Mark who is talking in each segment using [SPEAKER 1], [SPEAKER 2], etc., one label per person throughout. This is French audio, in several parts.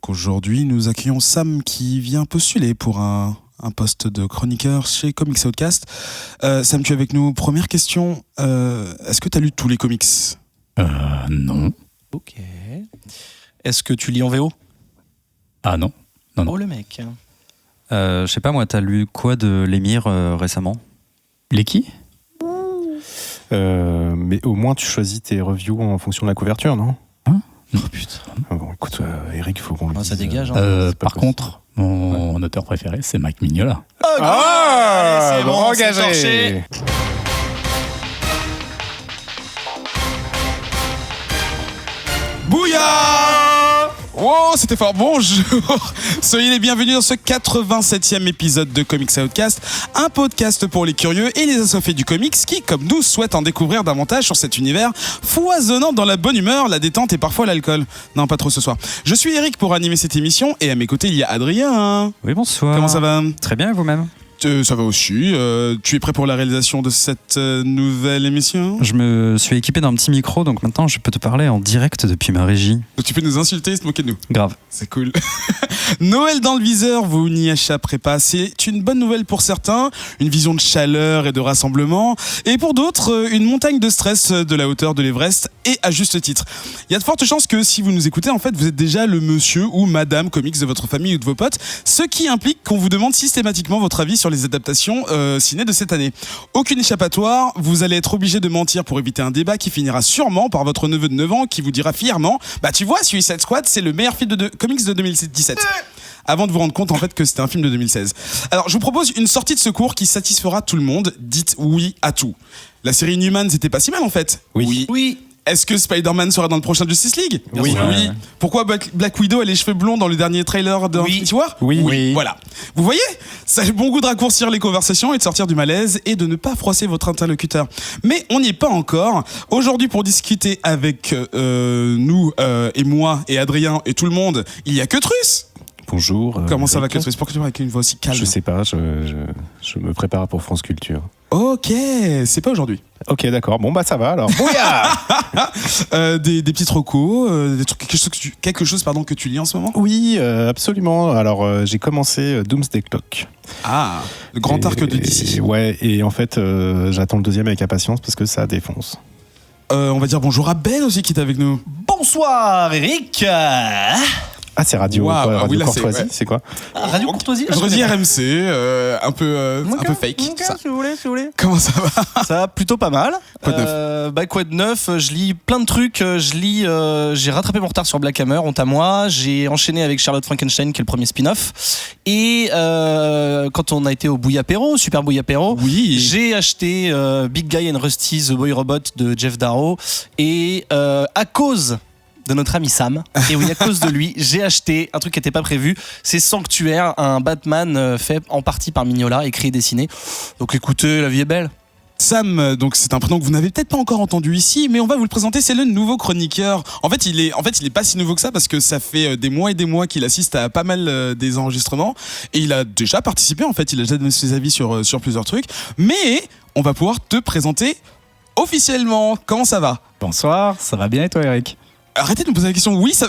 [SPEAKER 1] donc aujourd'hui, nous accueillons Sam qui vient postuler pour un poste de chroniqueur chez Comics Outcast. Sam, tu es avec nous. Première question, est-ce que tu as lu tous les comics ?
[SPEAKER 2] Non.
[SPEAKER 3] Ok. Est-ce que tu lis en VO ?
[SPEAKER 2] Ah non.
[SPEAKER 3] Oh le mec.
[SPEAKER 4] Je sais pas moi, t'as lu quoi de l'Émir récemment ?
[SPEAKER 2] Les qui ?
[SPEAKER 5] Mais au moins tu choisis tes reviews en fonction de la couverture, non ?
[SPEAKER 2] Oh putain.
[SPEAKER 5] Bon, écoute, Eric, il faut qu'on le dise.
[SPEAKER 3] Ça dégage.
[SPEAKER 5] C'est pas
[SPEAKER 2] Par
[SPEAKER 5] possible.
[SPEAKER 2] contre, mon auteur préféré, c'est Mike Mignola.
[SPEAKER 3] Allez, c'est bon, c'est
[SPEAKER 5] engagé.
[SPEAKER 3] torché.
[SPEAKER 1] Bouya! Wow, c'était fort. Bonjour. Soyez les bienvenus dans ce 87e épisode de Comics Outcast, un podcast pour les curieux et les assoiffés du comics qui, comme nous, souhaitent en découvrir davantage sur cet univers foisonnant dans la bonne humeur, la détente et parfois l'alcool. Non, pas trop ce soir. Je suis Eric pour animer cette émission et à mes côtés, il y a Adrien.
[SPEAKER 4] Oui, bonsoir.
[SPEAKER 1] Comment ça va ?
[SPEAKER 4] Très bien, et vous-même ?
[SPEAKER 1] Ça va aussi. Tu es prêt pour la réalisation de cette nouvelle émission ?
[SPEAKER 4] Je me suis équipé d'un petit micro, donc maintenant je peux te parler en direct depuis ma régie.
[SPEAKER 1] Donc tu peux nous insulter et se moquer de nous.
[SPEAKER 4] Grave.
[SPEAKER 1] C'est cool. Noël dans le viseur, vous n'y échapperez pas. C'est une bonne nouvelle pour certains, une vision de chaleur et de rassemblement, et pour d'autres, une montagne de stress de la hauteur de l'Everest, et à juste titre. Il y a de fortes chances que si vous nous écoutez, en fait, vous êtes déjà le monsieur ou madame comics de votre famille ou de vos potes, ce qui implique qu'on vous demande systématiquement votre avis sur les adaptations ciné de cette année. Aucune échappatoire, vous allez être obligé de mentir pour éviter un débat qui finira sûrement par votre neveu de 9 ans qui vous dira fièrement « Bah tu vois, Suicide Squad, c'est le meilleur film de comics de 2017 ». Avant de vous rendre compte en fait que c'était un film de 2016. Alors je vous propose une sortie de secours qui satisfera tout le monde. Dites oui à tout. La série Inhumans c'était pas si mal en fait.
[SPEAKER 3] Oui.
[SPEAKER 1] Est-ce que Spider-Man sera dans le prochain Justice League ?
[SPEAKER 5] Oui.
[SPEAKER 1] Oui. Pourquoi Black Widow a les cheveux blonds dans le dernier trailer de Infinity War ?
[SPEAKER 5] Oui.
[SPEAKER 1] Voilà. Vous voyez ? Ça a le bon goût de raccourcir les conversations et de sortir du malaise et de ne pas froisser votre interlocuteur. Mais on n'y est pas encore. Aujourd'hui, pour discuter avec nous et moi et Adrien et tout le monde, il y a que Truss.
[SPEAKER 5] Bonjour.
[SPEAKER 1] Comment ça va,
[SPEAKER 5] Eric.
[SPEAKER 1] que Truss ? Pourquoi tu vas avec une voix aussi calme ?
[SPEAKER 5] Je sais pas, je me prépare pour France Culture.
[SPEAKER 1] Ok, c'est pas aujourd'hui.
[SPEAKER 5] Ok, d'accord. Bon, bah ça va alors. Bouya.
[SPEAKER 1] Des petites recos, des trucs, quelque chose que tu lis en ce moment ?
[SPEAKER 5] Oui, absolument. Alors, j'ai commencé Doomsday Clock.
[SPEAKER 1] Ah, le grand arc de DC.
[SPEAKER 5] Ouais, et en fait, j'attends le deuxième avec impatience parce que ça défonce.
[SPEAKER 1] On va dire bonjour à Ben aussi qui est avec nous.
[SPEAKER 3] Bonsoir Eric.
[SPEAKER 5] Ah, c'est Radio,
[SPEAKER 1] Waouh,
[SPEAKER 5] quoi, Radio
[SPEAKER 1] oui, là,
[SPEAKER 5] Courtoisie,
[SPEAKER 1] c'est- ouais.
[SPEAKER 5] c'est quoi ?
[SPEAKER 3] Radio Courtoisie.
[SPEAKER 1] Je redis RMC, un peu fake.
[SPEAKER 3] Ok,
[SPEAKER 1] Ça.
[SPEAKER 3] si vous voulez.
[SPEAKER 1] Comment ça va ?
[SPEAKER 3] Ça va plutôt pas mal.
[SPEAKER 1] Quoi de neuf
[SPEAKER 3] Quoi de neuf ? Je lis plein de trucs. J'ai rattrapé mon retard sur Black Hammer, honte à moi. J'ai enchaîné avec Charlotte Frankenstein, qui est le premier spin-off. Et quand on a été au Bouillapéro, Super Bouillapéro,
[SPEAKER 1] Oui.
[SPEAKER 3] j'ai acheté Big Guy and Rusty The Boy Robot de Jeff Darrow. Et à cause de notre ami Sam, et oui, à cause de lui, j'ai acheté un truc qui n'était pas prévu, c'est Sanctuaire, un Batman fait en partie par Mignola, écrit et dessiné. Donc écoutez, la vie est belle.
[SPEAKER 1] Sam, donc c'est un prénom que vous n'avez peut-être pas encore entendu ici, mais on va vous le présenter, c'est le nouveau chroniqueur. En fait, il est pas si nouveau que ça parce que ça fait des mois et des mois qu'il assiste à pas mal des enregistrements et il a déjà participé, en fait, il a déjà donné ses avis sur plusieurs trucs, mais on va pouvoir te présenter officiellement. Comment ça va ?
[SPEAKER 2] Bonsoir, ça va bien et toi Eric ?
[SPEAKER 1] Arrêtez de me poser la question. Oui, ça.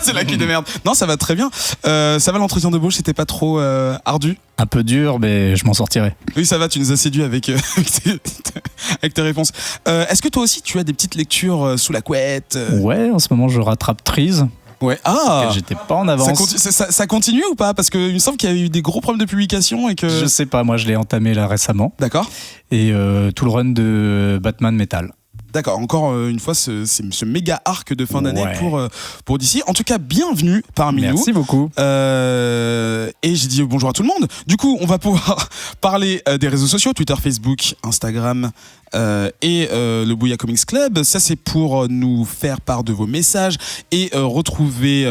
[SPEAKER 1] C'est la cul de merde. Non, ça va très bien. Ça va, l'entretien de bauche, c'était pas trop ardu ?
[SPEAKER 2] Un peu dur, mais je m'en sortirai.
[SPEAKER 1] Oui, ça va. Tu nous as séduit avec avec tes réponses. Est-ce que toi aussi, tu as des petites lectures sous la couette ?
[SPEAKER 2] Ouais, en ce moment je rattrape Trees,
[SPEAKER 1] Ouais. Ah.
[SPEAKER 2] j'étais pas en avance.
[SPEAKER 1] Ça continue ou pas ? Parce qu'il me semble qu'il y a eu des gros problèmes de publication et que.
[SPEAKER 2] Je sais pas, moi je l'ai entamé là récemment.
[SPEAKER 1] D'accord.
[SPEAKER 2] Et tout le run de Batman Metal.
[SPEAKER 1] D'accord, encore une fois, ce méga arc de fin d'année
[SPEAKER 2] Ouais.
[SPEAKER 1] pour DC. En tout cas, bienvenue parmi nous.
[SPEAKER 2] Merci beaucoup.
[SPEAKER 1] Et j'ai dit bonjour à tout le monde. Du coup, on va pouvoir parler des réseaux sociaux, Twitter, Facebook, Instagram et le Bouya Comics Club. Ça, c'est pour nous faire part de vos messages et retrouver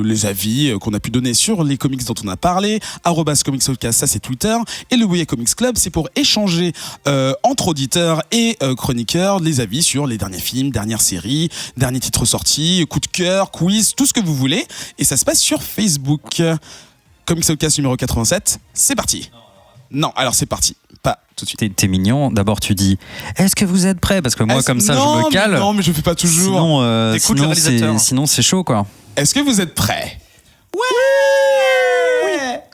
[SPEAKER 1] les avis qu'on a pu donner sur les comics dont on a parlé. @comicspodcast, ça c'est Twitter. Et le Bouya Comics Club, c'est pour échanger entre auditeurs et chroniqueurs les avis sur les derniers films, dernières séries, derniers titres sortis, coup de cœur, quiz, tout ce que vous voulez. Et ça se passe sur Facebook. Comics Outcast numéro 87, c'est parti. Non, alors c'est parti. Pas tout de suite.
[SPEAKER 4] T'es mignon. D'abord, tu dis est-ce que vous êtes prêts ? Parce que moi, comme ça, je me cale.
[SPEAKER 1] Non, mais je fais pas toujours.
[SPEAKER 4] Sinon,
[SPEAKER 3] Écoute le réalisateur.
[SPEAKER 4] sinon, c'est chaud, quoi.
[SPEAKER 1] Est-ce que vous êtes prêts ?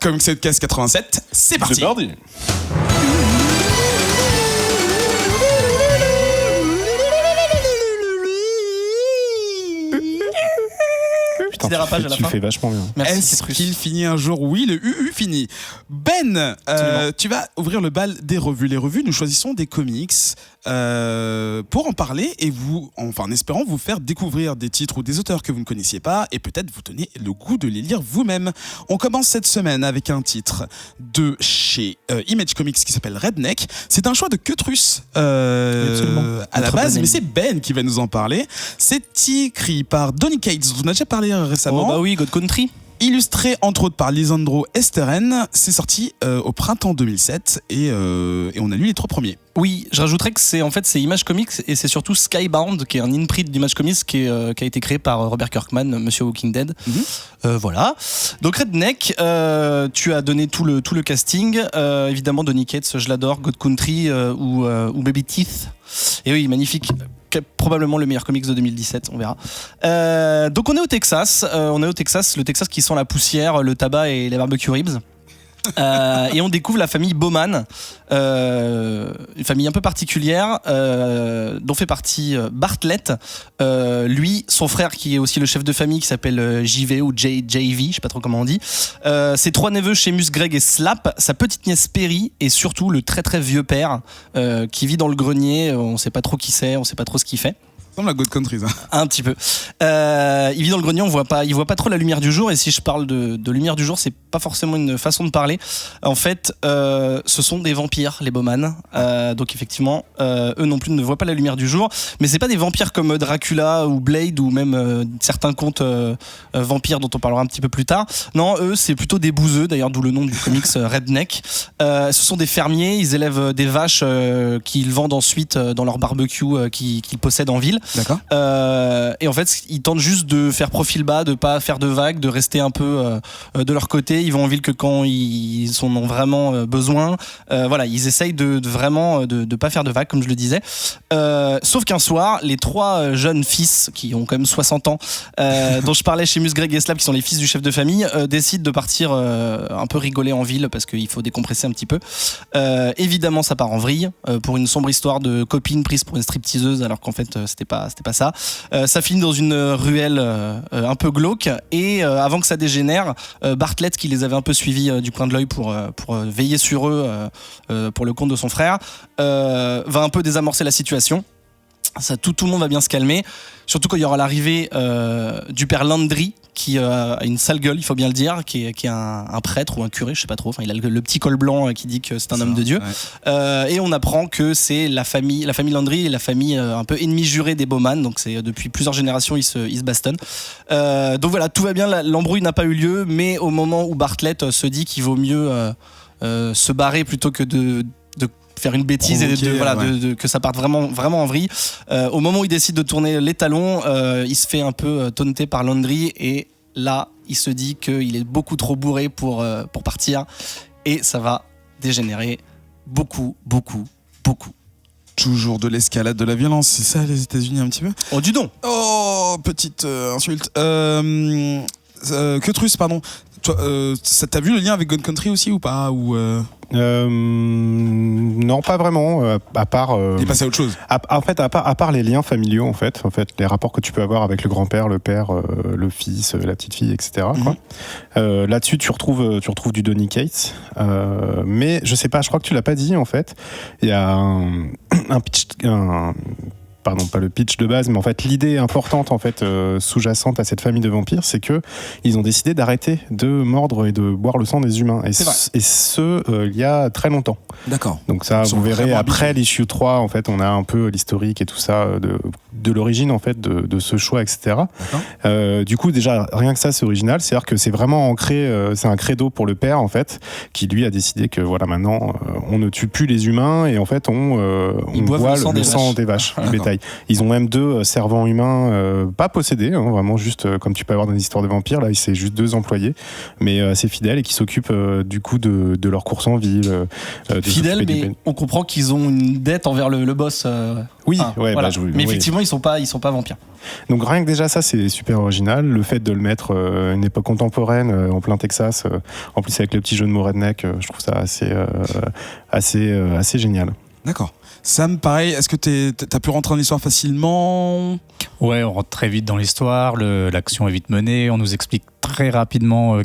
[SPEAKER 1] Comics Outcast 87, c'est parti.
[SPEAKER 6] C'est parti.
[SPEAKER 5] Putain,
[SPEAKER 3] dérapage à la
[SPEAKER 5] tu
[SPEAKER 3] fin.
[SPEAKER 5] le fais vachement bien.
[SPEAKER 3] Merci,
[SPEAKER 1] Est-ce
[SPEAKER 3] Citrus.
[SPEAKER 1] qu'il finit un jour? Oui, le UU finit. Ben, tu vas ouvrir le bal des revues. Les revues, nous choisissons des comics pour en parler et en espérant vous faire découvrir des titres ou des auteurs que vous ne connaissiez pas et peut-être vous donner le goût de les lire vous-même. On commence cette semaine avec un titre de chez Image Comics qui s'appelle Redneck. C'est un choix de Ketrus à la
[SPEAKER 3] Notre
[SPEAKER 1] base,
[SPEAKER 3] bon
[SPEAKER 1] mais
[SPEAKER 3] ami.
[SPEAKER 1] c'est Ben qui va nous en parler. C'est écrit par Donny Cates, dont on a déjà parlé récemment.
[SPEAKER 3] Oh bah oui, God Country.
[SPEAKER 1] Illustré entre autres par Lisandro Esteren, c'est sorti au printemps 2007 et on a lu les 3 premiers.
[SPEAKER 3] Oui, je rajouterais que c'est Image Comics et c'est surtout Skybound qui est un imprint d'Image Comics qui a été créé par Robert Kirkman, Monsieur Walking Dead. Voilà. Donc Redneck, tu as donné tout le casting. Évidemment, Donny Cates, je l'adore. God Country ou Baby Teeth. Et oui, magnifique. Probablement le meilleur comics de 2017, on verra. Donc on est au Texas. Le Texas qui sent la poussière, le tabac et les barbecue ribs. Et on découvre la famille Bowman, une famille un peu particulière dont fait partie Bartlett, lui, son frère qui est aussi le chef de famille qui s'appelle JV ou JV, je sais pas trop comment on dit, ses 3 neveux Seamus, Greg et Slap, sa petite nièce Perry et surtout le très très vieux père qui vit dans le grenier, on sait pas trop qui c'est, on sait pas trop ce qu'il fait.
[SPEAKER 1] Ça ressemble à God Country, ça.
[SPEAKER 3] Un petit peu. Il vit dans le grenier, il voit pas trop la lumière du jour. Et si je parle de lumière du jour, c'est pas forcément une façon de parler. En fait, ce sont des vampires, les Bowman. Donc effectivement, eux non plus ne voient pas la lumière du jour. Mais c'est pas des vampires comme Dracula ou Blade ou même certains contes vampires dont on parlera un petit peu plus tard. Non, eux, c'est plutôt des bouseux. D'ailleurs, d'où le nom du comics Redneck. Ce sont des fermiers. Ils élèvent des vaches qu'ils vendent ensuite dans leur barbecue qu'ils possèdent en ville.
[SPEAKER 1] D'accord.
[SPEAKER 3] Et en fait, ils tentent juste de faire profil bas, de pas faire de vagues, de rester un peu de leur côté. Ils vont en ville que quand ils en ont vraiment besoin. Voilà, ils essayent de vraiment de pas faire de vagues, comme je le disais. Sauf qu'un soir, les 3 jeunes fils qui ont quand même 60 ans, dont je parlais chez Mus, Greg et Slap, qui sont les fils du chef de famille, décident de partir un peu rigoler en ville parce qu'il faut décompresser un petit peu. Évidemment, ça part en vrille pour une sombre histoire de copine prise pour une stripteaseuse alors qu'en fait c'était pas ça. Ça finit dans une ruelle un peu glauque et avant que ça dégénère, Bartlett qui les avait un peu suivis du coin de l'œil pour veiller sur eux pour le compte de son frère va un peu désamorcer la situation. Ça, tout le monde va bien se calmer, surtout quand il y aura l'arrivée du père Landry qui a une sale gueule, il faut bien le dire, qui est un prêtre ou un curé, je sais pas trop. Enfin, il a le petit col blanc qui dit que c'est un homme de Dieu. Ouais. Et on apprend que c'est la famille Landry et la famille un peu ennemie jurée des Bowman. Donc c'est depuis plusieurs générations ils se bastonnent. Donc voilà, tout va bien. L'embrouille n'a pas eu lieu, mais au moment où Bartlett se dit qu'il vaut mieux se barrer plutôt que de faire une bêtise et que ça parte vraiment en vrille. Au moment où il décide de tourner les talons, il se fait un peu taunter par Landry et là, il se dit qu'il est beaucoup trop bourré pour partir et ça va dégénérer beaucoup.
[SPEAKER 1] Toujours de l'escalade de la violence, c'est ça les États-Unis un petit peu?
[SPEAKER 3] Oh, du don.
[SPEAKER 1] Oh, petite insulte. Ketrus, pardon. Toi, t'as vu le lien avec God Country aussi ou pas
[SPEAKER 5] Non, pas vraiment. À part.
[SPEAKER 1] Il est passé à autre chose.
[SPEAKER 5] En fait, à part les liens familiaux, en fait, les rapports que tu peux avoir avec le grand-père, le père, le fils, la petite fille, etc. Quoi. Là-dessus, tu retrouves du Donny Cates. Mais je sais pas, je crois que tu l'as pas dit en fait. Il y a un pitch. Pardon, pas le pitch de base, mais en fait l'idée importante en fait sous-jacente à cette famille de vampires, c'est que ils ont décidé d'arrêter de mordre et de boire le sang des humains. Et il y a très longtemps.
[SPEAKER 1] D'accord.
[SPEAKER 5] Donc ça, vous verrez après l'issue 3, en fait, on a un peu l'historique et tout ça de l'origine en fait de ce choix, etc. Du coup, déjà rien que ça, c'est original. C'est-à-dire que c'est vraiment ancré, c'est un credo pour le père en fait, qui lui a décidé que voilà maintenant on ne tue plus les humains et en fait on boit le sang des vaches, du bétail. détail. Ils ont même 2 servants humains, pas possédés, hein, vraiment juste comme tu peux avoir dans des histoires de vampires. Là, c'est juste 2 employés, mais assez fidèles et qui s'occupent du coup de leur course en ville.
[SPEAKER 3] Fidèles, mais on comprend qu'ils ont une dette envers le boss.
[SPEAKER 5] Oui,
[SPEAKER 3] voilà. Mais
[SPEAKER 5] oui.
[SPEAKER 3] effectivement, ils sont pas vampires.
[SPEAKER 5] Donc rien que déjà ça, c'est super original. Le fait de le mettre une époque contemporaine, en plein Texas, en plus avec le petit jeu de mots redneck, je trouve ça assez génial.
[SPEAKER 1] D'accord. Sam, pareil, est-ce que t'as pu rentrer dans l'histoire facilement ?
[SPEAKER 2] Ouais, on rentre très vite dans l'histoire, l'action est vite menée, on nous explique très rapidement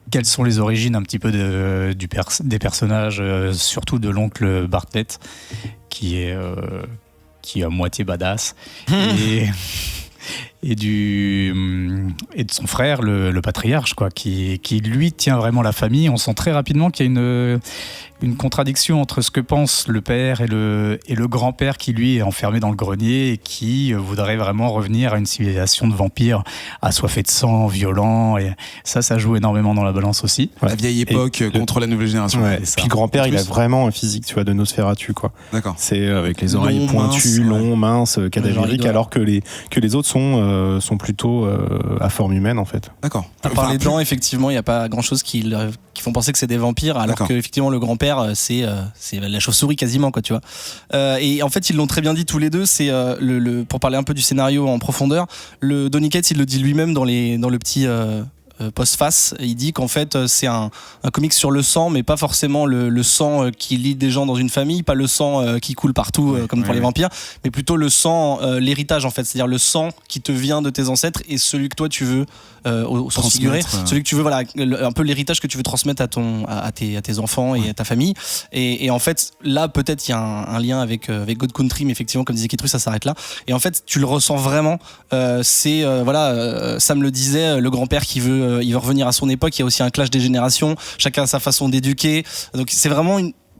[SPEAKER 2] quelles sont les origines un petit peu des personnages, surtout de l'oncle Bartlett, qui est à moitié badass, et de son frère, le patriarche, quoi, qui lui tient vraiment la famille. On sent très rapidement qu'il y a une contradiction entre ce que pense le père et le grand-père qui lui est enfermé dans le grenier et qui voudrait vraiment revenir à une civilisation de vampires assoiffés de sang, violents, et ça joue énormément dans la balance aussi.
[SPEAKER 1] La vieille époque contre la nouvelle génération.
[SPEAKER 5] Ouais. Puis le grand-père, il a vraiment un physique, tu vois, de Nosferatu, quoi.
[SPEAKER 1] D'accord.
[SPEAKER 5] C'est avec les oreilles pointues, longs, minces, cadavériques, alors que les autres sont plutôt à forme humaine, en fait.
[SPEAKER 1] D'accord.
[SPEAKER 3] À part les dents, effectivement, il n'y a pas grand-chose qui font penser que c'est des vampires, alors que effectivement le grand-père, c'est la chauve-souris quasiment, quoi, tu vois. Et en fait, ils l'ont très bien dit tous les deux. C'est pour parler un peu du scénario en profondeur, le Donny Cates, il le dit lui-même dans le petit postface. Il dit qu'en fait c'est un comics sur le sang, mais pas forcément le sang qui lie des gens dans une famille, pas le sang qui coule partout comme pour les vampires, mais plutôt le sang, l'héritage en fait, c'est-à-dire le sang qui te vient de tes ancêtres et celui que toi tu veux au sens figuré, celui que tu veux, voilà, un peu l'héritage que tu veux transmettre à tes enfants et à ta famille. Et en fait là peut-être il y a un lien avec God Country, mais effectivement comme disait Kétru, ça s'arrête là. Et en fait tu le ressens vraiment. Sam le disait, le grand-père qui veut il veut revenir à son époque. Il y a aussi un clash des générations, chacun a sa façon d'éduquer, donc c'est vraiment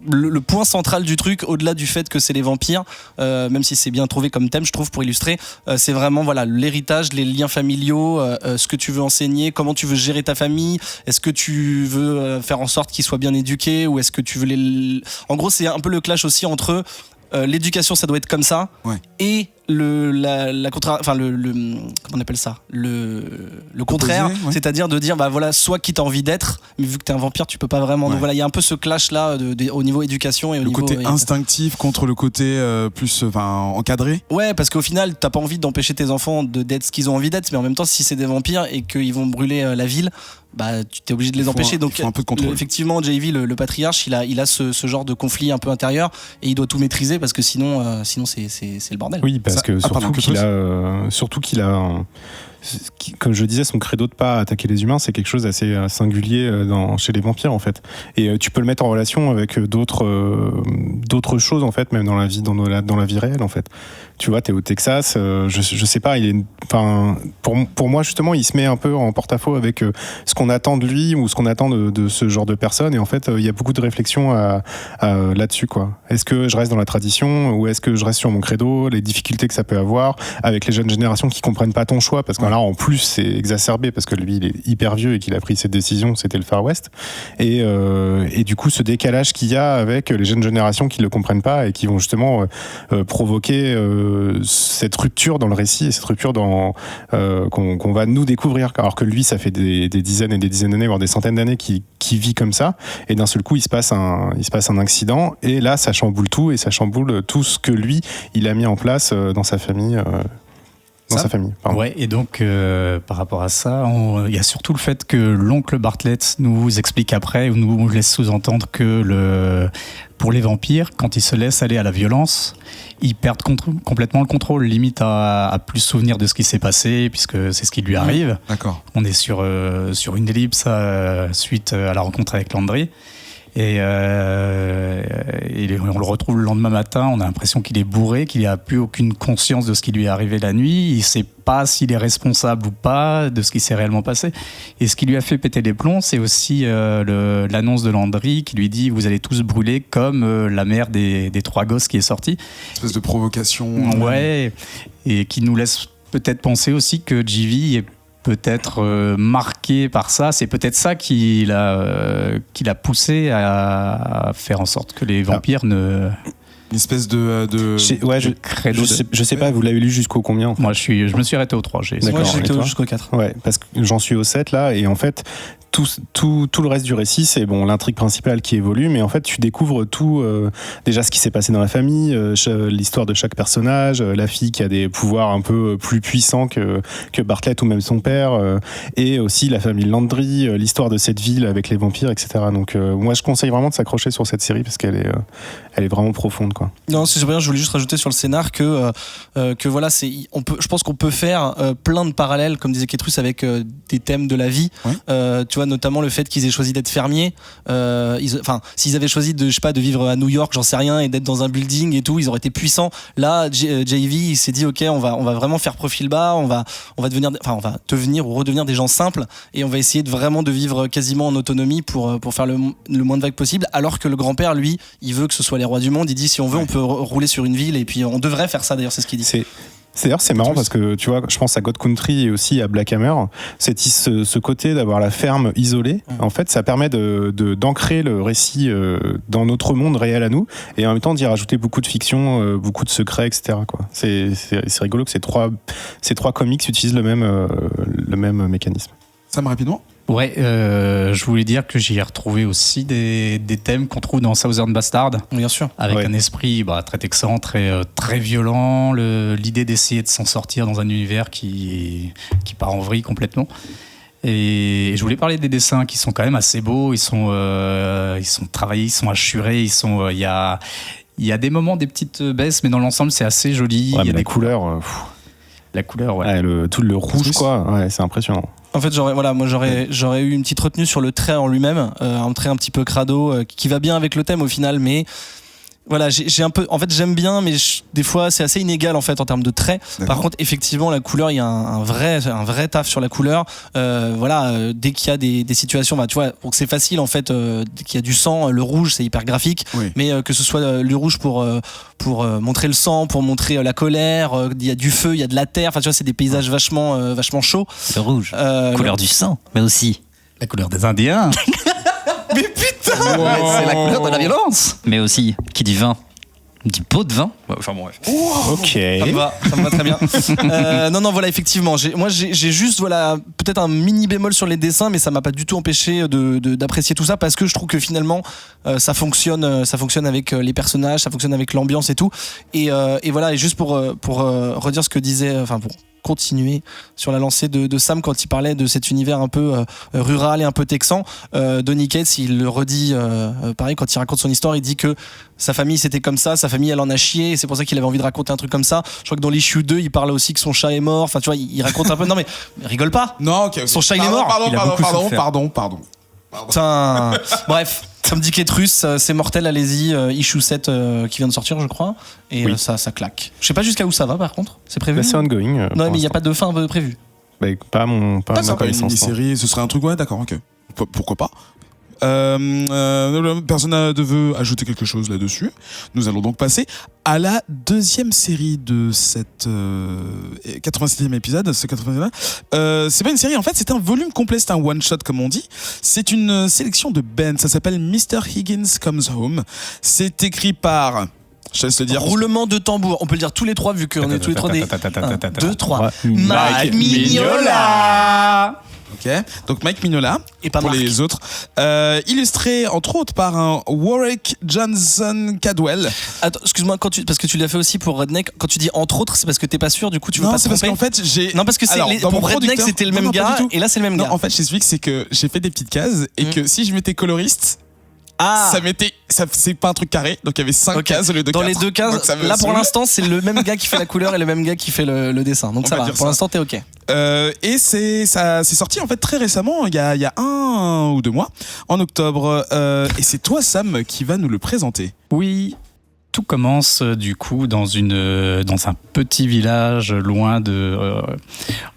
[SPEAKER 3] le point central du truc, au-delà du fait que c'est les vampires, même si c'est bien trouvé comme thème, je trouve, pour illustrer, c'est vraiment l'héritage, les liens familiaux, ce que tu veux enseigner, comment tu veux gérer ta famille, est-ce que tu veux faire en sorte qu'ils soient bien éduqués, ou est-ce que tu veux en gros c'est un peu le clash aussi entre l'éducation, ça doit être comme ça, et comment on appelle ça, le contraire, c'est-à-dire de dire soit qui t'as envie d'être, mais vu que t'es un vampire tu peux pas vraiment. Donc il y a un peu ce clash là au niveau éducation et au niveau
[SPEAKER 1] côté instinctif contre le côté plus encadré. Ouais,
[SPEAKER 3] parce qu'au final t'as pas envie d'empêcher tes enfants d'être ce qu'ils ont envie d'être, mais en même temps si c'est des vampires et qu'ils vont brûler la ville, tu t'es obligé de les empêcher. Donc
[SPEAKER 1] un peu de contrôle.
[SPEAKER 3] Effectivement, JV, le patriarche, il a ce genre de conflit un peu intérieur et il doit tout maîtriser parce que sinon c'est le bordel.
[SPEAKER 5] Oui, parce que surtout qu'il a comme je disais, son credo de pas attaquer les humains, c'est quelque chose d'assez singulier chez les vampires en fait. Et tu peux le mettre en relation avec d'autres choses en fait, même dans la vie réelle en fait. Tu vois, t'es au Texas, je sais pas, pour moi justement, il se met un peu en porte-à-faux avec ce qu'on attend de lui ou ce qu'on attend de ce genre de personnes. Et en fait, il y a beaucoup de réflexions là-dessus, quoi. Est-ce que je reste dans la tradition ou est-ce que je reste sur mon credo, les difficultés que ça peut avoir avec les jeunes générations qui comprennent pas ton choix, parce que là en plus c'est exacerbé parce que lui il est hyper vieux et qu'il a pris cette décision, c'était le Far West, et du coup ce décalage qu'il y a avec les jeunes générations qui le comprennent pas et qui vont justement provoquer cette rupture dans le récit et cette rupture qu'on va nous découvrir, alors que lui ça fait des dizaines et des dizaines d'années, voire des centaines d'années qu'il vit comme ça, et d'un seul coup il se passe un accident, et là ça chamboule tout, et ça chamboule tout ce que lui il a mis en place dans sa famille. Sa famille.
[SPEAKER 2] Ouais, et donc par rapport à ça, il y a surtout le fait que l'oncle Bartlett nous explique après, ou nous laisse sous-entendre que pour les vampires, quand ils se laissent aller à la violence, ils perdent complètement le contrôle, limite à plus se souvenir de ce qui s'est passé, puisque c'est ce qui lui arrive.
[SPEAKER 1] D'accord.
[SPEAKER 2] On est sur une ellipse suite à la rencontre avec Landry. Et on le retrouve le lendemain matin, on a l'impression qu'il est bourré, qu'il n'a plus aucune conscience de ce qui lui est arrivé la nuit, il ne sait pas s'il est responsable ou pas de ce qui s'est réellement passé. Et ce qui lui a fait péter les plombs, c'est aussi l'annonce de Landry qui lui dit « vous allez tous brûler comme la mère des 3 gosses qui est sortie ».
[SPEAKER 1] Une espèce de provocation.
[SPEAKER 2] Ouais, et qui nous laisse peut-être penser aussi que JV est peut-être marqué par ça. C'est peut-être ça qui l'a poussé à faire en sorte que les vampires
[SPEAKER 1] Une espèce de...
[SPEAKER 5] Je sais pas, vous l'avez lu jusqu'au combien en fait?
[SPEAKER 2] Moi, je me suis arrêté au 3.
[SPEAKER 5] D'accord.
[SPEAKER 3] Moi, j'étais
[SPEAKER 5] Et toi
[SPEAKER 3] jusqu'au 4.
[SPEAKER 5] Ouais, parce que j'en suis au 7 là, et en fait, tout le reste du récit, c'est bon, l'intrigue principale qui évolue, mais en fait, tu découvres tout, déjà ce qui s'est passé dans la famille, l'histoire de chaque personnage, la fille qui a des pouvoirs un peu plus puissants que Bartlett ou même son père, et aussi la famille Landry, l'histoire de cette ville avec les vampires, etc. Donc, moi, je conseille vraiment de s'accrocher sur cette série parce qu'elle est vraiment profonde, quoi.
[SPEAKER 3] Non, c'est bien. Je voulais juste rajouter sur le scénar que voilà, je pense qu'on peut faire plein de parallèles, comme disait Kétrus, avec des thèmes de la vie.
[SPEAKER 1] Ouais.
[SPEAKER 3] Tu vois, notamment le fait qu'ils aient choisi d'être fermiers. S'ils avaient choisi de vivre à New York, j'en sais rien, et d'être dans un building et tout, ils auraient été puissants. Là, JV, il s'est dit, ok, on va vraiment faire profil bas, on va devenir ou redevenir des gens simples, et on va essayer de vivre quasiment en autonomie pour faire le moins de vagues possible. Alors que le grand-père, lui, il veut que ce soit les rois du monde. Il dit, si on veut, on peut rouler sur une ville, et puis on devrait faire ça. D'ailleurs, c'est ce qu'il dit.
[SPEAKER 5] D'ailleurs, c'est marrant parce que tu vois, je pense à God Country et aussi à Black Hammer. C'est ce côté d'avoir la ferme isolée. En fait, ça permet d'ancrer le récit dans notre monde réel à nous, et en même temps d'y rajouter beaucoup de fiction, beaucoup de secrets, etc. Quoi. C'est rigolo que ces trois comics utilisent le même mécanisme.
[SPEAKER 1] Sam, rapidement.
[SPEAKER 2] Ouais, je voulais dire que j'y ai retrouvé aussi des thèmes qu'on trouve dans Southern Bastard.
[SPEAKER 3] Bien sûr.
[SPEAKER 2] Avec
[SPEAKER 5] Ouais.
[SPEAKER 2] un esprit très texan, très violent, l'idée d'essayer de s'en sortir dans un univers qui part en vrille complètement. Et je voulais parler des dessins qui sont quand même assez beaux, ils sont travaillés, ils sont hachurés, il y a des moments, des petites baisses, mais dans l'ensemble c'est assez joli.
[SPEAKER 5] Ouais,
[SPEAKER 2] Il y
[SPEAKER 5] mais
[SPEAKER 2] a
[SPEAKER 5] la
[SPEAKER 2] des
[SPEAKER 5] couleur,
[SPEAKER 2] la couleur, ouais.
[SPEAKER 5] tout le rouge, quoi. Ouais, c'est impressionnant.
[SPEAKER 3] En fait, j'aurais eu une petite retenue sur le trait en lui-même, un trait un petit peu crado, qui va bien avec le thème au final, mais voilà, j'ai un peu, en fait, j'aime bien, mais des fois, c'est assez inégal en fait en termes de traits. Par contre, effectivement, la couleur, il y a un vrai taf sur la couleur. Dès qu'il y a des situations, tu vois, pour que c'est facile en fait, dès qu'il y a du sang, le rouge, c'est hyper graphique.
[SPEAKER 1] Oui.
[SPEAKER 3] Mais que ce soit le rouge pour montrer le sang, pour montrer la colère, il y a du feu, il y a de la terre. Enfin, tu vois, c'est des paysages vachement chauds.
[SPEAKER 6] Le rouge, couleur du sang, mais aussi.
[SPEAKER 2] La couleur des Indiens.
[SPEAKER 3] Mais putain,
[SPEAKER 6] C'est la couleur de la violence. Mais aussi, qui dit vin, dit pot de vin. Enfin bon, bref.
[SPEAKER 5] Ok.
[SPEAKER 3] Ça me va très bien. Non, voilà, effectivement. J'ai juste, peut-être un mini bémol sur les dessins, mais ça m'a pas du tout empêché d'apprécier tout ça, parce que je trouve que finalement, ça fonctionne avec les personnages, ça fonctionne avec l'ambiance et tout. Et voilà, et juste pour redire ce que disait, pour continuer sur la lancée de Sam quand il parlait de cet univers un peu rural et un peu texan. Donny Cates, il le redit pareil quand il raconte son histoire, il dit que sa famille c'était comme ça, sa famille elle en a chié, et c'est pour ça qu'il avait envie de raconter un truc comme ça. Je crois que dans l'issue 2 il parle aussi que son chat est mort, enfin tu vois, il raconte un peu. Non mais rigole pas.
[SPEAKER 1] Non, ok.
[SPEAKER 3] Son chat, il est mort.
[SPEAKER 1] Pardon.
[SPEAKER 3] Putain. Bref, comme dit Kétrus, c'est mortel, allez-y, issue 7 qui vient de sortir je crois, et
[SPEAKER 5] Oui.
[SPEAKER 3] ça claque. Je sais pas jusqu'à où ça va par contre, c'est prévu.
[SPEAKER 5] C'est ongoing.
[SPEAKER 3] Non mais il n'y a pas de fin prévue.
[SPEAKER 5] Pas à ma
[SPEAKER 1] Une
[SPEAKER 5] connaissance. non.
[SPEAKER 1] mini-série, ce serait un truc, ouais, d'accord, ok. Pourquoi pas. Personne ne veut ajouter quelque chose là-dessus. Nous allons donc passer à la deuxième série de cette 87e épisode. C'est pas une série, en fait, c'est un volume complet, c'est un one-shot comme on dit. C'est une sélection de Ben, ça s'appelle Mr. Higgins Comes Home. C'est écrit par... Je te laisse le dire.
[SPEAKER 3] Roulement de tambour, on peut le dire tous les trois vu qu'on est tous les trois des 1, 2, 3.
[SPEAKER 5] Ouais.
[SPEAKER 3] Mike Mignola.
[SPEAKER 1] Ok, donc Mike Mignola,
[SPEAKER 3] Et pas
[SPEAKER 1] pour
[SPEAKER 3] Marc.
[SPEAKER 1] les autres, illustré entre autres par un Warwick Johnson Cadwell.
[SPEAKER 3] Attends, excuse-moi, parce que tu l'as fait aussi pour Redneck, quand tu dis entre autres, c'est parce que t'es pas sûr, du coup tu veux
[SPEAKER 1] Non,
[SPEAKER 3] pas te
[SPEAKER 1] c'est parce
[SPEAKER 3] tromper.
[SPEAKER 1] qu'en fait j'ai...
[SPEAKER 3] Non, parce que
[SPEAKER 1] Alors, dans
[SPEAKER 3] pour
[SPEAKER 1] mon
[SPEAKER 3] Redneck
[SPEAKER 1] producteur-
[SPEAKER 3] c'était le
[SPEAKER 1] Non,
[SPEAKER 3] même
[SPEAKER 1] non, pas
[SPEAKER 3] gars,
[SPEAKER 1] du tout.
[SPEAKER 3] et là c'est le même
[SPEAKER 1] Non,
[SPEAKER 3] gars.
[SPEAKER 1] en fait, je t'explique, c'est que j'ai fait des petites cases et que si je mettais coloriste, c'est pas un truc carré, donc il y avait 5
[SPEAKER 3] Ok.
[SPEAKER 1] cases au lieu de
[SPEAKER 3] Dans
[SPEAKER 1] 4.
[SPEAKER 3] les deux cases,
[SPEAKER 1] Donc ça me
[SPEAKER 3] là pour
[SPEAKER 1] saoule.
[SPEAKER 3] l'instant c'est le même gars qui fait la couleur et le même gars qui fait le dessin, donc
[SPEAKER 1] On
[SPEAKER 3] ça
[SPEAKER 1] va
[SPEAKER 3] va,
[SPEAKER 1] dire
[SPEAKER 3] pour
[SPEAKER 1] ça.
[SPEAKER 3] l'instant t'es ok.
[SPEAKER 1] Et c'est sorti en fait très récemment, il y a 1 ou 2 mois, en octobre. Et c'est toi, Sam, qui va nous le présenter.
[SPEAKER 2] Oui, tout commence du coup dans un petit village loin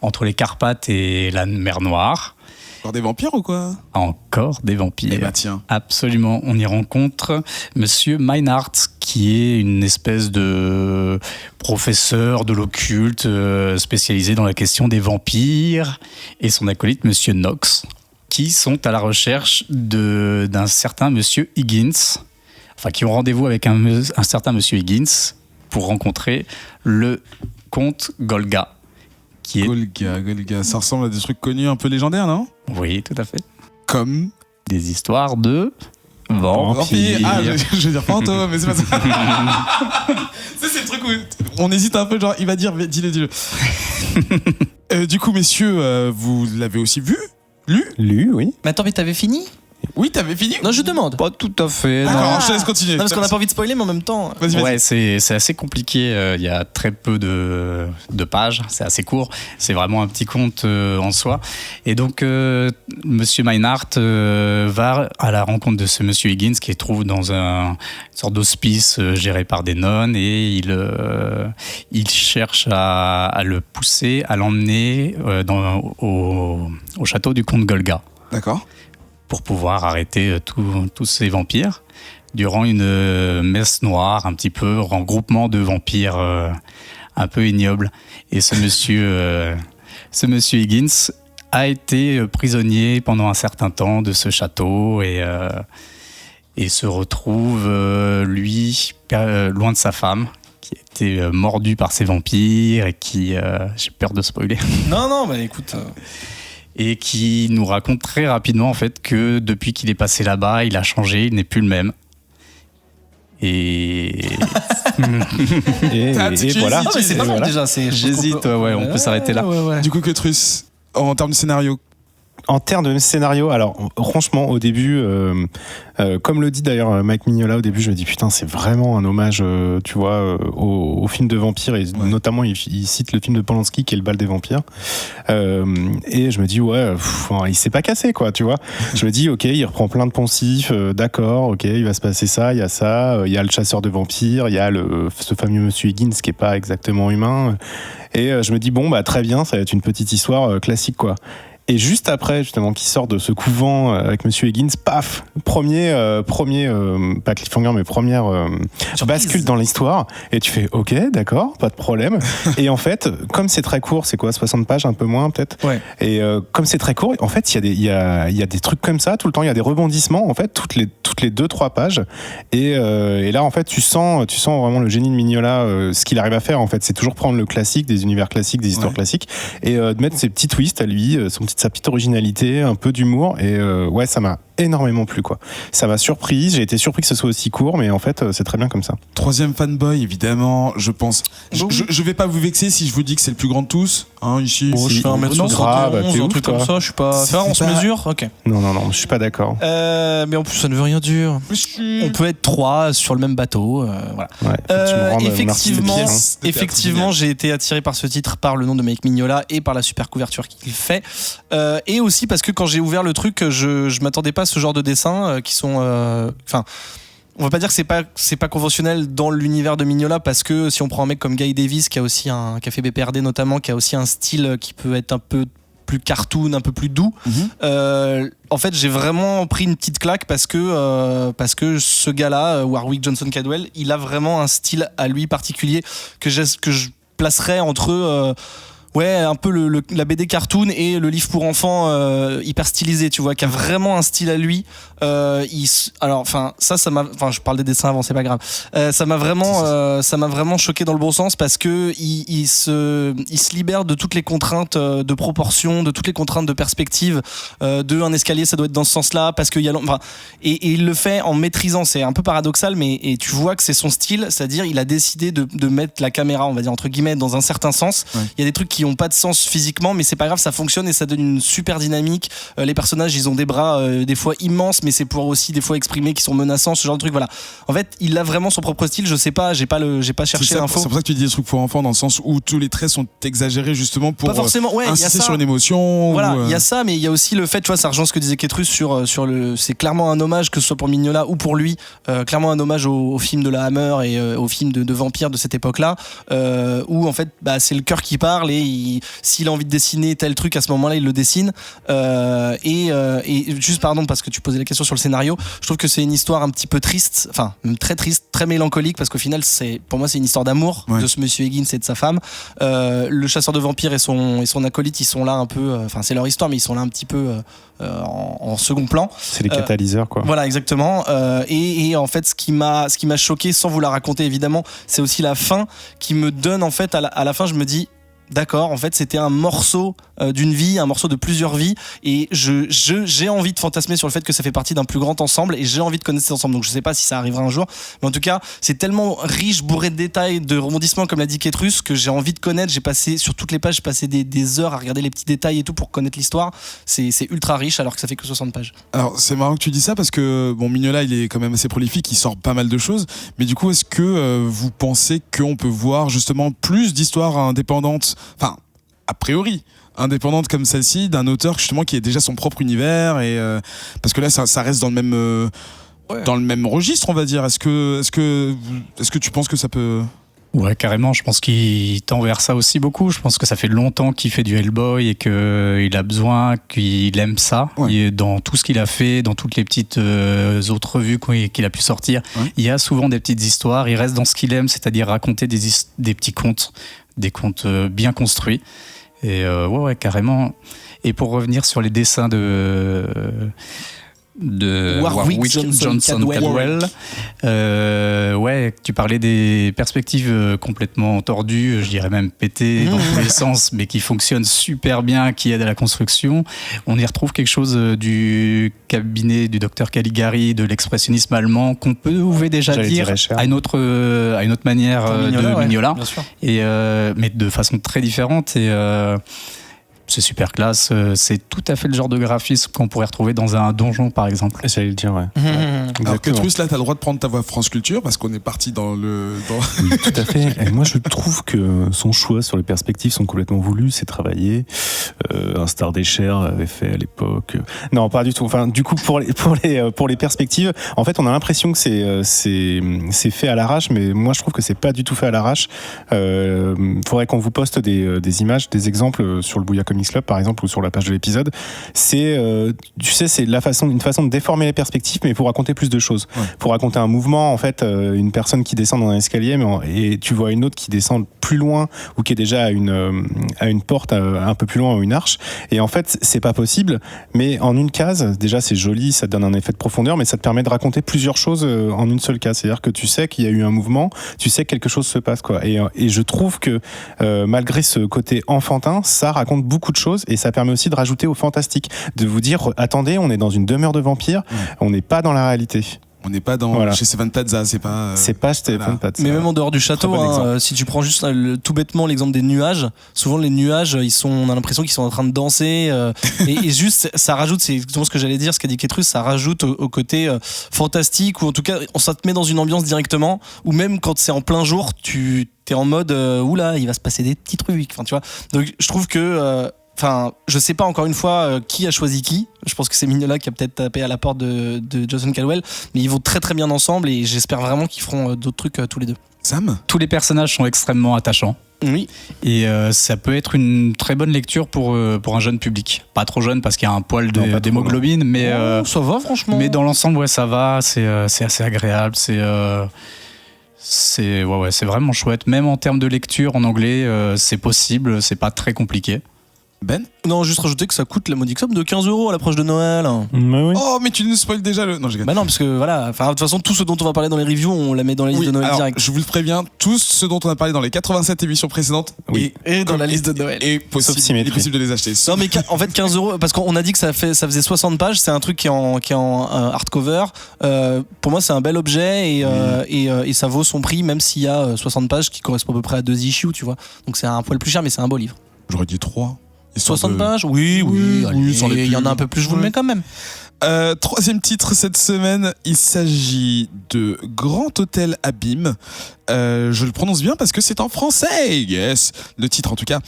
[SPEAKER 2] entre les Carpates et la mer Noire.
[SPEAKER 1] Encore des vampires ou quoi?
[SPEAKER 2] Encore des vampires.
[SPEAKER 1] Eh bah tiens.
[SPEAKER 2] Absolument, on y rencontre Monsieur Meinhardt, qui est une espèce de professeur de l'occulte spécialisé dans la question des vampires, et son acolyte Monsieur Knox, qui sont à la recherche d'un certain Monsieur Higgins. qui ont rendez-vous avec un certain monsieur Higgins pour rencontrer le comte Golga. Qui est...
[SPEAKER 1] Golga, ça ressemble à des trucs connus un peu légendaires, non?
[SPEAKER 2] Oui, tout à fait.
[SPEAKER 1] Comme
[SPEAKER 2] des histoires de vampires.
[SPEAKER 1] Ah, je veux dire fantôme, mais c'est pas ça. C'est le truc où on hésite un peu, genre il va dire, mais dis-le. Du coup, messieurs, vous l'avez aussi vu?
[SPEAKER 5] Lu, oui.
[SPEAKER 3] Mais attends, mais t'avais fini?
[SPEAKER 1] Oui, t'avais fini?
[SPEAKER 3] Non, je demande.
[SPEAKER 4] Pas tout à fait.
[SPEAKER 1] D'accord, je te laisse continuer.
[SPEAKER 3] Non, parce qu'on n'a pas envie de spoiler, mais en même temps.
[SPEAKER 1] Vas-y.
[SPEAKER 2] Ouais, c'est assez compliqué. Il y a très peu de pages. C'est assez court. C'est vraiment un petit conte en soi. Et donc, Monsieur Meinhardt va à la rencontre de ce Monsieur Higgins qui se trouve dans une sorte d'hospice géré par des nonnes et il cherche à le pousser, à l'emmener au château du comte Golga.
[SPEAKER 1] D'accord.
[SPEAKER 2] Pour pouvoir arrêter tous ces vampires durant une messe noire, un petit peu regroupement de vampires un peu ignobles. Et ce monsieur Higgins a été prisonnier pendant un certain temps de ce château et se retrouve, lui, loin de sa femme, qui a été mordue par ces vampires et qui... j'ai peur de spoiler.
[SPEAKER 3] Non, bah écoute...
[SPEAKER 2] Et qui nous raconte très rapidement en fait que depuis qu'il est passé là-bas, il a changé, il n'est plus le même. Et
[SPEAKER 5] voilà.
[SPEAKER 3] Non, mais c'est pas mal déjà.
[SPEAKER 2] J'hésite, ouais, on peut s'arrêter là.
[SPEAKER 3] Ouais.
[SPEAKER 1] Du coup, Ketrus, en termes de scénario?
[SPEAKER 5] En termes de scénario, alors franchement au début, comme le dit d'ailleurs Mike Mignola au début, je me dis putain c'est vraiment un hommage, tu vois, au film de vampires et notamment il cite le film de Polanski qui est Le Bal des vampires et je me dis il s'est pas cassé quoi, tu vois. Je me dis ok, il reprend plein de poncifs, d'accord, ok, il va se passer ça, il y a ça, il y a le chasseur de vampires, il y a ce fameux Monsieur Higgins qui est pas exactement humain et je me dis bon bah très bien, ça va être une petite histoire classique quoi. Et juste après, justement, qu'il sort de ce couvent avec Monsieur Higgins, paf, premier pas cliffhanger, mais première bascule dans l'histoire. Et tu fais, ok, d'accord, pas de problème. Et en fait, comme c'est très court, c'est quoi, 60 pages, un peu moins peut-être.
[SPEAKER 3] Ouais.
[SPEAKER 5] Et comme c'est très court, en fait, il y a des trucs comme ça tout le temps. Il y a des rebondissements, en fait, toutes les 2-3 pages. Et là, en fait, tu sens vraiment le génie de Mignola. Ce qu'il arrive à faire, en fait, c'est toujours prendre le classique, des univers classiques, des histoires classiques, et de mettre ses petits twists à lui, sa petite originalité, un peu d'humour, et ça m'a énormément plu quoi. Ça m'a surprise, j'ai été surpris que ce soit aussi court, mais en fait c'est très bien comme ça.
[SPEAKER 1] Troisième fanboy évidemment, je pense. Je vais pas vous vexer si je vous dis que c'est le plus grand de tous, hein, ici.
[SPEAKER 3] Bon, je fais 1m71, un truc comme ça, je suis pas... Ça, on se mesure. Ok.
[SPEAKER 5] Non, je suis pas d'accord.
[SPEAKER 3] Mais en plus ça ne veut rien dire. On peut être 3 sur le même bateau, voilà.
[SPEAKER 5] Ouais,
[SPEAKER 3] effectivement, j'ai été attiré par ce titre, par le nom de Mike Mignola et par la super couverture qu'il fait. Et aussi parce que quand j'ai ouvert le truc, je m'attendais pas à ce genre de dessins qui sont... on va pas dire que c'est pas conventionnel dans l'univers de Mignola, parce que si on prend un mec comme Guy Davis qui a fait BPRD notamment, qui a aussi un style qui peut être un peu plus cartoon, un peu plus doux. En fait, j'ai vraiment pris une petite claque parce que ce gars-là, Warwick Johnson Cadwell, il a vraiment un style à lui particulier que je placerais entre... un peu la BD cartoon et le livre pour enfants hyper stylisé, tu vois, qui a vraiment un style à lui. Je parle des dessins avant, c'est pas grave. Ça m'a vraiment choqué dans le bon sens, parce que il se libère de toutes les contraintes de proportion, de toutes les contraintes de perspective, un escalier ça doit être dans ce sens-là, parce qu'il y a et il le fait en maîtrisant. C'est un peu paradoxal, mais tu vois que c'est son style, c'est-à-dire il a décidé de mettre la caméra, on va dire entre guillemets, dans un certain sens. Il y a des trucs qui ont pas de sens physiquement, mais c'est pas grave, ça fonctionne et ça donne une super dynamique. Les personnages, ils ont des bras des fois immenses, mais c'est pour aussi des fois exprimer qu'ils sont menaçants, ce genre de truc. Voilà. En fait, il a vraiment son propre style. Je sais pas, j'ai pas cherché l'info.
[SPEAKER 1] C'est pour ça que tu dis des trucs pour enfants, dans le sens où tous les traits sont exagérés justement pour
[SPEAKER 3] pas forcément,
[SPEAKER 1] insister sur une émotion.
[SPEAKER 3] Voilà, il y a ça, mais il y a aussi le fait, tu vois, ça rejoint ce que disait Ketrus sur c'est clairement un hommage, que ce soit pour Mignola ou pour lui, clairement un hommage au film de la Hammer et au film de vampires de cette époque-là, où en fait, c'est le cœur qui parle et s'il a envie de dessiner tel truc à ce moment-là, il le dessine. Et juste pardon, parce que tu posais la question sur le scénario, je trouve que c'est une histoire un petit peu triste, enfin même très triste, très mélancolique, parce qu'au final, pour moi, c'est une histoire d'amour de ce monsieur Higgins et de sa femme. Le chasseur de vampires et son acolyte, ils sont là un peu, enfin c'est leur histoire, mais ils sont là un petit peu en second plan.
[SPEAKER 5] C'est les catalyseurs, quoi.
[SPEAKER 3] Voilà, exactement. Et en fait, ce qui m'a choqué, sans vous la raconter évidemment, c'est aussi la fin qui me donne, en fait, à la fin, je me dis, d'accord, en fait, c'était un morceau d'une vie, un morceau de plusieurs vies, et j'ai envie de fantasmer sur le fait que ça fait partie d'un plus grand ensemble, et j'ai envie de connaître cet ensemble. Donc je sais pas si ça arrivera un jour, mais en tout cas, c'est tellement riche, bourré de détails, de rebondissements, comme l'a dit Ketrus, que j'ai envie de connaître. J'ai passé sur toutes les pages, j'ai passé des heures à regarder les petits détails et tout pour connaître l'histoire. C'est ultra riche, alors que ça fait que 60 pages.
[SPEAKER 1] Alors c'est marrant que tu dis ça, parce que bon, Mignola, il est quand même assez prolifique, il sort pas mal de choses, mais du coup, est-ce que vous pensez qu'on peut voir justement plus d'histoires indépendantes, enfin a priori indépendante comme celle-ci, d'un auteur justement qui a déjà son propre univers, et parce que là ça reste dans le même dans le même registre, on va dire. Est-ce que tu penses que ça peut...
[SPEAKER 2] Ouais, carrément, je pense qu'il tend vers ça aussi beaucoup. Je pense que ça fait longtemps qu'il fait du Hellboy et qu'il a besoin, qu'il aime ça. Ouais. Dans tout ce qu'il a fait, dans toutes les petites autres revues qu'il a pu sortir, il y a souvent des petites histoires. Il reste dans ce qu'il aime, c'est-à-dire raconter des petits contes, des contes bien construits. Et ouais, carrément. Et pour revenir sur les dessins de Warwick Johnson Cadwell, ouais, tu parlais des perspectives complètement tordues, je dirais même pétées dans tous les sens, mais qui fonctionnent super bien, qui aident à la construction. On y retrouve quelque chose du cabinet du docteur Caligari, de l'expressionnisme allemand, qu'on pouvait déjà dire à une autre manière de Mignola, et mais de façon très différente. Et c'est super classe, c'est tout à fait le genre de graphisme qu'on pourrait retrouver dans un donjon, par exemple.
[SPEAKER 5] J'allais le dire, ouais.
[SPEAKER 1] Alors que Truss, là, t'as le droit de prendre ta voix France Culture, parce qu'on est parti dans le...
[SPEAKER 5] Oui, tout à fait. Et moi, je trouve que son choix sur les perspectives sont complètement voulus, c'est travaillé. Un Star Desher avait fait à l'époque. Non, pas du tout. Enfin, du coup, pour les perspectives, en fait, on a l'impression que c'est fait à l'arrache, mais moi, je trouve que c'est pas du tout fait à l'arrache. Faudrait qu'on vous poste des images, des exemples sur le Bouya Comics Club, par exemple, ou sur la page de l'épisode. C'est, tu sais, c'est une façon de déformer les perspectives, mais pour raconter plus de choses. Ouais. Pour raconter un mouvement, en fait, une personne qui descend dans un escalier, et tu vois une autre qui descend plus loin, ou qui est déjà à une porte un peu plus loin, ou une arche. Et en fait, c'est pas possible, mais en une case, déjà, c'est joli, ça te donne un effet de profondeur, mais ça te permet de raconter plusieurs choses en une seule case. C'est-à-dire que tu sais qu'il y a eu un mouvement, tu sais que quelque chose se passe, quoi. Et je trouve que, malgré ce côté enfantin, ça raconte beaucoup de choses, et ça permet aussi de rajouter au fantastique, de vous dire, attendez, on est dans une demeure de vampires, on n'est pas dans la réalité.
[SPEAKER 1] On n'est pas dans chez Stéphane Plaza, c'est pas
[SPEAKER 5] Stéphane Plaza.
[SPEAKER 3] Mais même en dehors du château, si tu prends juste tout bêtement l'exemple des nuages, souvent les nuages, on a l'impression qu'ils sont en train de danser, et juste ça rajoute, c'est exactement ce que j'allais dire, ce qu'a dit Ketrus, ça rajoute au côté fantastique, ou en tout cas ça te met dans une ambiance directement, ou même quand c'est en plein jour, tu t'es en mode oula, il va se passer des petits trucs, enfin tu vois. Donc je trouve que enfin, je sais pas encore une fois qui a choisi qui. Je pense que c'est Mignola qui a peut-être tapé à la porte de Johnson Cadwell, mais ils vont très très bien ensemble, et j'espère vraiment qu'ils feront d'autres trucs tous les deux.
[SPEAKER 1] Sam ?
[SPEAKER 2] Tous les personnages sont extrêmement attachants.
[SPEAKER 3] Oui.
[SPEAKER 2] Et ça peut être une très bonne lecture pour un jeune public. Pas trop jeune parce qu'il y a un poil d'hémoglobine, mais
[SPEAKER 3] ça va franchement.
[SPEAKER 2] Mais dans l'ensemble, ouais, ça va. C'est assez agréable. C'est vraiment chouette. Même en termes de lecture en anglais, c'est possible. C'est pas très compliqué.
[SPEAKER 1] Ben ?
[SPEAKER 3] Non, juste rajouter que ça coûte la modique somme de 15 € à l'approche de Noël.
[SPEAKER 5] Oui.
[SPEAKER 1] Oh, mais tu nous spoil déjà le... Non, je
[SPEAKER 3] bah non, parce que voilà, de toute façon, tout ce dont on va parler dans les reviews, on la met dans la liste de Noël direct.
[SPEAKER 1] Je vous le préviens, tout ce dont on a parlé dans les 87 émissions précédentes
[SPEAKER 3] et dans la liste de Noël.
[SPEAKER 1] Et possible de les acheter.
[SPEAKER 3] Non, mais en fait, 15 €, parce qu'on a dit que ça faisait 60 pages, c'est un truc qui est en hardcover. Pour moi, c'est un bel objet, et ça vaut son prix, même s'il y a 60 pages qui correspondent à peu près à 2 issues, tu vois. Donc c'est un poil plus cher, mais c'est un beau livre.
[SPEAKER 1] J'aurais dit 3.
[SPEAKER 3] 60 pages ? Oui, il y en a un peu plus, je vous le mets quand même.
[SPEAKER 1] Troisième titre cette semaine, il s'agit de Grand Hôtel Abîme. je le prononce bien parce que c'est en français. Yes, le titre en tout cas.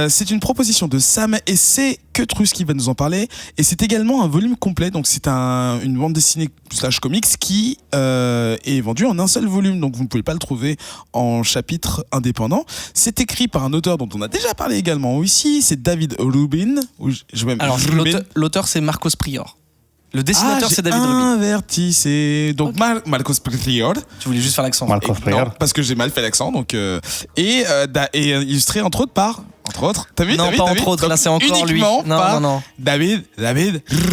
[SPEAKER 1] C'est une proposition de Sam et c'est Quetrus qui va nous en parler. Et c'est également un volume complet, donc c'est une bande dessinée / comics qui est vendue en un seul volume, donc vous ne pouvez pas le trouver en chapitre indépendant. C'est écrit par un auteur dont on a déjà parlé également ici, c'est David Rubin.
[SPEAKER 3] Alors l'auteur c'est Marcos Prior. Le dessinateur c'est David Rubin.
[SPEAKER 1] Inverti, c'est donc Marcos Prior.
[SPEAKER 3] Tu voulais juste faire l'accent.
[SPEAKER 5] Marcos Prior.
[SPEAKER 1] Non, parce que j'ai mal fait l'accent, donc et illustré entre autres par. T'as vu?
[SPEAKER 3] Non, pas entre autres, là c'est encore lui. Non.
[SPEAKER 1] David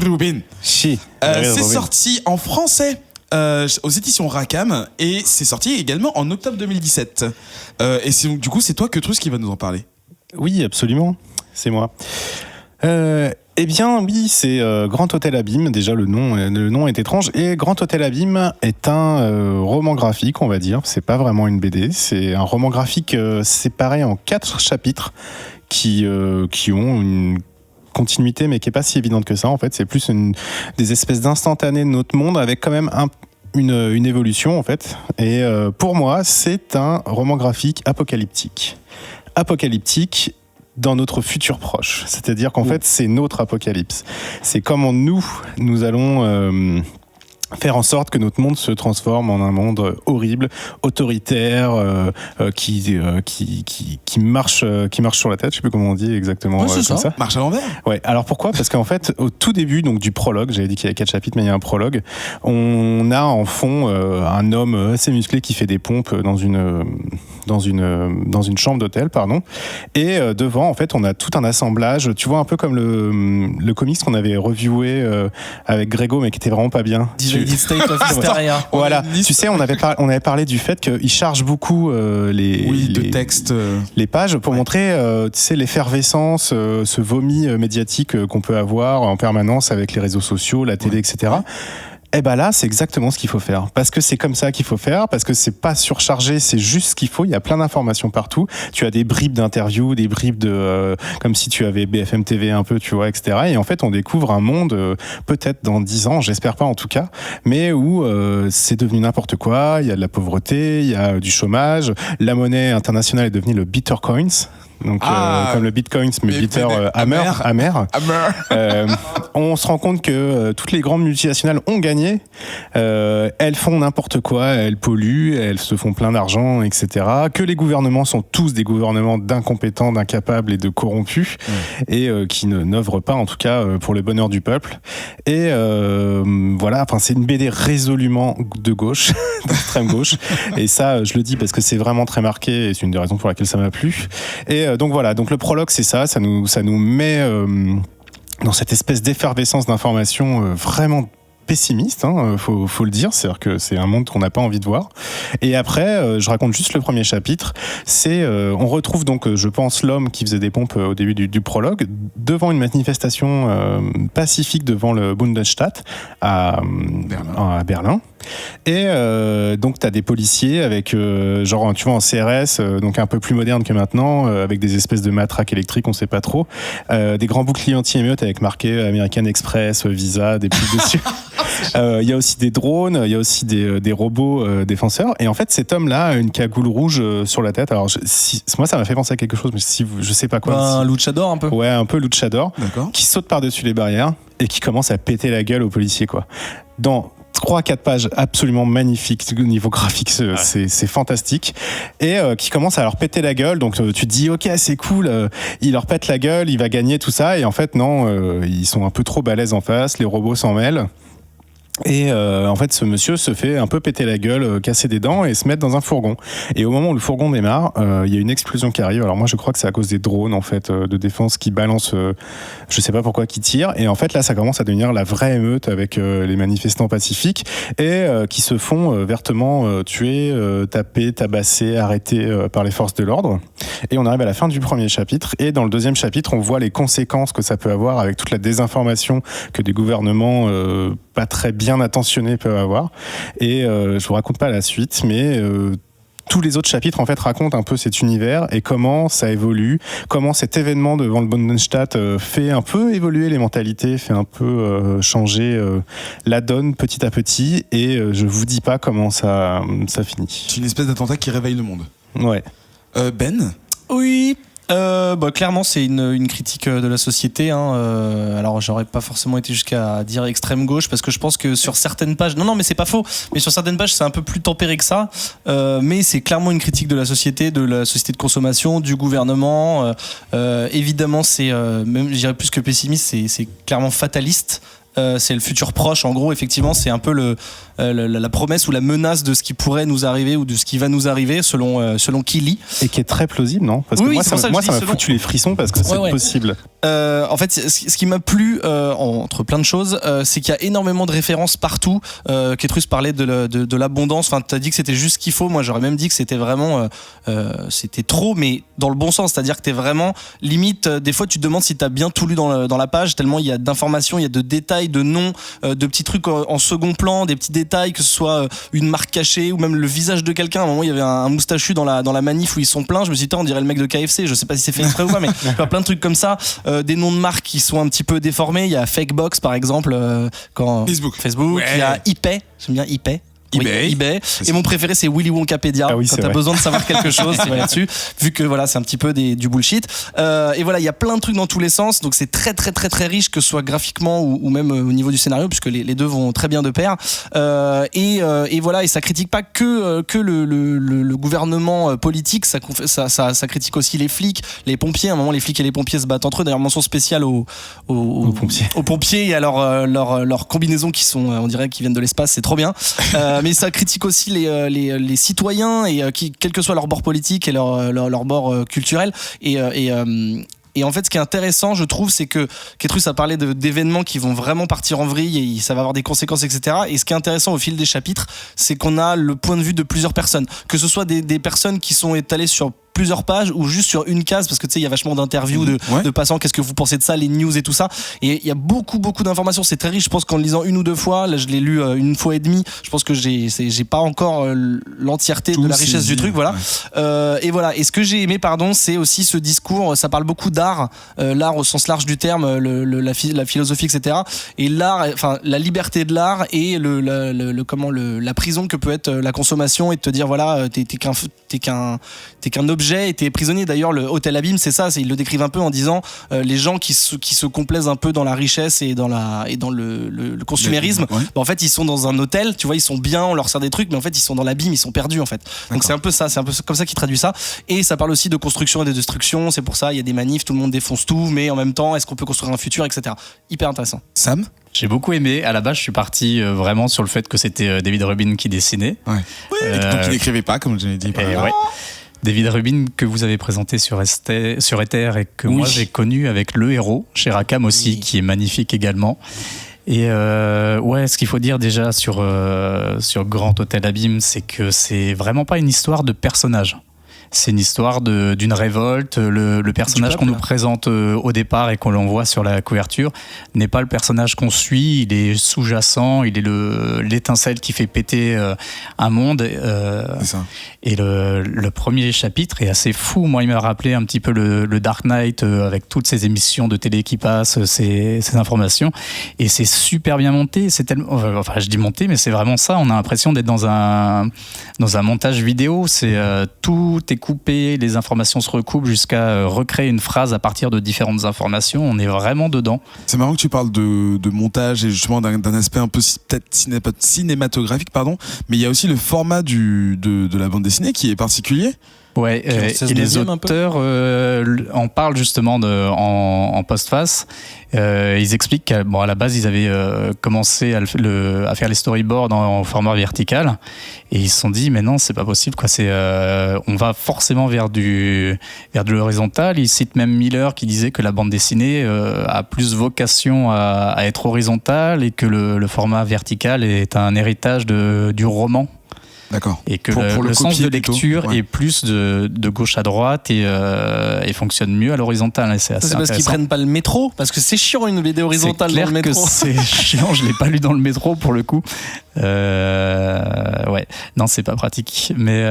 [SPEAKER 1] Rubin.
[SPEAKER 5] Si.
[SPEAKER 1] C'est sorti en français aux éditions Rackham et c'est sorti également en octobre 2017. Et du coup, c'est toi, Quetrus, qui va nous en parler.
[SPEAKER 5] Oui, absolument. C'est moi. Eh bien, oui, c'est Grand Hôtel Abîme. Déjà, le nom est étrange. Et Grand Hôtel Abîme est un roman graphique, on va dire. C'est pas vraiment une BD. C'est un roman graphique séparé en 4 chapitres qui ont une continuité, mais qui est pas si évidente que ça. En fait, c'est plus des espèces d'instantanés de notre monde avec quand même une évolution, en fait. Et pour moi, c'est un roman graphique apocalyptique. Apocalyptique dans notre futur proche. C'est-à-dire qu'en fait, c'est notre apocalypse. C'est comment nous allons faire en sorte que notre monde se transforme en un monde horrible, autoritaire, qui marche sur la tête. Je sais plus comment on dit exactement.
[SPEAKER 3] Oui, c'est
[SPEAKER 5] comme
[SPEAKER 3] ça.
[SPEAKER 1] Marche à l'envers.
[SPEAKER 5] Ouais. Alors pourquoi ? Parce qu'en fait, au tout début donc du prologue, j'avais dit qu'il y avait 4 chapitres, mais il y a un prologue. On a en fond un homme assez musclé qui fait des pompes dans une chambre d'hôtel, pardon. Et devant, en fait, on a tout un assemblage. Tu vois, un peu comme le comics qu'on avait reviewé avec Grégo, mais qui était vraiment pas bien.
[SPEAKER 3] Divided State of Hysteria.
[SPEAKER 5] Voilà. Tu sais, on avait parlé du fait qu'il charge beaucoup
[SPEAKER 1] de textes.
[SPEAKER 5] Les pages pour montrer, tu sais, l'effervescence, ce vomi médiatique qu'on peut avoir en permanence avec les réseaux sociaux, la télé, etc. Eh ben là, c'est exactement ce qu'il faut faire. Parce que c'est comme ça qu'il faut faire, parce que c'est pas surchargé, c'est juste ce qu'il faut. Il y a plein d'informations partout. Tu as des bribes d'interviews, des bribes de... comme si tu avais BFM TV un peu, tu vois, etc. Et en fait, on découvre un monde, peut-être dans 10 ans, j'espère pas en tout cas, mais où c'est devenu n'importe quoi. Il y a de la pauvreté, il y a du chômage. La monnaie internationale est devenue le Bitcoins. Donc, comme le Bitcoin, mais bitter, amer. On se rend compte que toutes les grandes multinationales ont gagné. Elles font n'importe quoi, elles polluent, elles se font plein d'argent, etc. Que les gouvernements sont tous des gouvernements d'incompétents, d'incapables et de corrompus, et qui n'œuvrent pas, en tout cas, pour le bonheur du peuple. Et voilà, enfin, c'est une BD résolument de gauche, d'extrême gauche. Et ça, je le dis parce que c'est vraiment très marqué, et c'est une des raisons pour laquelle ça m'a plu. Et donc voilà, donc le prologue c'est ça nous met dans cette espèce d'effervescence d'informations vraiment pessimiste, faut le dire, c'est-à-dire que c'est un monde qu'on n'a pas envie de voir. Et après, je raconte juste le premier chapitre. On retrouve donc, je pense, l'homme qui faisait des pompes au début du prologue devant une manifestation pacifique devant le Bundesstadt à Berlin. Et donc t'as des policiers avec genre tu vois en CRS donc un peu plus moderne que maintenant avec des espèces de matraques électriques, on sait pas trop, des grands boucliers anti-émeutes avec marqué American Express, Visa, des pubs dessus. Il y a aussi des drones, il y a aussi des robots défenseurs, et en fait cet homme là a une cagoule rouge sur la tête. Alors moi ça m'a fait penser à quelque chose, mais je sais pas quoi.
[SPEAKER 3] Un luchador un peu.
[SPEAKER 5] Ouais, un peu luchador.
[SPEAKER 1] D'accord.
[SPEAKER 5] Qui saute par-dessus les barrières et qui commence à péter la gueule aux policiers, quoi. Dans 3-4 pages absolument magnifiques au niveau graphique, c'est fantastique, et qui commence à leur péter la gueule. Donc tu te dis ok, c'est cool, il leur pète la gueule, il va gagner tout ça, et en fait non, ils sont un peu trop balèzes en face, les robots s'en mêlent. Et en fait, ce monsieur se fait un peu péter la gueule, casser des dents et se mettre dans un fourgon. Et au moment où le fourgon démarre, il y a une explosion qui arrive. Alors moi, je crois que c'est à cause des drones en fait de défense qui balancent, je sais pas pourquoi, qui tirent. Et en fait, là, ça commence à devenir la vraie émeute avec les manifestants pacifiques et qui se font vertement tuer, taper, tabasser, arrêter par les forces de l'ordre. Et on arrive à la fin du premier chapitre. Et dans le deuxième chapitre, on voit les conséquences que ça peut avoir avec toute la désinformation que des gouvernements pas très bien intentionnés peuvent avoir. Et je vous raconte pas la suite, mais tous les autres chapitres en fait racontent un peu cet univers et comment ça évolue, comment cet événement devant le Bodenstadt fait un peu évoluer les mentalités, fait un peu changer la donne petit à petit, et je vous dis pas comment ça finit.
[SPEAKER 1] C'est une espèce d'attentat qui réveille le monde.
[SPEAKER 5] Ouais.
[SPEAKER 1] Ben ?
[SPEAKER 3] Oui. Clairement, c'est une critique de la société. Alors, j'aurais pas forcément été jusqu'à dire extrême gauche, parce que je pense que sur certaines pages, non, mais c'est pas faux. Mais sur certaines pages, c'est un peu plus tempéré que ça. Mais c'est clairement une critique de la société de consommation, du gouvernement. Évidemment, c'est même, je dirais plus que pessimiste, c'est clairement fataliste. C'est le futur proche, en gros. Effectivement, c'est un peu la promesse ou la menace de ce qui pourrait nous arriver ou de ce qui va nous arriver selon qui lit.
[SPEAKER 5] Et qui est très plausible, non ? Parce que
[SPEAKER 3] Oui,
[SPEAKER 5] ça m'a foutu les frissons, parce que c'est possible.
[SPEAKER 3] En fait, ce qui m'a plu, entre plein de choses, c'est qu'il y a énormément de références partout. Kétrus parlait de l'abondance. Enfin, t'as dit que c'était juste ce qu'il faut. Moi, j'aurais même dit que c'était vraiment, c'était trop, mais dans le bon sens. C'est-à-dire que t'es vraiment limite. Des fois, tu te demandes si t'as bien tout lu dans la page, tellement il y a d'informations, il y a de détails, de noms, de petits trucs en second plan, des petits détails, que ce soit une marque cachée ou même le visage de quelqu'un. À un moment, il y avait un moustachu dans la manif où ils sont pleins. Je me suis dit, on dirait le mec de KFC. Je sais pas si c'est fait exprès ou pas, mais plein de trucs comme ça. Des noms de marques qui sont un petit peu déformés. Il y a Fakebox par exemple, Facebook.
[SPEAKER 1] Ouais.
[SPEAKER 3] Il y a ePay, j'aime bien ePay. eBay. Et mon préféré, c'est Willy Wonkapédia.
[SPEAKER 5] Ah oui,
[SPEAKER 3] quand t'as besoin de savoir quelque chose, tu vas là-dessus. Vu que voilà, c'est un petit peu du bullshit. Et voilà, il y a plein de trucs dans tous les sens. Donc c'est très très très très riche, que ce soit graphiquement ou même au niveau du scénario, puisque les deux vont très bien de pair. Et voilà, et ça critique pas que le gouvernement politique. Ça critique aussi les flics, les pompiers. À un moment, les flics et les pompiers se battent entre eux. D'ailleurs, mention spéciale aux pompiers et à leurs combinaisons qui sont, on dirait, qui viennent de l'espace. C'est trop bien. Mais ça critique aussi les citoyens, et quel que soit leur bord politique et leur bord culturel. Et en fait, ce qui est intéressant, je trouve, c'est que Kétrus a parlé d'événements qui vont vraiment partir en vrille et ça va avoir des conséquences, etc. Et ce qui est intéressant au fil des chapitres, c'est qu'on a le point de vue de plusieurs personnes. Que ce soit des personnes qui sont étalées sur plusieurs pages ou juste sur une case, parce que tu sais, il y a vachement d'interviews de passants, qu'est-ce que vous pensez de ça, les news et tout ça, et il y a beaucoup d'informations, c'est très riche. Je pense qu'en le lisant une ou deux fois, là je l'ai lu une fois et demie, je pense que j'ai pas encore l'entièreté de la richesse du truc, voilà. Ouais. Et voilà, et ce que j'ai aimé, c'est aussi ce discours. Ça parle beaucoup d'art, l'art au sens large du terme, la philosophie, etc. Et l'art, enfin la liberté de l'art et la prison que peut être la consommation, et de te dire voilà, t'es qu'un objet et t'es prisonnier. D'ailleurs, le Hôtel Abîme, c'est ça, ils le décrivent un peu en disant les gens qui se complaisent un peu dans la richesse et dans le consumérisme, en fait ils sont dans un hôtel, tu vois, ils sont bien, on leur sert des trucs, mais en fait ils sont dans l'abîme, ils sont perdus en fait. Donc c'est un peu comme ça qu'ils traduisent ça. Et ça parle aussi de construction et de destruction. C'est pour ça il y a des manifs, tout le monde défonce tout, mais en même temps, est-ce qu'on peut construire un futur, etc. Hyper intéressant.
[SPEAKER 1] Sam ?
[SPEAKER 2] J'ai beaucoup aimé. À la base, je suis parti vraiment sur le fait que c'était David Rubin qui dessinait.
[SPEAKER 1] Ouais. Donc il n'écrivait pas, comme je l'ai dit.
[SPEAKER 2] Ouais. David Rubin, que vous avez présenté sur Ether et que moi j'ai connu avec Le Héros, chez Rackham aussi, qui est magnifique également. Et ce qu'il faut dire déjà sur Grand Hôtel Abîme, c'est que c'est vraiment pas une histoire de personnage. C'est une histoire d'une révolte. Le personnage qu'on nous présente au départ et qu'on l'envoie sur la couverture n'est pas le personnage qu'on suit. Il est sous-jacent, il est l'étincelle qui fait péter un monde.
[SPEAKER 1] C'est ça.
[SPEAKER 2] Et le premier chapitre est assez fou. Moi, il m'a rappelé un petit peu le Dark Knight avec toutes ces émissions de télé qui passent, ces informations. Et c'est super bien monté. C'est tellement, enfin, je dis monté, mais c'est vraiment ça. On a l'impression d'être dans un montage vidéo. C'est tout est coupé, les informations se recoupent jusqu'à recréer une phrase à partir de différentes informations. On est vraiment dedans.
[SPEAKER 1] C'est marrant que tu parles de montage et justement d'un aspect un peu peut-être cinématographique, mais il y a aussi le format de la bande dessinée qui est particulier.
[SPEAKER 2] Ouais, et les auteurs en parlent justement en postface. Ils expliquent qu'à la base, ils avaient commencé à faire les storyboards en format vertical, et ils se sont dit mais non, c'est pas possible quoi. On va forcément vers de l'horizontal. Ils citent même Miller qui disait que la bande dessinée a plus vocation à être horizontale et que le format vertical est un héritage du roman.
[SPEAKER 1] D'accord.
[SPEAKER 2] Et que
[SPEAKER 1] Pour
[SPEAKER 2] le sens
[SPEAKER 1] copier
[SPEAKER 2] de lecture
[SPEAKER 1] plutôt, ouais.
[SPEAKER 2] est plus de gauche à droite et fonctionne mieux à l'horizontale. Et c'est assez
[SPEAKER 3] C'est parce qu'ils
[SPEAKER 2] intéressant.
[SPEAKER 3] prennent pas le métro, parce que c'est chiant une BD horizontale
[SPEAKER 2] C'est clair
[SPEAKER 3] dans le métro.
[SPEAKER 2] que c'est chiant, je l'ai pas lu dans le métro pour le coup. Ouais, non, c'est pas pratique. Mais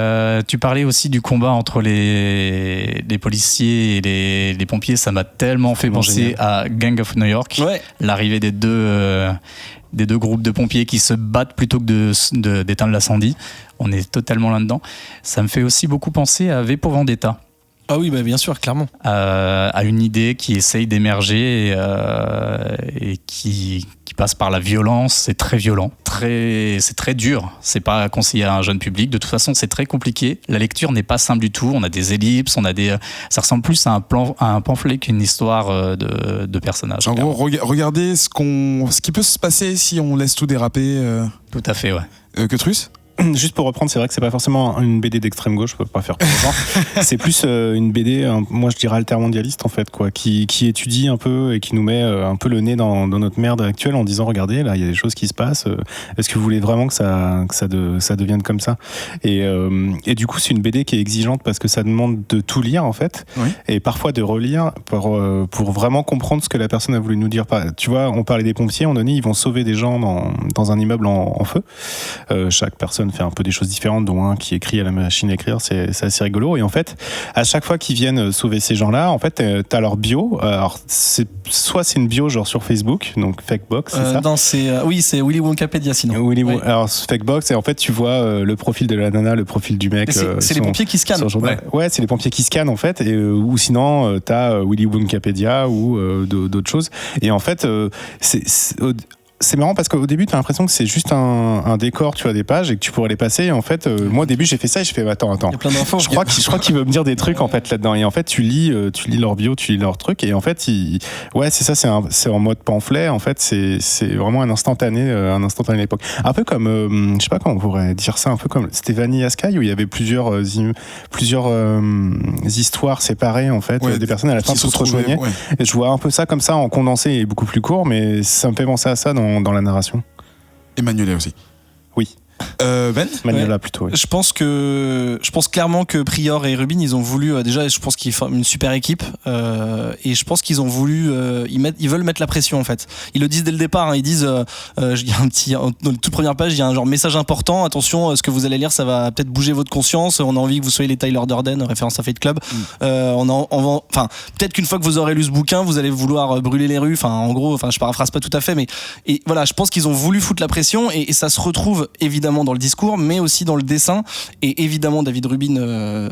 [SPEAKER 2] tu parlais aussi du combat entre les policiers et les pompiers, ça m'a tellement fait penser à Gang of New York.
[SPEAKER 3] Ouais.
[SPEAKER 2] L'arrivée des deux groupes de pompiers qui se battent plutôt que d'éteindre l'incendie. On est totalement là-dedans. Ça me fait aussi beaucoup penser à V pour Vendetta.
[SPEAKER 3] Ah oui, bah bien sûr, clairement.
[SPEAKER 2] À une idée qui essaye d'émerger et qui passe par la violence. C'est très violent, c'est très dur. C'est pas conseillé à un jeune public. De toute façon, c'est très compliqué. La lecture n'est pas simple du tout. On a des ellipses, ça ressemble plus à un pamphlet qu'une histoire de personnages.
[SPEAKER 1] En gros, regardez ce qui peut se passer si on laisse tout déraper.
[SPEAKER 2] Tout à fait, ouais.
[SPEAKER 1] Quetrus ?
[SPEAKER 5] Juste pour reprendre, c'est vrai que c'est pas forcément une BD d'extrême gauche, je peux pas faire plus longtemps. C'est plus une BD, moi je dirais altermondialiste en fait, quoi, qui étudie un peu et qui nous met un peu le nez dans notre merde actuelle en disant regardez, là il y a des choses qui se passent. Est-ce que vous voulez vraiment que ça devienne comme ça ? Et du coup c'est une BD qui est exigeante parce que ça demande de tout lire en fait,
[SPEAKER 1] Oui.
[SPEAKER 5] et parfois de relire pour vraiment comprendre ce que la personne a voulu nous dire. Tu vois, on parlait des pompiers, on donné ils vont sauver des gens dans un immeuble en feu. Chaque personne fait un peu des choses différentes, dont un qui écrit à la machine à écrire, c'est assez rigolo. Et en fait, à chaque fois qu'ils viennent sauver ces gens-là, en fait, t'as leur bio. Alors, soit c'est une bio genre sur Facebook, donc Fakebox, c'est ça.
[SPEAKER 3] Non, c'est Willy Wonkapédia sinon.
[SPEAKER 5] Alors Fakebox, et en fait, tu vois le profil de la nana, le profil du mec.
[SPEAKER 3] C'est les pompiers qui scannent.
[SPEAKER 5] Ouais, c'est les pompiers qui scannent en fait, ou sinon t'as Willy Wonkapédia ou d'autres choses. Et en fait, c'est marrant parce qu'au début, tu as l'impression que c'est juste un décor, tu vois, des pages et que tu pourrais les passer. Et en fait, moi au début, j'ai fait ça et je fais attends.
[SPEAKER 3] Il y a plein d'infos.
[SPEAKER 5] Je crois qu'il veut me dire des trucs en fait là-dedans. Et en fait, tu lis leur bio, tu lis leur truc. Et en fait, c'est ça, c'est en mode pamphlet. En fait, c'est vraiment un instantané à l'époque. Un peu comme, je sais pas comment on pourrait dire ça, un peu comme c'était Vanilla Sky où il y avait plusieurs histoires séparées en fait, des personnes à la fin
[SPEAKER 1] qui
[SPEAKER 5] se rejoignaient.
[SPEAKER 1] Ouais.
[SPEAKER 5] Et je vois un peu ça comme ça en condensé et beaucoup plus court, mais ça me fait penser à ça dans la narration.
[SPEAKER 1] Emmanuel aussi.
[SPEAKER 5] Oui.
[SPEAKER 1] Ben ?
[SPEAKER 5] Manuela plutôt. Oui.
[SPEAKER 3] Je pense clairement que Prior et Rubin ils ont voulu déjà, je pense qu'ils forment une super équipe et je pense qu'ils ont voulu ils veulent mettre la pression en fait. Ils le disent dès le départ, hein, ils disent il y a un petit dans la toute première page, il y a un genre message important, attention, ce que vous allez lire ça va peut-être bouger votre conscience, on a envie que vous soyez les Tyler Durden, référence à Fight Club. Enfin peut-être qu'une fois que vous aurez lu ce bouquin, vous allez vouloir brûler les rues, enfin en gros, je paraphrase pas tout à fait, mais et voilà, je pense qu'ils ont voulu foutre la pression et ça se retrouve évidemment dans le discours mais aussi dans le dessin. Et évidemment David Rubin,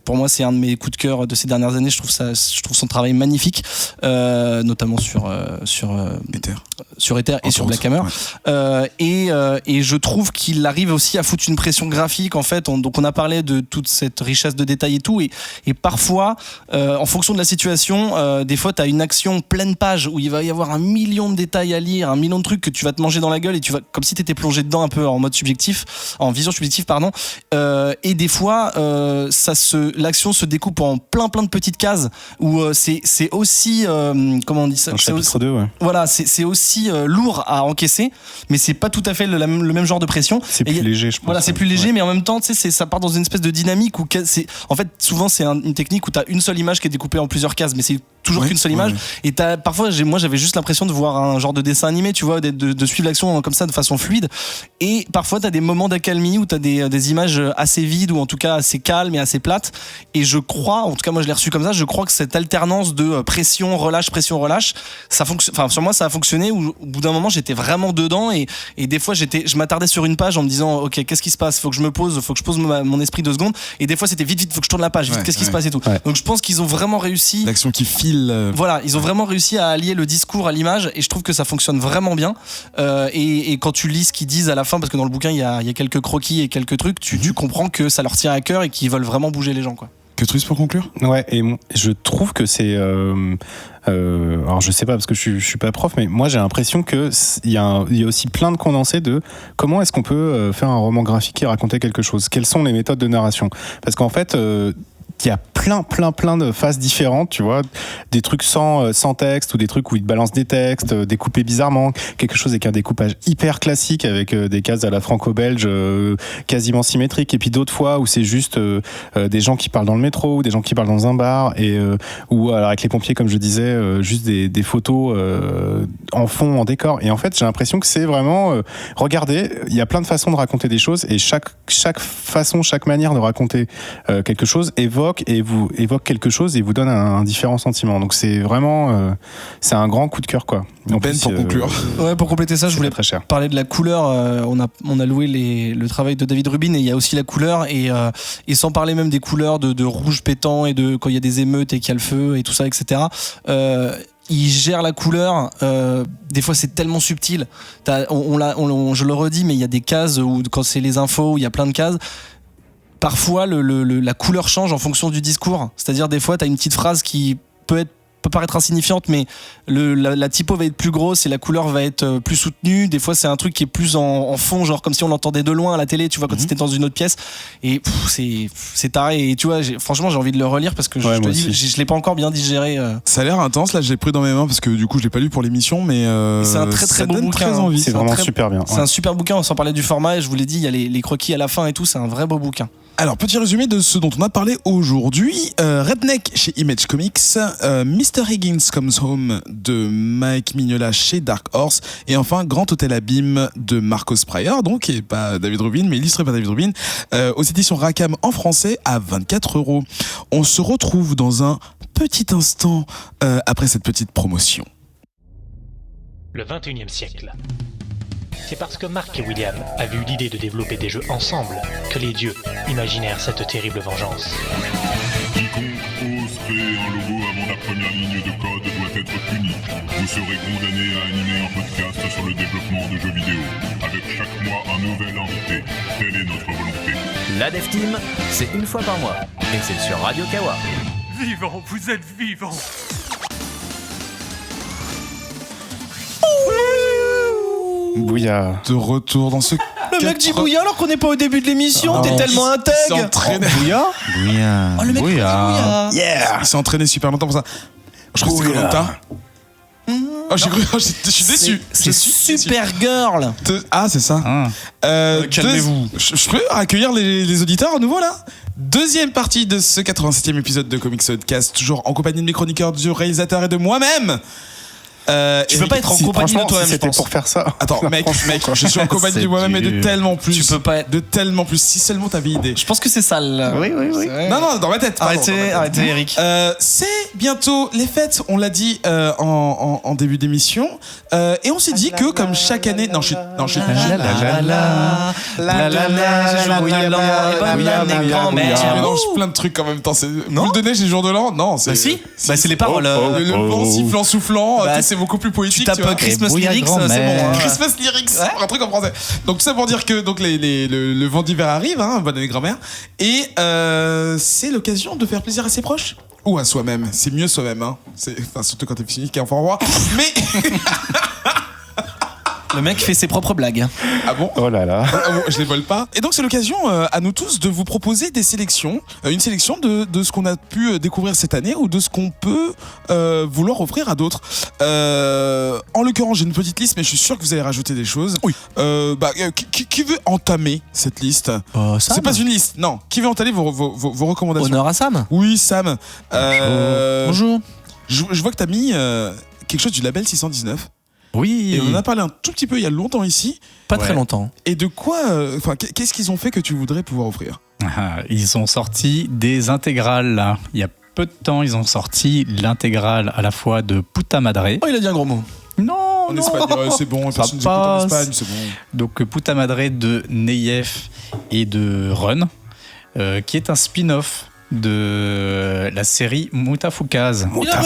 [SPEAKER 3] pour moi c'est un de mes coups de cœur de ces dernières années. Je trouve son travail magnifique, notamment sur Ether et sur Black Hammer. Ouais. Et je trouve qu'il arrive aussi à foutre une pression graphique en fait. Donc on a parlé de toute cette richesse de détails et tout, et parfois en fonction de la situation, des fois t'as une action pleine page où il va y avoir 1 million de détails à lire, 1 million de trucs que tu vas te manger dans la gueule et tu vas comme si t'étais plongé dedans un peu en mode en vision subjective pardon, et des fois l'action se découpe en plein de petites cases où c'est aussi comment on dit ça,
[SPEAKER 5] chapitre 2, ouais.
[SPEAKER 3] Voilà, c'est aussi lourd à encaisser, mais c'est pas tout à fait le même genre de pression.
[SPEAKER 5] C'est plus léger, je pense.
[SPEAKER 3] Voilà, c'est plus léger, mais en même temps, tu sais, ça part dans une espèce de dynamique où en fait souvent c'est une technique où t'as une seule image qui est découpée en plusieurs cases, mais c'est toujours qu'une seule image. Et parfois moi j'avais juste l'impression de voir un genre de dessin animé, tu vois, de suivre l'action comme ça de façon fluide. Et parfois t'as des moments d'accalmie où t'as des images assez vides ou en tout cas assez calmes et assez plates. Et je crois, en tout cas moi je l'ai reçu comme ça, je crois que cette alternance de pression relâche, ça fonctionne. Enfin sur moi ça a fonctionné. Où, au bout d'un moment j'étais vraiment dedans et des fois je m'attardais sur une page en me disant ok, qu'est-ce qui se passe, faut que je pose mon esprit 2 secondes. Et des fois c'était vite, faut que je tourne la page, qu'est-ce qui se passe et tout. Donc je pense qu'ils ont vraiment réussi.
[SPEAKER 1] L'action qui file.
[SPEAKER 3] Voilà, ils ont vraiment réussi à allier le discours à l'image et je trouve que ça fonctionne vraiment bien. Et quand tu lis ce qu'ils disent à la fin, parce que dans le bouquin il y a quelques croquis et quelques trucs, tu comprends que ça leur tient à cœur et qu'ils veulent vraiment bouger les gens, quoi.
[SPEAKER 1] Quetrus pour conclure ?
[SPEAKER 5] Ouais, et je trouve que c'est alors je sais pas parce que je suis pas prof, mais moi j'ai l'impression que il y a aussi plein de condensés de comment est-ce qu'on peut faire un roman graphique et raconter quelque chose. Quelles sont les méthodes de narration ? Parce qu'en fait il y a plein de phases différentes, tu vois, des trucs sans texte ou des trucs où il te balance des textes, découpés bizarrement, quelque chose avec un découpage hyper classique avec des cases à la franco-belge quasiment symétriques, et puis d'autres fois où c'est juste des gens qui parlent dans le métro ou des gens qui parlent dans un bar, et ou alors avec les pompiers, comme je disais, juste des photos en fond, en décor. Et en fait, j'ai l'impression que c'est vraiment regardez, il y a plein de façons de raconter des choses, et chaque façon, chaque manière de raconter quelque chose évoque quelque chose et vous donne un différent sentiment. Donc c'est vraiment c'est un grand coup de cœur, quoi.
[SPEAKER 1] Ben, pour conclure.
[SPEAKER 3] Ouais, pour compléter ça, je voulais
[SPEAKER 5] très cher.
[SPEAKER 3] parler de la couleur. On a loué le travail de David Rubin, et il y a aussi la couleur, et sans parler même des couleurs de rouge pétant et de quand il y a des émeutes et qu'il y a le feu et tout ça, etc. Il gère la couleur. Des fois, c'est tellement subtil. Je le redis, mais il y a des cases où, quand c'est les infos, où il y a plein de cases. Parfois, la couleur change en fonction du discours. C'est-à-dire, des fois, tu as une petite phrase qui peut paraître insignifiante, mais la typo va être plus grosse et la couleur va être plus soutenue. Des fois, c'est un truc qui est plus en fond, genre comme si on l'entendait de loin à la télé, tu vois, quand c'était dans une autre pièce. Et c'est taré. Et tu vois, franchement, j'ai envie de le relire parce que je te dis, je l'ai pas encore bien digéré.
[SPEAKER 1] Ça a l'air intense. Là, je l'ai pris dans mes mains parce que du coup, je l'ai pas lu pour l'émission, mais
[SPEAKER 3] c'est un très beau bouquin.
[SPEAKER 1] Très envie.
[SPEAKER 5] C'est vraiment super bien.
[SPEAKER 3] C'est un super bouquin. On s'en parlait du format, et je vous l'ai dit, il y a les croquis à la fin et tout. C'est un vrai beau bouquin.
[SPEAKER 1] Alors, petit résumé de ce dont on a parlé aujourd'hui. Redneck chez Image Comics, Mr. Higgins Comes Home de Mike Mignola chez Dark Horse, et enfin Grand Hôtel Abîme de Marcos Pryor, donc, et pas David Rubin, mais illustré par David Rubin, aux éditions Rackham en français à 24€. On se retrouve dans un petit instant après cette petite promotion.
[SPEAKER 7] Le 21e siècle. C'est parce que Mark et William avaient eu l'idée de développer des jeux ensemble que les dieux imaginèrent cette terrible vengeance.
[SPEAKER 8] Quiconque ose créer un logo avant la première ligne de code doit être puni. Vous serez condamné à animer un podcast sur le développement de jeux vidéo, avec chaque mois un nouvel invité. Telle est notre volonté.
[SPEAKER 9] La Dev Team, c'est une fois par mois, et c'est sur Radio Kawa.
[SPEAKER 10] Vivant, vous êtes vivant.
[SPEAKER 5] Bouillard.
[SPEAKER 1] De retour dans ce...
[SPEAKER 3] Le mec dit bouillard alors qu'on n'est pas au début de l'émission. T'es tellement un thug.
[SPEAKER 1] Il s'est entraîné.
[SPEAKER 5] Bouillard.
[SPEAKER 3] Oh, le mec bouillard.
[SPEAKER 1] Yeah. Il s'est entraîné super longtemps pour ça. Je crois que c'est Koh-Lanta. Oh, j'ai cru, je suis déçu.
[SPEAKER 3] C'est Supergirl.
[SPEAKER 1] Ah, c'est ça.
[SPEAKER 3] Calmez-vous.
[SPEAKER 1] Je peux accueillir les auditeurs à nouveau là. Deuxième partie de ce 87e épisode de Comics Podcast, toujours en compagnie de mes chroniqueurs, du réalisateur et de moi-même.
[SPEAKER 3] Tu peux pas être en compagnie de toi-même,
[SPEAKER 5] si c'était pour faire ça.
[SPEAKER 1] Attends, mec, je suis en compagnie de moi-même et de tellement plus.
[SPEAKER 3] Tu peux pas être...
[SPEAKER 1] De tellement plus. Si seulement t'avais idée.
[SPEAKER 3] Je pense que c'est ça.
[SPEAKER 5] Oui.
[SPEAKER 1] Non, dans ma tête.
[SPEAKER 3] Arrêtez, Eric.
[SPEAKER 1] C'est bientôt les fêtes, on l'a dit en début d'émission. Et on s'est dit que comme chaque année. Non, je mélange plein de trucs en même temps. Boule de neige et jour de l'an. Non, c'est.
[SPEAKER 3] Bah, c'est les paroles.
[SPEAKER 1] Le vent sifflant, soufflant. C'est beaucoup plus poétique.
[SPEAKER 3] Tu tapes Christmas Lyrics, c'est bon.
[SPEAKER 1] Christmas Lyrics, un truc en français. Donc tout ça pour dire que donc le vent d'hiver arrive, hein, bonne année grand-mère, et c'est l'occasion de faire plaisir à ses proches ou à soi-même. C'est mieux soi-même, hein. Surtout quand t'es fini, qu'un enfant roi. Mais
[SPEAKER 3] le mec fait ses propres blagues.
[SPEAKER 1] Ah bon ?
[SPEAKER 5] Oh là là.
[SPEAKER 1] Ah bon, je les vole pas. Et donc c'est l'occasion à nous tous de vous proposer des sélections, une sélection de ce qu'on a pu découvrir cette année ou de ce qu'on peut vouloir offrir à d'autres. En l'occurrence, j'ai une petite liste, mais je suis sûr que vous allez rajouter des choses. Oui. Qui veut entamer cette liste ? C'est pas une liste, non. Qui veut entamer vos recommandations ?
[SPEAKER 3] Honneur à Sam.
[SPEAKER 1] Oui, Sam.
[SPEAKER 3] Bonjour.
[SPEAKER 1] Je vois que t'as mis quelque chose du label 619.
[SPEAKER 2] Oui.
[SPEAKER 1] Et on en a parlé un tout petit peu il y a longtemps ici.
[SPEAKER 3] Pas très longtemps.
[SPEAKER 1] Et de quoi, qu'est-ce qu'ils ont fait que tu voudrais pouvoir offrir ?
[SPEAKER 2] Ils ont sorti des intégrales là. Il y a peu de temps, ils ont sorti l'intégrale à la fois de Puta Madre.
[SPEAKER 3] Oh, il a dit un gros mot.
[SPEAKER 2] Non,
[SPEAKER 1] en Espagne, c'est bon.
[SPEAKER 2] Ça
[SPEAKER 1] personne nous écoute en Espagne, c'est bon.
[SPEAKER 2] Donc Puta Madre de Neyef et de Run, qui est un spin-off de la série Mutafukaz.
[SPEAKER 3] Il a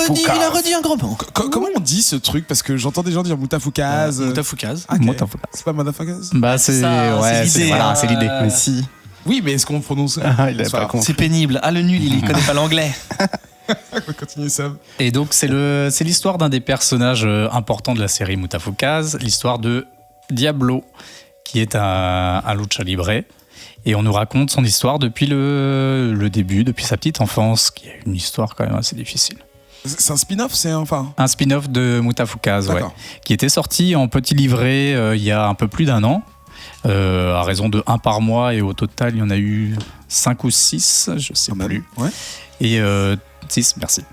[SPEAKER 3] redit un grand mot.
[SPEAKER 1] Comment on dit ce truc ? Parce que j'entends des gens dire Mutafukaz.
[SPEAKER 3] Mutafukaz.
[SPEAKER 1] Okay.
[SPEAKER 2] Mutafukaz.
[SPEAKER 1] C'est pas Mutafukaz ?
[SPEAKER 2] Bah c'est l'idée. Voilà, c'est l'idée.
[SPEAKER 5] Mais si.
[SPEAKER 1] Oui, mais est-ce qu'on prononce ?
[SPEAKER 5] Il a pas compris.
[SPEAKER 3] C'est pénible. Ah, le nul, il connaît pas l'anglais.
[SPEAKER 1] On va continuer ça.
[SPEAKER 2] Et donc c'est l'histoire d'un des personnages importants de la série Mutafukaz, l'histoire de Diablo, qui est un lucha libre. Et on nous raconte son histoire depuis le début, depuis sa petite enfance, qui est une histoire quand même assez difficile.
[SPEAKER 1] C'est un spin-off,
[SPEAKER 2] Un spin-off de Mutafukaz, ouais, qui était sorti en petit livret il y a un peu plus d'1 an, à raison de 1 par mois, et au total il y en a eu 5 ou 6, je sais plus.
[SPEAKER 1] Ouais.
[SPEAKER 2] Et 6, merci.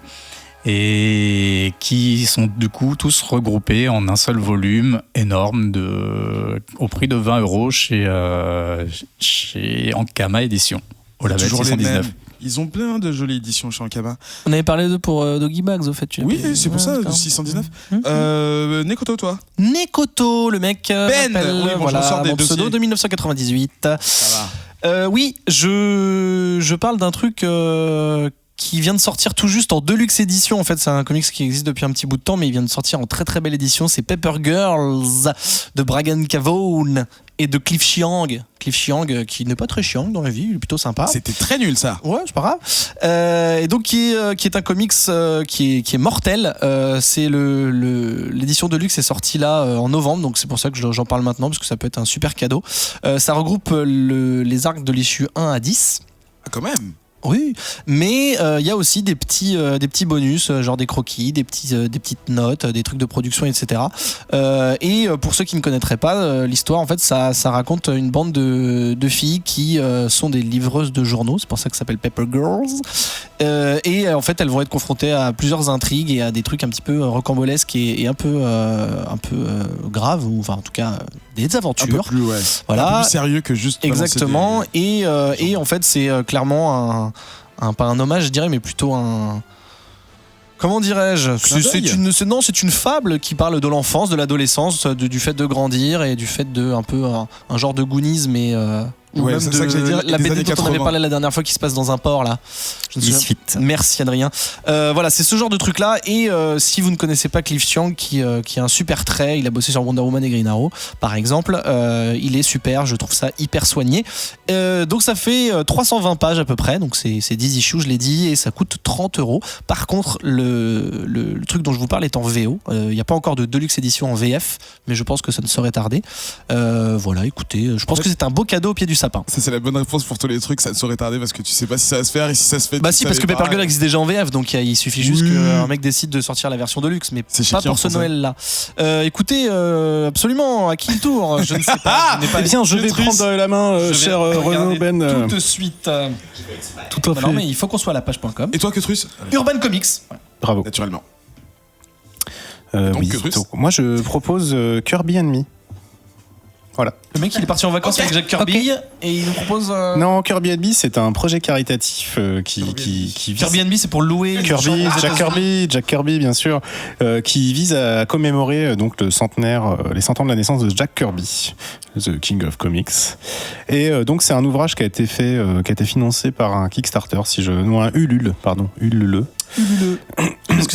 [SPEAKER 2] Et qui sont du coup tous regroupés en un seul volume énorme au prix de 20 € chez Ankama Édition, au label
[SPEAKER 1] Toujours
[SPEAKER 2] 619.
[SPEAKER 1] les mêmes. Ils ont plein de jolies éditions chez Ankama.
[SPEAKER 3] On avait parlé d'eux pour Doggy Bags, au fait.
[SPEAKER 1] Oui, c'est pour ça, 619. Nekoto, toi
[SPEAKER 3] Nekoto, le mec.
[SPEAKER 1] Ben oui, bon, j'en sors des
[SPEAKER 3] mon pseudo
[SPEAKER 1] dossiers.
[SPEAKER 3] de 1998.
[SPEAKER 1] Ça va.
[SPEAKER 3] Oui, je parle d'un truc qui vient de sortir tout juste en Deluxe édition. En fait, c'est un comics qui existe depuis un petit bout de temps, mais il vient de sortir en très très belle édition. C'est Paper Girls de Bragan Cavone et de Cliff Chiang. Cliff Chiang, qui n'est pas très chiant dans la vie, il est plutôt sympa.
[SPEAKER 1] C'était très nul, ça.
[SPEAKER 3] Ouais, c'est pas grave. Et donc, qui est un comics qui est mortel. C'est l'édition Deluxe est sortie là en novembre, donc c'est pour ça que j'en parle maintenant, parce que ça peut être un super cadeau. Ça regroupe les arcs de l'issue 1 à 10.
[SPEAKER 1] Ah, quand même.
[SPEAKER 3] Oui, mais il y a aussi des petits bonus, genre des croquis, des petites notes, des trucs de production, etc. Et pour ceux qui ne connaîtraient pas l'histoire, en fait, ça raconte une bande de filles qui sont des livreuses de journaux. C'est pour ça que ça s'appelle Paper Girls. Et en fait, elles vont être confrontées à plusieurs intrigues et à des trucs un petit peu rocambolesques et un peu graves, ou enfin en tout cas des aventures.
[SPEAKER 1] Un peu plus, ouais.
[SPEAKER 3] Voilà.
[SPEAKER 1] Un peu plus sérieux que juste.
[SPEAKER 3] Exactement. Et en fait, c'est clairement pas un hommage, je dirais, mais plutôt un. Comment dirais-je ? C'est une fable qui parle de l'enfance, de l'adolescence, du fait de grandir et du fait de un peu un genre de Goonies, mais ou
[SPEAKER 1] ouais,
[SPEAKER 3] même
[SPEAKER 1] c'est ça que j'allais dire,
[SPEAKER 3] la
[SPEAKER 1] des
[SPEAKER 3] BD
[SPEAKER 1] années
[SPEAKER 3] dont on avait
[SPEAKER 1] 80.
[SPEAKER 3] parlé la dernière fois, qui se passe dans un port là.
[SPEAKER 4] Misfit.
[SPEAKER 3] Merci Adrien. Voilà, c'est ce genre de truc là. Et si vous ne connaissez pas Cliff Chiang, qui a un super trait, il a bossé sur Wonder Woman et Green Arrow par exemple, il est super, je trouve ça hyper soigné. Donc ça fait 320 pages à peu près, donc c'est 10 issues, je l'ai dit, et ça coûte 30 €. Par contre, le truc dont je vous parle est en VO. Il n'y a pas encore de Deluxe édition en VF, mais je pense que ça ne saurait tarder. Voilà, écoutez, je pense que c'est un beau cadeau au pied du sapin.
[SPEAKER 1] Ça, c'est la bonne réponse pour tous les trucs. Ça ne saurait tarder parce que tu sais pas si ça va se faire, et si ça se fait.
[SPEAKER 3] Bah si, parce que Paper Girl existe déjà en VF, donc il suffit juste qu'un mec décide de sortir la version Deluxe, mais pas pour ce Noël là. Écoutez, absolument, à qui le tour ? Je ne sais pas.
[SPEAKER 5] Eh bien, je vais prendre la main, cher Renaud Ben.
[SPEAKER 3] Tout de suite.
[SPEAKER 5] Tout à fait.
[SPEAKER 3] Non, mais il faut qu'on soit à la page.com.
[SPEAKER 1] Et toi, Ketrus ?
[SPEAKER 3] Urban Comics.
[SPEAKER 5] Bravo.
[SPEAKER 1] Naturellement.
[SPEAKER 5] Oui.
[SPEAKER 1] Ketrus ?
[SPEAKER 5] Donc, moi, je propose Kirby and Me. Voilà.
[SPEAKER 3] Le mec, il est parti en vacances avec Jack Kirby et il nous propose.
[SPEAKER 5] Non, Kirby and Me, c'est un projet caritatif qui vise.
[SPEAKER 3] Kirby and Me, c'est pour louer.
[SPEAKER 5] Jack Kirby, bien sûr, qui vise à commémorer donc les 100 ans de la naissance de Jack Kirby, The King of Comics. Et donc c'est un ouvrage qui a été financé par un Kickstarter, un Ulule.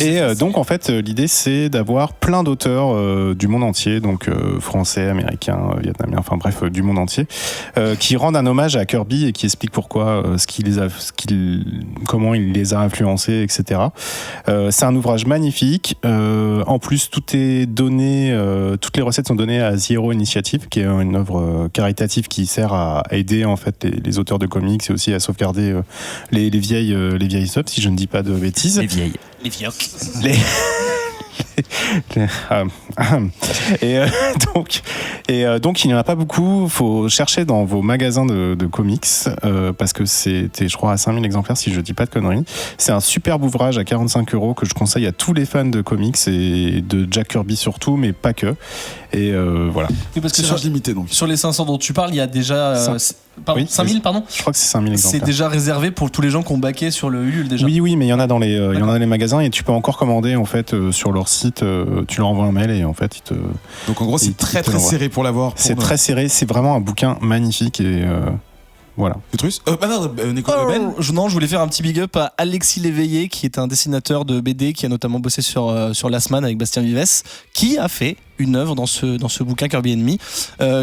[SPEAKER 5] Et donc en fait l'idée c'est d'avoir plein d'auteurs du monde entier, donc français, américains, vietnamiens, enfin bref du monde entier, qui rendent un hommage à Kirby et qui expliquent pourquoi, comment il les a influencés, etc. C'est un ouvrage magnifique. En plus tout est donné, toutes les recettes sont données à Zero Initiative, qui est une œuvre caritative qui sert à aider en fait les auteurs de comics et aussi à sauvegarder les vieilles œuvres, si je ne dis pas de bêtises.
[SPEAKER 6] Les vieilles.
[SPEAKER 3] Les vioques.
[SPEAKER 5] Donc il n'y en a pas beaucoup. Faut chercher dans vos magasins de comics, parce que c'était, je crois, à 5000 exemplaires, si je dis pas de conneries. C'est un superbe ouvrage à 45 € que je conseille à tous les fans de comics et de Jack Kirby surtout, mais pas que. Et voilà.
[SPEAKER 3] Oui, parce que
[SPEAKER 1] Tirage limité, donc.
[SPEAKER 3] Sur les 500 dont tu parles, il y a déjà 5000, pardon.
[SPEAKER 5] Je crois que c'est 5000 exemplaires.
[SPEAKER 3] C'est déjà réservé pour tous les gens qui ont backé sur le Ulule déjà.
[SPEAKER 5] Oui, mais il y en a dans les magasins, et tu peux encore commander en fait sur leur site. Tu leur envoies un mail et en fait ils te.
[SPEAKER 1] Donc en gros, c'est très serré pour l'avoir.
[SPEAKER 5] C'est très serré. C'est vraiment un bouquin magnifique et voilà.
[SPEAKER 1] Ketrus ? Nico Ben ?
[SPEAKER 3] Non, je voulais faire un petit big up à Alexis Léveillé, qui est un dessinateur de BD qui a notamment bossé sur Last Man avec Bastien Vives, qui a fait une œuvre dans ce bouquin Kirby Enemy,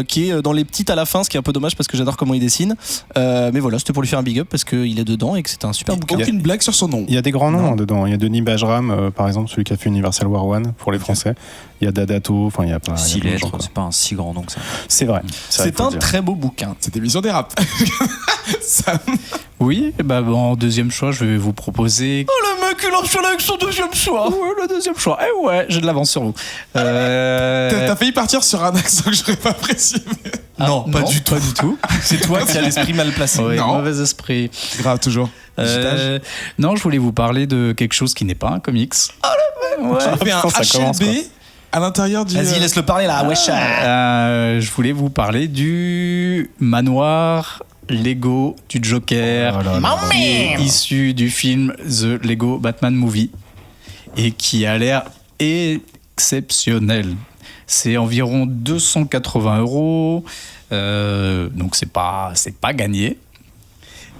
[SPEAKER 3] qui est dans les petites à la fin, ce qui est un peu dommage parce que j'adore comment il dessine. Mais voilà, c'était pour lui faire un big up parce qu'il est dedans et que c'est un super bouquin.
[SPEAKER 1] Aucune blague sur son nom.
[SPEAKER 5] Il y a des grands noms dedans. Il y a Denis Bajram, par exemple, celui qui a fait Universal War One pour les Français. Il y a Dadato, enfin il y a pas.
[SPEAKER 6] 6 lettres, c'est pas un si grand nom que ça.
[SPEAKER 5] C'est vrai.
[SPEAKER 3] C'est un très beau bouquin.
[SPEAKER 1] Cette émission dérape. Ça...
[SPEAKER 2] Oui, bah bon, en deuxième choix, je vais vous proposer.
[SPEAKER 3] Oh le mec, il enchaîne avec son deuxième choix.
[SPEAKER 2] Ouais, le deuxième choix. Eh ouais, j'ai de l'avance sur vous.
[SPEAKER 1] T'as failli partir sur un accent que j'aurais pas apprécié.
[SPEAKER 3] Non, pas du tout. C'est toi qui as l'esprit mal placé.
[SPEAKER 2] Ouais,
[SPEAKER 1] Non.
[SPEAKER 2] mauvais esprit.
[SPEAKER 1] Grave, toujours.
[SPEAKER 2] Non, je voulais vous parler de quelque chose qui n'est pas un comics.
[SPEAKER 1] Tu fais un
[SPEAKER 5] ça commence,
[SPEAKER 1] HLB à l'intérieur du...
[SPEAKER 3] Vas-y, laisse-le parler là. Wesh.
[SPEAKER 2] Je voulais vous parler du manoir Lego du Joker, qui est issu du film The Lego Batman Movie et qui a l'air exceptionnel. C'est environ 280 €, donc c'est pas gagné.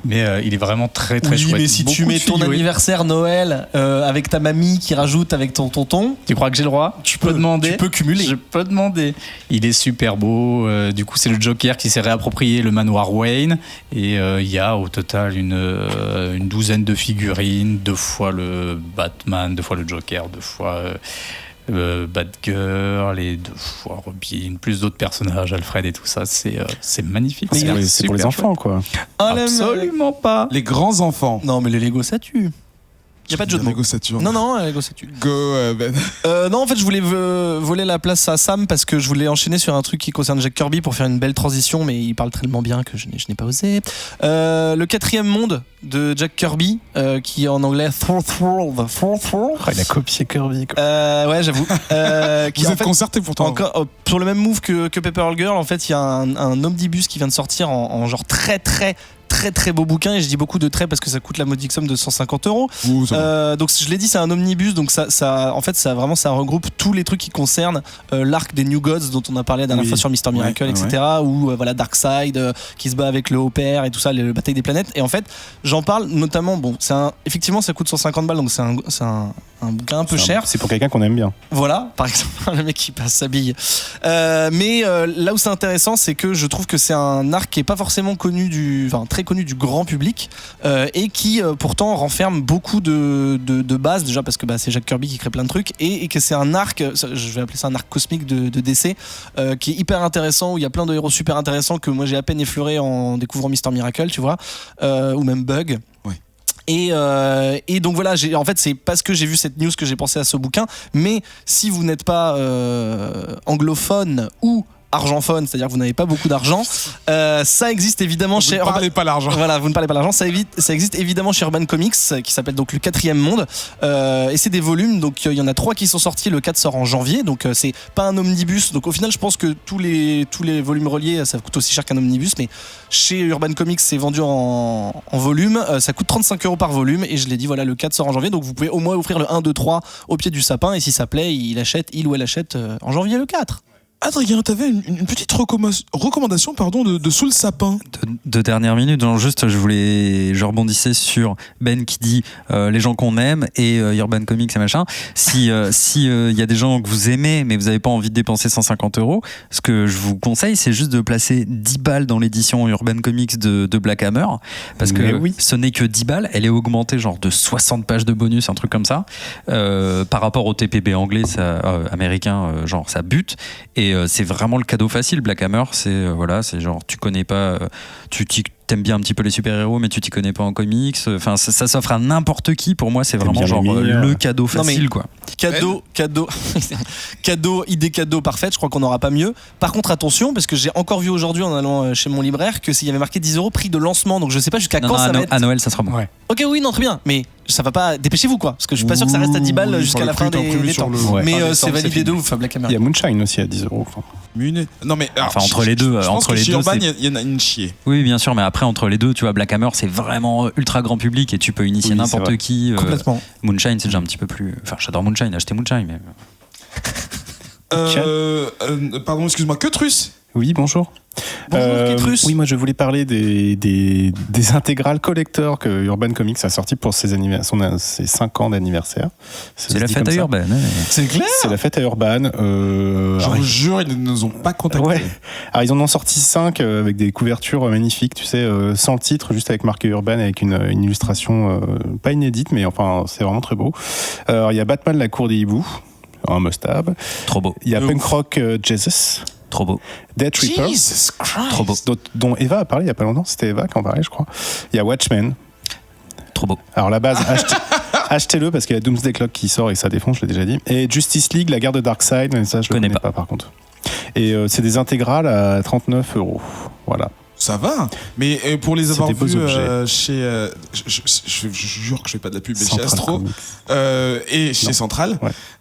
[SPEAKER 2] Mais il est vraiment très très chouette.
[SPEAKER 3] Mais si tu
[SPEAKER 2] Beaucoup
[SPEAKER 3] mets
[SPEAKER 2] de
[SPEAKER 3] ton
[SPEAKER 2] figurines.
[SPEAKER 3] anniversaire Noël avec ta mamie qui rajoute avec ton tonton,
[SPEAKER 2] Tu crois que j'ai le droit?
[SPEAKER 3] tu peux demander. Tu peux cumuler.
[SPEAKER 2] Je peux demander. Il est super beau. Du coup, c'est le Joker qui s'est réapproprié le manoir Wayne. Et il y a au total une douzaine de figurines. 2 fois le Batman, 2 fois le Joker, 2 fois Batgirl et 2 fois Robin, plus d'autres personnages, Alfred et tout ça. C'est magnifique.
[SPEAKER 5] C'est pour les enfants, quoi.
[SPEAKER 2] Absolument pas.
[SPEAKER 1] Les grands enfants.
[SPEAKER 3] Non, mais les Lego ça tue. Y a pas de jeu de mots.
[SPEAKER 1] Lego Saturn.
[SPEAKER 3] Non, Lego ça tue.
[SPEAKER 1] Go, Ben.
[SPEAKER 3] Non, en fait, je voulais voler la place à Sam parce que je voulais enchaîner sur un truc qui concerne Jack Kirby pour faire une belle transition, mais il parle tellement bien que je n'ai pas osé. Le 4e monde de Jack Kirby, qui est en anglais Fourth World.
[SPEAKER 5] Il a copié Kirby, quoi.
[SPEAKER 3] Ouais, j'avoue.
[SPEAKER 1] Vous êtes concertés pourtant.
[SPEAKER 3] Encore, sur le même move que Paper Girl, en fait, il y a un omnibus qui vient de sortir en genre très beau bouquin, et je dis beaucoup de traits parce que ça coûte la modique somme de 150 €. Donc je l'ai dit, c'est un omnibus, donc ça regroupe tous les trucs qui concernent l'arc des New Gods dont on a parlé la dernière fois sur Mister Miracle, etc. Ou voilà Darkseid qui se bat avec le Haut-Père et tout ça, la bataille des planètes. Et en fait, j'en parle notamment. Bon, effectivement, ça coûte 150 balles, donc c'est un bouquin un peu cher.
[SPEAKER 5] C'est pour quelqu'un qu'on aime bien.
[SPEAKER 3] Voilà, par exemple, le mec qui passe sa bille. Mais là où c'est intéressant, c'est que je trouve que c'est un arc qui est pas forcément très connu du grand public, et qui pourtant renferme beaucoup de bases, déjà parce que c'est Jack Kirby qui crée plein de trucs, et que c'est un arc, je vais appeler ça un arc cosmique de DC, qui est hyper intéressant, où il y a plein de héros super intéressants que moi j'ai à peine effleuré en découvrant Mister Miracle, tu vois, ou même Bug. Et donc voilà, en fait c'est parce que j'ai vu cette news que j'ai pensé à ce bouquin. Mais si vous n'êtes pas anglophone ou argentphone, c'est-à-dire que vous n'avez pas beaucoup d'argent, ça existe évidemment chez...
[SPEAKER 1] Vous ne parlez pas l'argent.
[SPEAKER 3] Voilà, vous ne parlez pas l'argent. Ça existe évidemment chez Urban Comics, qui s'appelle donc le 4e monde. Et c'est des volumes, donc il y en a 3 qui sont sortis. Le 4 sort en janvier, donc c'est pas un omnibus. Donc au final, je pense que tous les volumes reliés, ça coûte aussi cher qu'un omnibus. Mais chez Urban Comics, c'est vendu en volume. Ça coûte 35 € par volume. Et je l'ai dit, voilà, le 4 sort en janvier. Donc vous pouvez au moins offrir le 1, 2, 3 au pied du sapin. Et si ça plaît, il ou elle achète en janvier le 4.
[SPEAKER 1] Adrien, t'avais une petite recommandation de Sous le sapin.
[SPEAKER 4] De dernière minute, genre juste je rebondissais sur Ben qui dit les gens qu'on aime et Urban Comics et machin. Si y a des gens que vous aimez mais vous n'avez pas envie de dépenser 150 €, ce que je vous conseille, c'est juste de placer 10 balles dans l'édition Urban Comics de Black Hammer, parce que ce n'est que 10 balles, elle est augmentée genre de 60 pages de bonus, un truc comme ça, par rapport au TPB anglais, américain, genre ça bute. Et c'est vraiment le cadeau facile. Black Hammer, c'est genre tu connais pas, tu t'aimes bien un petit peu les super-héros, mais tu t'y connais pas en comics. Enfin, ça s'offre à n'importe qui. Pour moi, c'est vraiment genre le cadeau facile, quoi.
[SPEAKER 3] Idée cadeau parfaite. Je crois qu'on n'aura pas mieux. Par contre, attention, parce que j'ai encore vu aujourd'hui en allant chez mon libraire que s'il y avait marqué 10 € prix de lancement, donc je sais pas jusqu'à quand ça va être.
[SPEAKER 4] À Noël, ça sera bon. Ouais.
[SPEAKER 3] Ok, oui, non, très bien, mais ça va pas. Dépêchez-vous, quoi, parce que je suis pas sûr que ça reste à 10 balles jusqu'à la fin des temps. Mais c'est validé de ouf, Black Hammer.
[SPEAKER 5] Il y a Moonshine aussi à 10 €.
[SPEAKER 1] Non mais
[SPEAKER 4] enfin entre les deux,
[SPEAKER 1] je pense que chez Urban, il y en a une chier.
[SPEAKER 4] Oui, bien sûr, mais après entre les deux, tu vois, Black Hammer c'est vraiment ultra grand public et tu peux initier n'importe qui.
[SPEAKER 3] Complètement.
[SPEAKER 4] Moonshine c'est déjà un petit peu plus. Enfin, j'adore Moonshine, achetez Moonshine, mais.
[SPEAKER 1] Pardon, excuse-moi, Queutrus.
[SPEAKER 5] Oui, bonjour.
[SPEAKER 3] Bonjour, Kitrus.
[SPEAKER 5] Oui, moi je voulais parler des intégrales collector que Urban Comics a sorti pour ses 5 ans d'anniversaire.
[SPEAKER 4] C'est la fête à Urban.
[SPEAKER 3] C'est clair.
[SPEAKER 5] C'est la fête à Urban.
[SPEAKER 1] Je vous jure, ils ne nous ont pas contactés.
[SPEAKER 5] Ouais. Alors ils en ont sorti 5 avec des couvertures magnifiques, tu sais, sans le titre, juste avec marqué Urban, avec une illustration pas inédite, mais enfin c'est vraiment très beau. Alors il y a Batman, la cour des hiboux, un must-have.
[SPEAKER 4] Trop beau.
[SPEAKER 5] Il y a Punk Rock Jesus.
[SPEAKER 4] Trop beau.
[SPEAKER 5] Death Reaper.
[SPEAKER 1] Jesus Christ.
[SPEAKER 4] Trop beau.
[SPEAKER 5] Dont Eva a parlé il y a pas longtemps. C'était Eva qui en parlait, je crois. Il y a Watchmen.
[SPEAKER 4] Trop beau.
[SPEAKER 5] Alors la base, achetez-le parce qu'il y a Doomsday Clock qui sort et ça défonce, je l'ai déjà dit. Et Justice League, la guerre de Darkseid, mais ça je le connais pas par contre. Et c'est des intégrales à 39 €. Voilà.
[SPEAKER 1] Ça va, mais pour les avoir
[SPEAKER 5] des beaux
[SPEAKER 1] vus
[SPEAKER 5] objets.
[SPEAKER 1] chez, je jure que je fais pas de la pub, mais chez
[SPEAKER 5] Central
[SPEAKER 1] Astro
[SPEAKER 5] Comics.
[SPEAKER 1] et chez Central,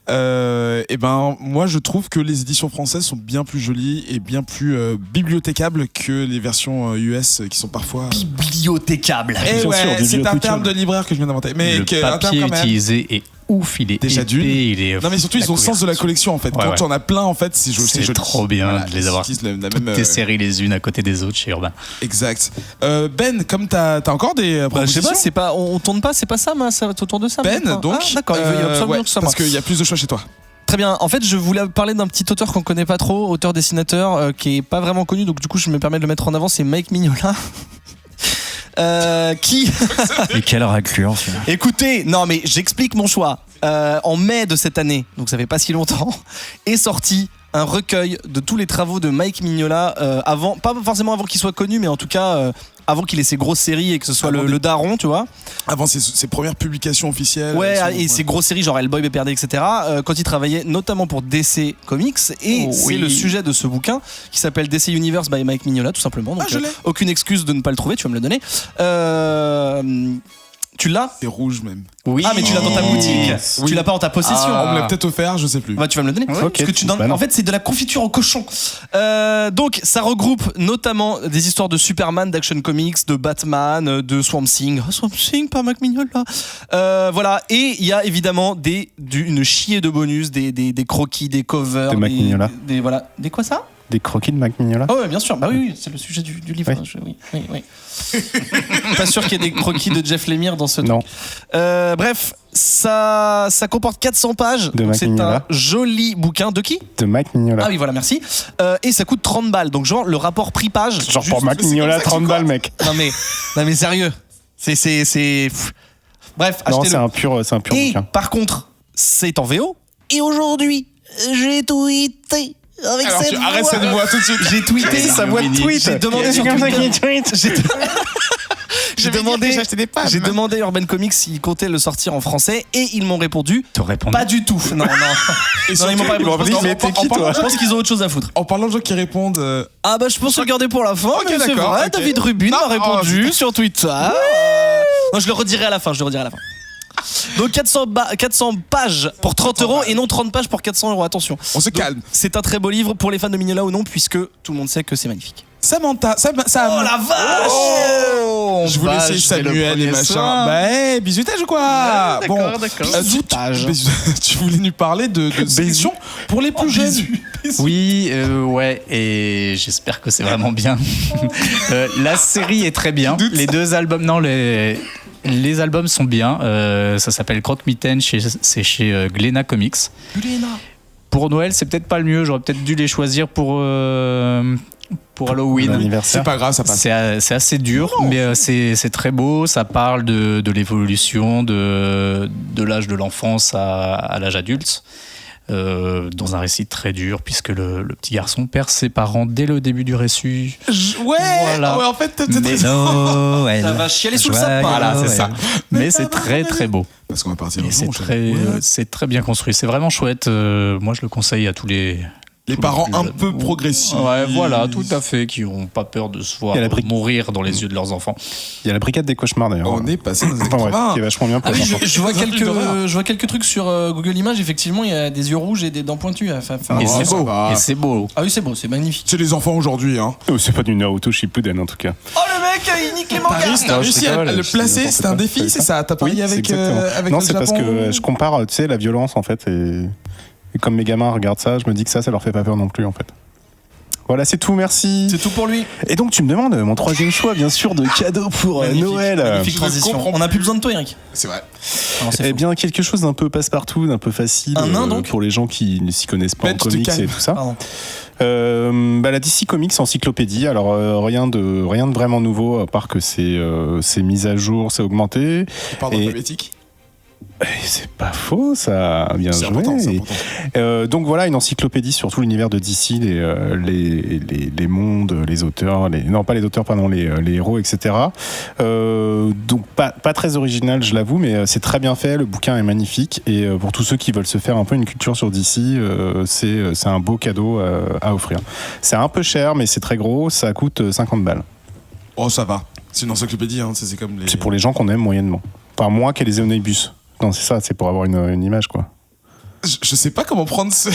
[SPEAKER 1] et ben moi je trouve que les éditions françaises sont bien plus jolies et bien plus bibliothécables que les versions US qui sont parfois
[SPEAKER 3] bibliothécables.
[SPEAKER 1] Et ouais, c'est un terme de libraire que je viens d'inventer, mais
[SPEAKER 2] le papier utilisé est ouf, il est
[SPEAKER 1] déjà
[SPEAKER 2] épais,
[SPEAKER 1] non mais surtout ils ont le sens de la collection en fait. Quand on a plein en fait, c'est joli.
[SPEAKER 2] trop bien
[SPEAKER 1] Voilà,
[SPEAKER 2] de les avoir toutes des séries les unes à côté des autres chez Urban.
[SPEAKER 1] Exact. Ben, comme t'as encore des
[SPEAKER 3] Je sais
[SPEAKER 1] propositions,
[SPEAKER 3] pas, c'est pas, on tourne pas, c'est pas ça, mais ça va autour de ça.
[SPEAKER 1] Ben,
[SPEAKER 3] maintenant.
[SPEAKER 1] donc
[SPEAKER 3] Ah, d'accord, il veut absolument que ça
[SPEAKER 1] parce
[SPEAKER 3] marche.
[SPEAKER 1] qu'il y a plus de choix chez toi.
[SPEAKER 3] Très bien. En fait, je voulais parler d'un petit auteur qu'on connaît pas trop, auteur-dessinateur, qui est pas vraiment connu, donc du coup, je me permets de le mettre en avant. C'est Mike Mignola. Qui
[SPEAKER 4] Et quelle raclure, celui-là.
[SPEAKER 3] Écoutez, non mais j'explique mon choix. En mai de cette année, donc ça fait pas si longtemps, est sorti un recueil de tous les travaux de Mike Mignola avant, pas forcément avant qu'il soit connu, mais en tout cas avant qu'il ait ses grosses séries et que ce soit le daron, tu vois.
[SPEAKER 1] Avant ses premières publications officielles.
[SPEAKER 3] Ouais, et ses grosses séries genre Hellboy, BPRD, etc. Quand il travaillait notamment pour DC Comics, et c'est le sujet de ce bouquin qui s'appelle DC Universe by Mike Mignola, tout simplement. Donc aucune excuse de ne pas le trouver, tu vas me le donner. Tu l'as ?
[SPEAKER 1] C'est rouge même.
[SPEAKER 3] Oui. Ah, mais tu l'as dans ta boutique. Oui. Tu l'as pas en ta possession.
[SPEAKER 1] On me l'a peut-être offert, je sais plus.
[SPEAKER 3] Bah, tu vas me le donner.
[SPEAKER 5] Okay.
[SPEAKER 3] Parce que tu donnes... En fait, c'est de la confiture au cochon. Donc, ça regroupe notamment des histoires de Superman, d'Action Comics, de Batman, de Swamp Thing. Oh, Swamp Thing, pas Mac Mignola. Voilà. Et il y a évidemment une chier de bonus, des croquis, des covers.
[SPEAKER 5] De Mac Mignola.
[SPEAKER 3] Voilà. Des quoi ça ?
[SPEAKER 5] Des croquis de Mac Mignola.
[SPEAKER 3] Oh ouais, bien sûr. Bah oui, c'est le sujet du livre.
[SPEAKER 5] Oui.
[SPEAKER 3] Oui. Pas sûr qu'il y ait des croquis de Jeff Lemire dans ce
[SPEAKER 5] Non.
[SPEAKER 3] truc. Bref, ça comporte 400 pages. Donc c'est un joli bouquin. De qui ?
[SPEAKER 5] De Mac Mignola.
[SPEAKER 3] Ah oui, voilà, merci. Et ça coûte 30 balles. Donc genre le rapport prix-page.
[SPEAKER 5] Genre pour Mac Mignola, 30 balles, mec.
[SPEAKER 3] Non mais sérieux. C'est... Bref,
[SPEAKER 5] non,
[SPEAKER 3] achetez-le.
[SPEAKER 5] C'est un pur
[SPEAKER 3] Et
[SPEAKER 5] bouquin.
[SPEAKER 3] par contre, c'est en VO. Et aujourd'hui, j'ai tweeté... Avec
[SPEAKER 1] Alors
[SPEAKER 3] cette
[SPEAKER 1] arrête
[SPEAKER 3] voix.
[SPEAKER 1] cette voix tout de suite.
[SPEAKER 3] J'ai tweeté sa voix de tweet. J'ai demandé sur Twitter. J'ai demandé à Urban Comics s'ils comptaient le sortir en français et ils m'ont répondu.
[SPEAKER 2] T'as répondu.
[SPEAKER 3] Pas du tout. Non.
[SPEAKER 1] Et
[SPEAKER 3] Non, ils m'ont pas répondu.
[SPEAKER 5] mais t'es qui, toi ?
[SPEAKER 3] Je pense qu'ils ont autre chose à foutre.
[SPEAKER 1] En parlant de gens qui répondent.
[SPEAKER 3] Ah bah je pense le garder pour la fin.
[SPEAKER 1] Ok,
[SPEAKER 3] mais c'est
[SPEAKER 1] d'accord,
[SPEAKER 3] vrai,
[SPEAKER 1] ok.
[SPEAKER 3] David Rubin
[SPEAKER 1] Non,
[SPEAKER 3] m'a répondu
[SPEAKER 1] oh,
[SPEAKER 3] sur Twitter. Non, je le redirai à la fin. Donc 400 pages pour 30 € et non 30 pages pour 400 €. Attention.
[SPEAKER 1] On se
[SPEAKER 3] Donc,
[SPEAKER 1] calme.
[SPEAKER 3] C'est un très beau livre pour les fans de Mignola ou non, puisque tout le monde sait que c'est magnifique.
[SPEAKER 1] Samantha, Sam.
[SPEAKER 3] Oh la vache
[SPEAKER 1] Je voulais essayer Samuel et machin. Bah, bisutage ou quoi ?
[SPEAKER 3] D'accord.
[SPEAKER 1] Bisutage. Tu voulais nous parler de sélection pour les plus jeunes.
[SPEAKER 2] Oui, ouais, et j'espère que c'est vraiment bien. La série est très bien. Les deux albums, non, les albums sont bien. Ça s'appelle Croque-Mitaine, c'est chez Glénat Comics. Pour Noël, c'est peut-être pas le mieux. J'aurais peut-être dû les choisir pour Halloween.
[SPEAKER 1] C'est pas grave, ça passe.
[SPEAKER 2] C'est assez dur, mais c'est très beau. Ça parle de l'évolution de l'âge de l'enfance à l'âge adulte. Dans un récit très dur, puisque le petit garçon perd ses parents dès le début du récit.
[SPEAKER 1] Voilà. Ouais, en fait,
[SPEAKER 3] Ça va chialer sous le sapin.
[SPEAKER 2] Voilà, c'est ça. Mais c'est très très beau.
[SPEAKER 1] Parce qu'on va partir.
[SPEAKER 2] Et c'est très bien construit. C'est vraiment chouette. Moi, je le conseille à tous les
[SPEAKER 1] parents un peu progressifs.
[SPEAKER 2] Ouais, voilà, tout à fait, qui n'ont pas peur de se voir mourir dans les yeux de leurs enfants.
[SPEAKER 5] Il y a la brigade des cauchemars d'ailleurs.
[SPEAKER 1] On est passé dans les
[SPEAKER 5] Enfin,
[SPEAKER 1] années
[SPEAKER 5] qui est vachement bien pour les enfants.
[SPEAKER 3] Je vois quelques trucs sur Google Images. Effectivement, il y a des yeux rouges et des dents pointues.
[SPEAKER 2] Et c'est beau.
[SPEAKER 3] Ah oui, c'est beau, c'est magnifique.
[SPEAKER 1] C'est les enfants aujourd'hui, hein.
[SPEAKER 5] Oh, c'est pas du Naruto Shippuden en tout cas.
[SPEAKER 3] Oh le mec, il nique les mangas.
[SPEAKER 1] T'as réussi à le placer, c'est un défi, c'est ça. T'as parié avec
[SPEAKER 5] non, c'est parce que je compare, tu sais, la violence en fait, et comme mes gamins regardent ça, je me dis que ça leur fait pas peur non plus en fait. Voilà, c'est tout, merci.
[SPEAKER 3] C'est tout pour lui.
[SPEAKER 5] Et donc, tu me demandes mon troisième choix, bien sûr, de cadeau pour Noël.
[SPEAKER 3] Magnifique transition. On n'a plus besoin de toi, Eric.
[SPEAKER 1] C'est vrai.
[SPEAKER 5] Eh bien, quelque chose d'un peu passe-partout, d'un peu facile
[SPEAKER 3] Un nain, donc
[SPEAKER 5] pour les gens qui ne s'y connaissent pas en
[SPEAKER 1] tu te
[SPEAKER 5] comics
[SPEAKER 1] calmes.
[SPEAKER 5] et tout ça.
[SPEAKER 3] Pardon.
[SPEAKER 5] La DC Comics encyclopédie. Alors rien de vraiment nouveau à part que c'est mis à jour, c'est augmenté.
[SPEAKER 1] Tu parles d'alphabétique.
[SPEAKER 5] C'est pas faux, ça. Bien
[SPEAKER 1] C'est
[SPEAKER 5] joué.
[SPEAKER 1] important, c'est important.
[SPEAKER 5] Donc voilà, une encyclopédie sur tout l'univers de DC, les mondes, les auteurs, non pas les auteurs, pardon, les héros, etc. Donc pas très original, je l'avoue, mais c'est très bien fait. Le bouquin est magnifique et pour tous ceux qui veulent se faire un peu une culture sur DC, c'est un beau cadeau à offrir. C'est un peu cher, mais c'est très gros. Ça coûte 50 balles.
[SPEAKER 1] Oh, ça va. C'est une encyclopédie, hein. C'est comme les.
[SPEAKER 5] C'est pour les gens qu'on aime moyennement. Enfin, moins qu'à les Omnibus. Non, c'est ça, c'est pour avoir une image, quoi.
[SPEAKER 1] Je sais pas comment prendre ce.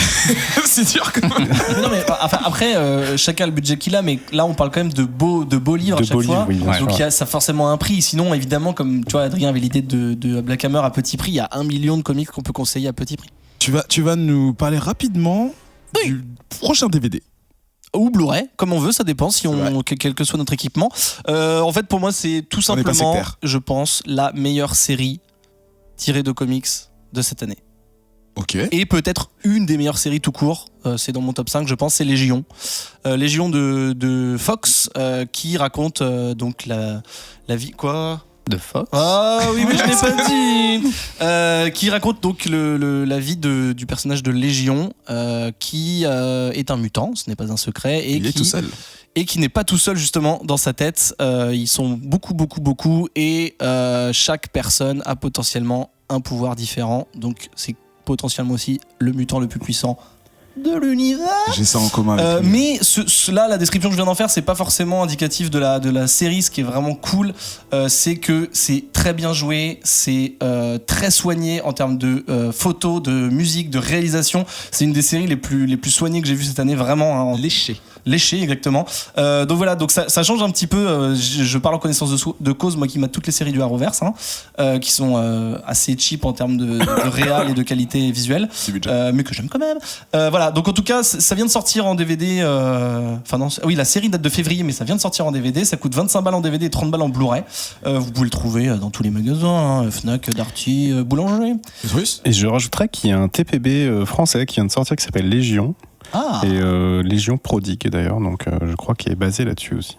[SPEAKER 1] C'est dur quand même.
[SPEAKER 3] Non, mais enfin, après, chacun a le budget qu'il a, mais là, on parle quand même de beaux livres à chaque fois.
[SPEAKER 5] Oui,
[SPEAKER 3] donc, il y a ça forcément un prix. Sinon, évidemment, comme tu vois, Adrien avait l'idée de Black Hammer à petit prix, il y a 1 million de comics qu'on peut conseiller à petit prix.
[SPEAKER 1] Tu vas nous parler rapidement du prochain DVD.
[SPEAKER 3] Ou Blu-ray, comme on veut, ça dépend quel que soit notre équipement. En fait, pour moi, c'est tout simplement, je pense, la meilleure série tirée de comics de cette année.
[SPEAKER 1] Ok.
[SPEAKER 3] Et peut-être une des meilleures séries tout court, c'est dans mon top 5, je pense, c'est Légion. Légion de Fox, qui raconte donc la vie... Quoi ?
[SPEAKER 6] De Fox.
[SPEAKER 3] Ah oui, mais je l'ai pas dit. Qui raconte donc la vie du personnage de Légion, qui est un mutant, ce n'est pas un secret. Et
[SPEAKER 1] il est tout seul.
[SPEAKER 3] Et qui n'est pas tout seul justement dans sa tête. Ils sont beaucoup, et chaque personne a potentiellement un pouvoir différent. Donc c'est potentiellement aussi le mutant le plus puissant de l'univers.
[SPEAKER 1] J'ai ça en commun avec lui.
[SPEAKER 3] Mais là, la description que je viens d'en faire, c'est pas forcément indicatif de la série. Ce qui est vraiment cool, c'est que c'est très bien joué, c'est très soigné en termes de photos, de musique, de réalisation. C'est une des séries les plus soignées que j'ai vues cette année, vraiment. Hein, léché, exactement. Donc voilà, donc ça change un petit peu. Je parle en connaissance de cause, moi qui mate toutes les séries du Arrowverse, qui sont assez cheap en termes de réal et de qualité visuelle, mais que j'aime quand même. Voilà, donc en tout cas, ça vient de sortir en DVD. Oui, la série date de février, mais ça vient de sortir en DVD. Ça coûte 25 balles en DVD et 30 balles en Blu-ray. Vous pouvez le trouver dans tous les magasins, Fnac, Darty, Boulanger.
[SPEAKER 5] Et je rajouterais qu'il y a un TPB français qui vient de sortir qui s'appelle Légion.
[SPEAKER 3] Ah.
[SPEAKER 5] Et Légion Prodigue d'ailleurs, donc je crois qu'il est basé là-dessus aussi.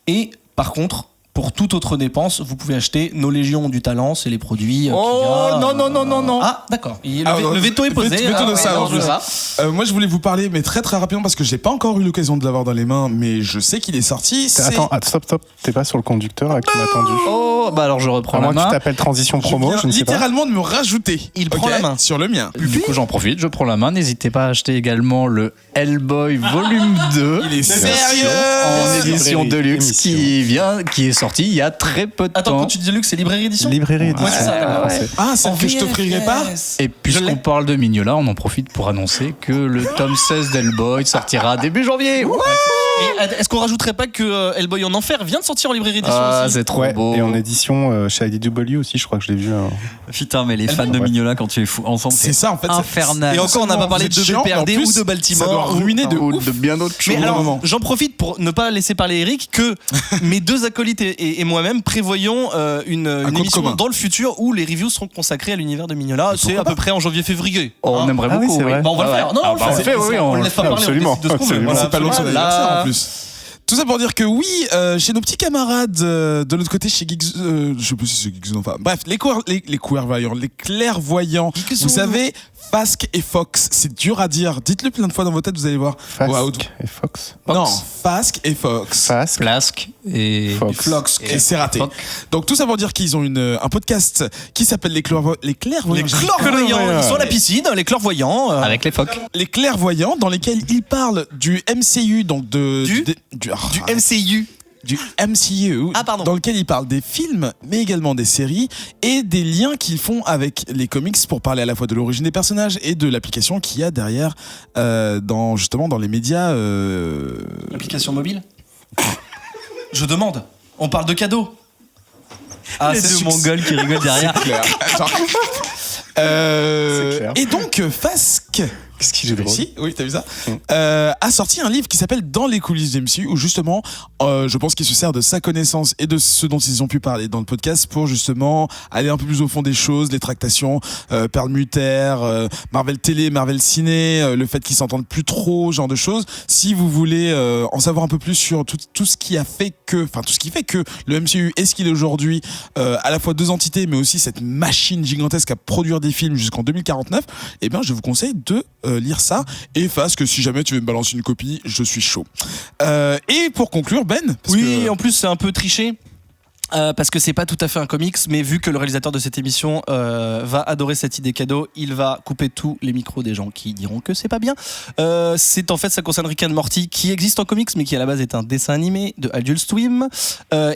[SPEAKER 3] Et par contre, pour toute autre dépense, vous pouvez acheter nos Légions du talent, c'est les produits.
[SPEAKER 6] Non.
[SPEAKER 3] Ah, d'accord. Le veto est posé.
[SPEAKER 1] Moi, je voulais vous parler, mais très très rapidement, parce que j'ai pas encore eu l'occasion de l'avoir dans les mains, mais je sais qu'il est sorti.
[SPEAKER 5] Attends, stop. T'es pas sur le conducteur là qui m'a attendu.
[SPEAKER 6] Oh, bah alors je reprends la
[SPEAKER 5] Moi,
[SPEAKER 6] main.
[SPEAKER 5] tu t'appelles transition promo, je ne sais pas.
[SPEAKER 1] Littéralement de me rajouter.
[SPEAKER 3] Il prend la main
[SPEAKER 1] sur le mien.
[SPEAKER 6] Du coup, j'en profite, je prends la main. N'hésitez pas à acheter également le Hellboy Volume 2.
[SPEAKER 1] Il est sérieux
[SPEAKER 6] en édition deluxe qui est sorti il y a très peu de temps.
[SPEAKER 3] Attends, quand tu dis deluxe, c'est librairie édition.
[SPEAKER 5] Librairie édition.
[SPEAKER 3] Ouais, c'est ça.
[SPEAKER 5] Ouais.
[SPEAKER 1] Ah, celle que je t'offrirai pas.
[SPEAKER 6] Et puisqu'on parle de Mignola, on en profite pour annoncer que le tome 16 d'Hellboy sortira début janvier.
[SPEAKER 3] Et est-ce qu'on rajouterait pas que Hellboy en enfer vient de sortir en librairie édition aussi.
[SPEAKER 6] C'est trop beau.
[SPEAKER 5] Et en édition chez IDW aussi, je crois que je l'ai vu.
[SPEAKER 4] Putain, mais les fans de Mignola, quand tu es fou ensemble,
[SPEAKER 1] c'est ça en fait.
[SPEAKER 4] Infernal.
[SPEAKER 3] Et encore, on n'a pas parlé de BPRD ou de Baltimore.
[SPEAKER 1] Ça doit ruiner de ouf.
[SPEAKER 6] De bien d'autres choses.
[SPEAKER 3] Mais alors, j'en profite pour ne pas laisser parler Eric que mes deux acolytes et moi-même prévoyons une émission commun dans le futur où les reviews seront consacrées à l'univers de Mignola. C'est à peu près en janvier-février.
[SPEAKER 6] On aimerait beaucoup.
[SPEAKER 5] C'est vrai.
[SPEAKER 3] On va le faire. Non, on le fait. On le laisse pas parler.
[SPEAKER 5] Absolument.
[SPEAKER 1] C'est pas long son anniversaire en plus. Tout ça pour dire que oui, chez nos petits camarades de l'autre côté, chez Geeks, je sais plus si c'est Geeks, enfin bref, les clairvoyants, vous savez, Fasque et Fox, c'est dur à dire. Dites-le plein de fois dans vos têtes, vous allez voir.
[SPEAKER 5] Fasque et Fox.
[SPEAKER 1] Non, Fasque et Fox.
[SPEAKER 6] Flasque et
[SPEAKER 5] Fox.
[SPEAKER 1] Et c'est raté. Donc tout ça pour dire qu'ils ont un podcast qui s'appelle les clairvoyants.
[SPEAKER 3] Les clairvoyants, ils sont à la piscine, les clairvoyants.
[SPEAKER 6] avec les phoques.
[SPEAKER 1] Les clairvoyants dans lesquels ils parlent du MCU, donc du
[SPEAKER 3] MCU.
[SPEAKER 1] Du MCU, dans lequel ils parlent des films, mais également des séries, et des liens qu'ils font avec les comics pour parler à la fois de l'origine des personnages et de l'application qu'il y a derrière dans les médias.
[SPEAKER 3] L'application mobile. Je demande. On parle de cadeaux.
[SPEAKER 4] Les deux mongols qui rigolent derrière.
[SPEAKER 1] C'est clair. Et donc, Fasque
[SPEAKER 5] Qu'est-ce qu'il est drôle.
[SPEAKER 1] Oui, t'as vu ça a sorti un livre qui s'appelle Dans les coulisses du MCU, où justement, je pense qu'il se sert de sa connaissance et de ce dont ils ont pu parler dans le podcast pour justement aller un peu plus au fond des choses, les tractations, Perlmutter, Marvel Télé, Marvel Ciné, le fait qu'ils s'entendent plus trop, ce genre de choses. Si vous voulez en savoir un peu plus sur tout ce qui fait que le MCU est ce qu'il est aujourd'hui, à la fois deux entités, mais aussi cette machine gigantesque à produire des films jusqu'en 2049, eh bien, je vous conseille de lire ça. Et Fast, que si jamais tu veux me balancer une copie, je suis chaud. Et pour conclure, Ben,
[SPEAKER 3] en plus c'est un peu triché. Parce que c'est pas tout à fait un comics, mais vu que le réalisateur de cette émission va adorer cette idée cadeau, il va couper tous les micros des gens qui diront que c'est pas bien. C'est en fait, ça concerne Rick and Morty, qui existe en comics, mais qui à la base est un dessin animé de Adult Swim.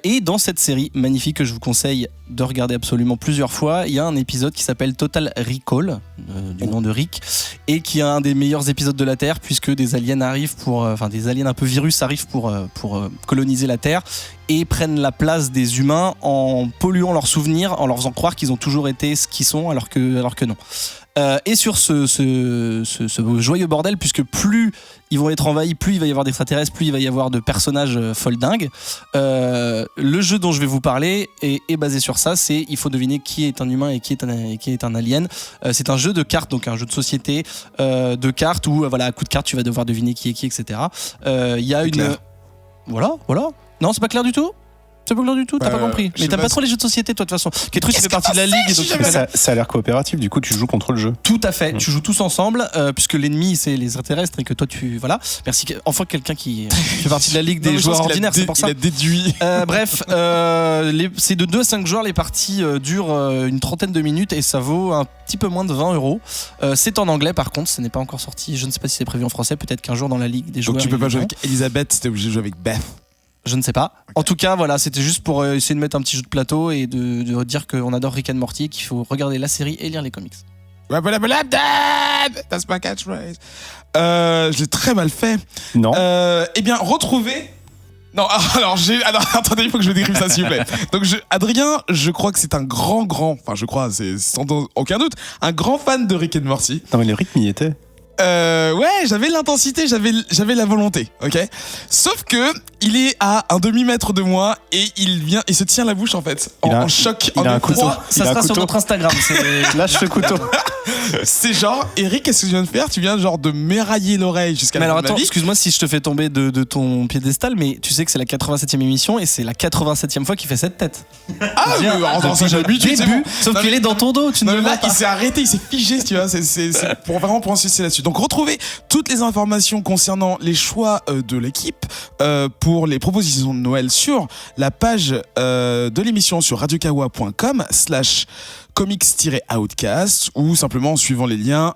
[SPEAKER 3] Et dans cette série magnifique que je vous conseille de regarder absolument plusieurs fois, il y a un épisode qui s'appelle Total Recall, du nom de Rick, et qui est un des meilleurs épisodes de la Terre, puisque des aliens arrivent des aliens un peu virus arrivent pour coloniser la Terre et prennent la place des humains en polluant leurs souvenirs, en leur faisant croire qu'ils ont toujours été ce qu'ils sont, alors que non. Et sur ce joyeux bordel, puisque plus ils vont être envahis, plus il va y avoir d'extraterrestres, plus il va y avoir de personnages foldingues. Le jeu dont je vais vous parler est basé sur ça. Il faut deviner qui est un humain et qui est un alien. C'est un jeu de cartes, donc un jeu de société de cartes où à coup de cartes tu vas devoir deviner qui est qui, etc. Il y a une
[SPEAKER 1] clair.
[SPEAKER 3] Voilà. Non, c'est pas clair du tout. C'est pas clair du tout, t'as pas compris. Mais t'aimes pas trop les jeux de société, toi, de toute façon. Ketrus, tu fais partie de la ligue. Donc
[SPEAKER 5] ça a l'air coopératif, du coup, tu joues contre le jeu.
[SPEAKER 3] Tout à fait, tu joues tous ensemble, puisque l'ennemi, c'est les extraterrestres et que toi, voilà. Merci. Enfin, quelqu'un qui fait partie de la ligue des joueurs ordinaires, c'est pour ça.
[SPEAKER 1] Il a déduit.
[SPEAKER 3] Bref, c'est de 2 à 5 joueurs, les parties durent une trentaine de minutes et ça vaut un petit peu moins de 20 €. C'est en anglais, par contre, ce n'est pas encore sorti. Je ne sais pas si c'est prévu en français, peut-être qu'un jour dans la ligue des joueurs.
[SPEAKER 1] Donc tu peux pas jouer avec Elisabeth, c'était obligé de jouer avec Beth.
[SPEAKER 3] Je ne sais pas. Okay. En tout cas, voilà, c'était juste pour essayer de mettre un petit jeu de plateau et de dire qu'on adore Rick and Morty, qu'il faut regarder la série et lire les comics.
[SPEAKER 1] That's my catchphrase. Je l'ai très mal fait.
[SPEAKER 5] Non.
[SPEAKER 1] Eh bien, retrouver. Non, alors attendez, il faut que je décrive ça, s'il vous plaît. Donc, Adrien, je crois que c'est un grand, enfin, je crois, c'est sans aucun doute, un grand fan de Rick and Morty.
[SPEAKER 5] Non, mais le rythme y était.
[SPEAKER 1] Ouais, j'avais l'intensité, j'avais la volonté, ok. Sauf que il est à un demi-mètre de moi et il se tient la bouche en fait, en choc.
[SPEAKER 5] Il a un couteau.
[SPEAKER 3] Ça sera sur notre Instagram.
[SPEAKER 5] Lâche le couteau.
[SPEAKER 1] C'est genre, Eric, qu'est-ce que tu viens de faire? Tu viens genre de m'érailler l'oreille jusqu'à la fin de ma vie.
[SPEAKER 3] Excuse-moi si je te fais tomber de ton piédestal, mais tu sais que c'est la 87e émission et c'est la 87e fois qu'il fait cette tête.
[SPEAKER 1] Ah, ça j'ai l'habitude, c'est bon.
[SPEAKER 3] Sauf qu'il est dans ton dos, tu ne le vois pas.
[SPEAKER 1] Il s'est arrêté, il s'est figé, tu vois. C'est pour insister là-dessus. Donc retrouvez toutes les informations concernant les choix de l'équipe pour les propositions de Noël sur la page de l'émission sur radiokawa.com/comics-outcast ou simplement en suivant les liens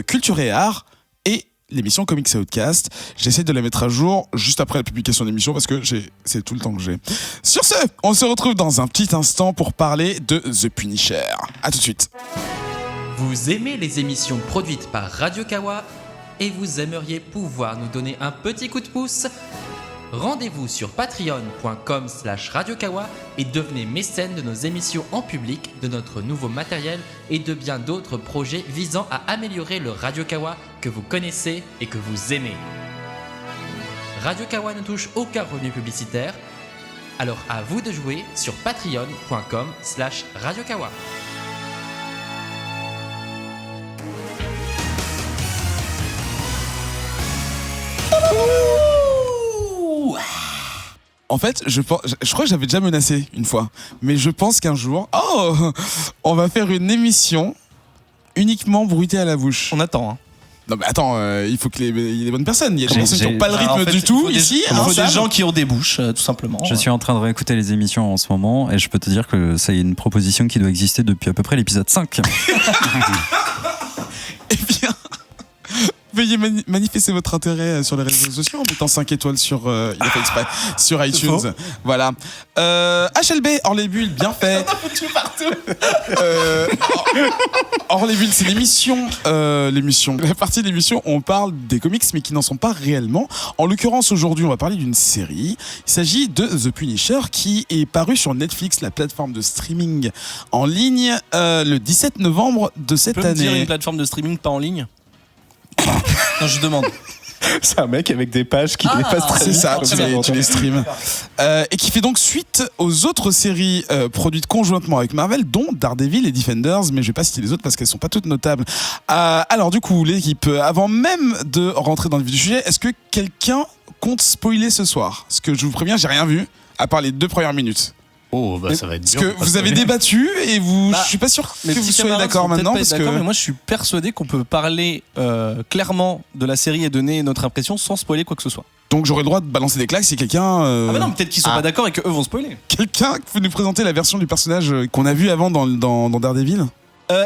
[SPEAKER 1] Culture et Art et l'émission Comics Outcast. J'essaie de la mettre à jour juste après la publication de l'émission parce que c'est tout le temps que j'ai. Sur ce, on se retrouve dans un petit instant pour parler de The Punisher. À tout de suite.
[SPEAKER 11] Vous aimez les émissions produites par Radio Kawa et vous aimeriez pouvoir nous donner un petit coup de pouce? Rendez-vous sur patreon.com/radiokawa et devenez mécène de nos émissions en public, de notre nouveau matériel et de bien d'autres projets visant à améliorer le Radio Kawa que vous connaissez et que vous aimez. Radio Kawa ne touche aucun revenu publicitaire, alors à vous de jouer sur patreon.com/radiokawa.
[SPEAKER 1] En fait, je crois que j'avais déjà menacé une fois, mais je pense qu'un jour, on va faire une émission uniquement bruitée à la bouche.
[SPEAKER 3] On attend. Hein.
[SPEAKER 1] Non mais attends, il faut qu'il y ait des bonnes personnes. Il y a des personnes qui n'ont pas le rythme du tout ici.
[SPEAKER 3] Il faut des gens qui ont des bouches, tout simplement.
[SPEAKER 4] Je suis en train de réécouter les émissions en ce moment et je peux te dire que c'est une proposition qui doit exister depuis à peu près l'épisode 5.
[SPEAKER 1] Eh bien... Veuillez manifester votre intérêt sur les réseaux sociaux en mettant 5 étoiles sur, il a fait exprès, sur iTunes. Voilà. HLB, hors les bulles, bien fait.
[SPEAKER 3] On a foutu partout.
[SPEAKER 1] Hors les bulles, c'est l'émission. La partie de l'émission où on parle des comics mais qui n'en sont pas réellement. En l'occurrence, aujourd'hui, on va parler d'une série. Il s'agit de The Punisher qui est paru sur Netflix, la plateforme de streaming en ligne, le 17 novembre de cette année.
[SPEAKER 3] Tu peux me dire une plateforme de streaming pas en ligne? Non, je demande.
[SPEAKER 5] C'est un mec avec des pages qui dépassent très
[SPEAKER 1] C'est
[SPEAKER 5] vite.
[SPEAKER 1] ça,
[SPEAKER 5] comme
[SPEAKER 1] tu les streams. Et qui fait donc suite aux autres séries produites conjointement avec Marvel, dont Daredevil et Defenders, mais je vais pas citer les autres parce qu'elles sont pas toutes notables. Alors du coup, l'équipe, avant même de rentrer dans le vif du sujet, est-ce que quelqu'un compte spoiler ce soir? Parce que je vous préviens, j'ai rien vu, à part les 2 premières minutes.
[SPEAKER 2] Oh, bah ça va être
[SPEAKER 1] Parce
[SPEAKER 2] dur.
[SPEAKER 1] que vous avez débattu et je suis pas sûr
[SPEAKER 3] Mes
[SPEAKER 1] que vous
[SPEAKER 3] petits
[SPEAKER 1] soyez
[SPEAKER 3] camarades
[SPEAKER 1] d'accord
[SPEAKER 3] sont peut-être
[SPEAKER 1] maintenant.
[SPEAKER 3] pas
[SPEAKER 1] Parce
[SPEAKER 3] d'accord,
[SPEAKER 1] que...
[SPEAKER 3] mais moi je suis persuadé qu'on peut parler clairement de la série et donner notre impression sans spoiler quoi que ce soit.
[SPEAKER 1] Donc j'aurai le droit de balancer des claques si quelqu'un...
[SPEAKER 3] Ah bah non, peut-être qu'ils sont pas d'accord et qu'eux vont spoiler.
[SPEAKER 1] Quelqu'un peut nous présenter la version du personnage qu'on a vu avant dans Daredevil?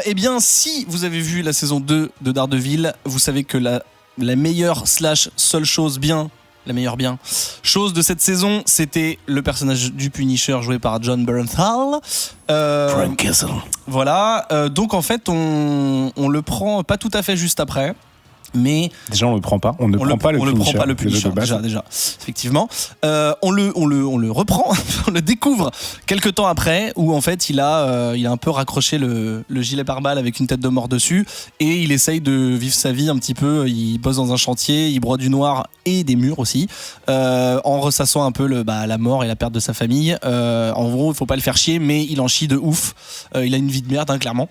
[SPEAKER 3] Eh bien, si vous avez vu la saison 2 de Daredevil, vous savez que la meilleure / seule chose bien, la meilleure bien chose de cette saison, c'était le personnage du Punisher joué par John Bernthal.
[SPEAKER 5] Frank Castle.
[SPEAKER 3] Voilà, donc en fait, on le prend pas tout à fait juste après. Mais
[SPEAKER 5] déjà on le prend pas, on ne prend pas le Punisher
[SPEAKER 3] déjà, effectivement. On le reprend, on le découvre quelques temps après, où en fait il a un peu raccroché le gilet pare-balles avec une tête de mort dessus, et il essaye de vivre sa vie un petit peu. Il bosse dans un chantier, il broie du noir et des murs aussi, en ressassant un peu la mort et la perte de sa famille. En gros, il faut pas le faire chier, mais il en chie de ouf. Il a une vie de merde, hein, clairement.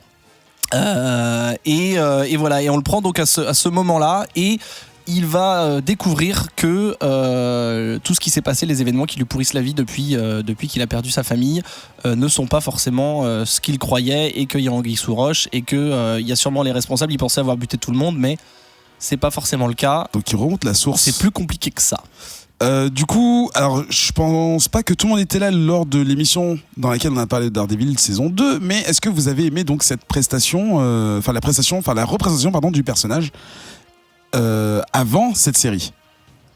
[SPEAKER 3] Et voilà, et on le prend donc à ce moment-là, et il va découvrir que tout ce qui s'est passé, les événements qui lui pourrissent la vie depuis qu'il a perdu sa famille, ne sont pas forcément ce qu'il croyait, et qu'il y a anguille sous roche, et qu'il y a sûrement les responsables. Il pensait avoir buté tout le monde, mais c'est pas forcément le cas.
[SPEAKER 1] Donc il remonte la source.
[SPEAKER 3] C'est plus compliqué que ça.
[SPEAKER 1] Du coup, alors je pense pas que tout le monde était là lors de l'émission dans laquelle on a parlé de Daredevil saison 2, mais est-ce que vous avez aimé donc cette prestation, la représentation du personnage avant cette série?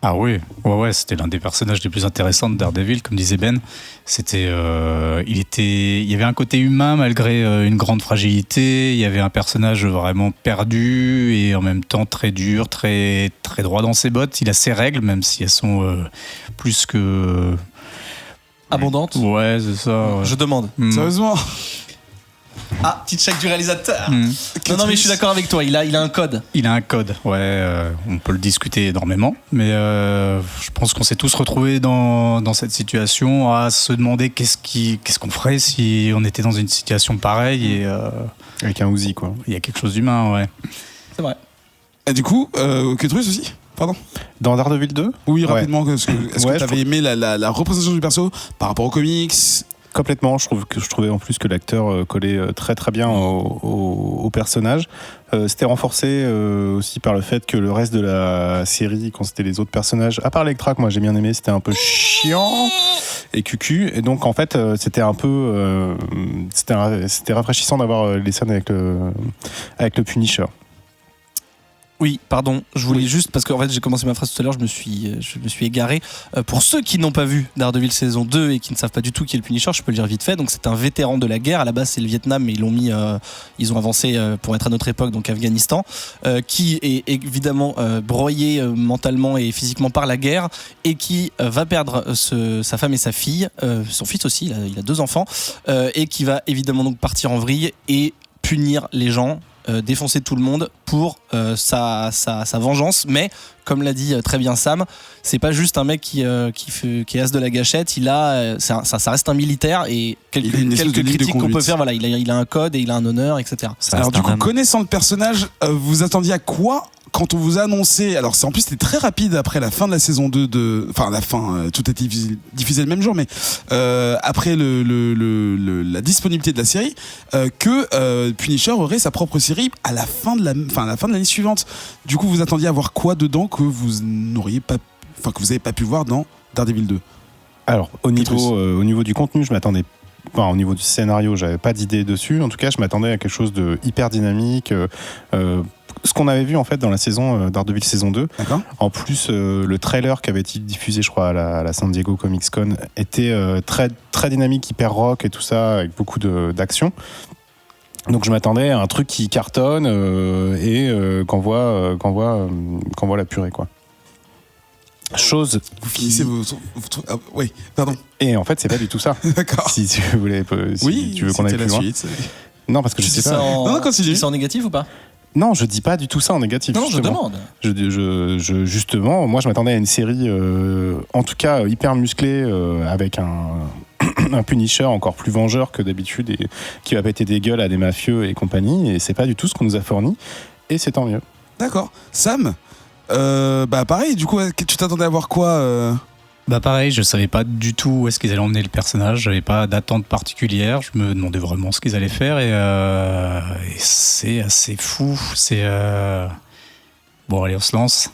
[SPEAKER 2] Ah oui, ouais, c'était l'un des personnages les plus intéressants de Daredevil, comme disait Ben. C'était, il y avait un côté humain malgré une grande fragilité. Il y avait un personnage vraiment perdu et en même temps très dur, très très droit dans ses bottes. Il a ses règles, même si elles sont plus que
[SPEAKER 3] abondantes.
[SPEAKER 2] Ouais, c'est ça. Ouais.
[SPEAKER 3] Je demande.
[SPEAKER 1] Sérieusement.
[SPEAKER 3] Ah, petite check du réalisateur. Non, mais je suis d'accord avec toi. Il a un code.
[SPEAKER 2] Il a un code. Ouais, on peut le discuter énormément, mais je pense qu'on s'est tous retrouvés dans cette situation à se demander qu'est-ce qu'on ferait si on était dans une situation pareille et
[SPEAKER 5] avec un Uzi quoi.
[SPEAKER 2] Il y a quelque chose d'humain, ouais.
[SPEAKER 3] C'est vrai.
[SPEAKER 1] Et du coup, Ketrus aussi. Pardon.
[SPEAKER 5] Dans Daredevil 2
[SPEAKER 1] Oui, rapidement. Est-ce que tu avais aimé la représentation du perso par rapport aux comics?
[SPEAKER 5] Complètement, je trouvais en plus que l'acteur collait très très bien au personnage. C'était renforcé aussi par le fait que le reste de la série, quand c'était les autres personnages, à part Elektra que moi j'ai bien aimé, c'était un peu chiant et cucu. Et donc en fait c'était un peu c'était rafraîchissant d'avoir les scènes avec le Punisher.
[SPEAKER 3] Oui, pardon, je voulais juste, parce qu'en fait j'ai commencé ma phrase tout à l'heure, je me suis égaré. Pour ceux qui n'ont pas vu Daredevil saison 2 et qui ne savent pas du tout qui est le Punisher, je peux le dire vite fait. Donc c'est un vétéran de la guerre, à la base c'est le Vietnam, mais ils ont avancé pour être à notre époque, donc Afghanistan, qui est évidemment broyé mentalement et physiquement par la guerre, et qui va perdre sa femme et sa fille, son fils aussi, il a 2 enfants, et qui va évidemment donc partir en vrille et punir les gens, défoncer tout le monde pour sa vengeance. Mais comme l'a dit très bien Sam, c'est pas juste un mec qui est as de la gâchette. Ça reste un militaire, et quelques critiques qu'on peut faire, voilà, il a un code et il a un honneur, etc.
[SPEAKER 1] Alors du coup, connaissant le personnage, vous attendiez à quoi quand on vous a annoncé? Alors en plus c'était très rapide après la fin de la saison 2 enfin la fin, tout a été diffusé le même jour, mais après la disponibilité de la série, que Punisher aurait sa propre série à la fin de l'année suivante. Du coup, vous attendiez à voir quoi dedans que vous n'auriez pas, que vous avez pas pu voir dans Daredevil 2?
[SPEAKER 5] Alors au niveau du contenu, je m'attendais. Au niveau du scénario, j'avais pas d'idée dessus. En tout cas, je m'attendais à quelque chose de hyper dynamique. Ce qu'on avait vu en fait dans la saison Daredevil saison 2. D'accord. En plus, le trailer qui avait été diffusé, je crois, à la San Diego Comics Con était très, très dynamique, hyper rock et tout ça, avec beaucoup d'action. Donc je m'attendais à un truc qui cartonne et qu'envoie la purée, quoi. Chose.
[SPEAKER 1] Vous finissez oui, pardon.
[SPEAKER 5] Et en fait, c'est pas du tout ça.
[SPEAKER 1] D'accord.
[SPEAKER 5] Si tu voulais, tu veux qu'on aille plus loin. Non, parce que je sais pas.
[SPEAKER 3] Non, c'est en négatif ou pas?
[SPEAKER 5] Non, je dis pas du tout ça en négatif.
[SPEAKER 3] Non,
[SPEAKER 5] justement.
[SPEAKER 3] je demande.
[SPEAKER 5] Justement, moi je m'attendais à une série, en tout cas hyper musclée, avec un Punisher encore plus vengeur que d'habitude et qui va péter des gueules à des mafieux et compagnie. Et c'est pas du tout ce qu'on nous a fourni. Et c'est tant mieux.
[SPEAKER 1] D'accord. Sam, pareil, du coup, tu t'attendais à voir quoi
[SPEAKER 2] Bah pareil, je savais pas du tout où est-ce qu'ils allaient emmener le personnage, j'avais pas d'attente particulière, je me demandais vraiment ce qu'ils allaient faire et c'est assez fou, c'est... Bon allez, on se lance.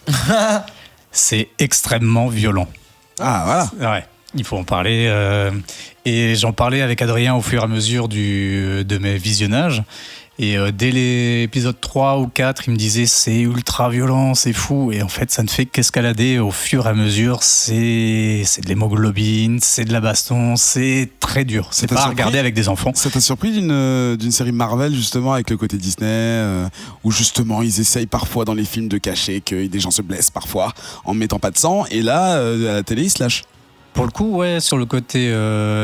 [SPEAKER 2] C'est extrêmement violent.
[SPEAKER 1] Ah voilà.
[SPEAKER 2] Ouais, il faut en parler. Et j'en parlais avec Adrien au fur et à mesure de mes visionnages. Et dès l'épisode 3 ou 4, il me disait c'est ultra violent, c'est fou. Et en fait, ça ne fait qu'escalader au fur et à mesure. C'est de l'hémoglobine, c'est de la baston, c'est très dur. C'est pas à regarder avec des enfants.
[SPEAKER 1] Ça t'a surpris d'une série Marvel, justement, avec le côté Disney, où justement ils essayent parfois dans les films de cacher que des gens se blessent parfois en mettant pas de sang. Et là, à la télé, ils se lâchent.
[SPEAKER 2] Pour le coup, ouais, sur le côté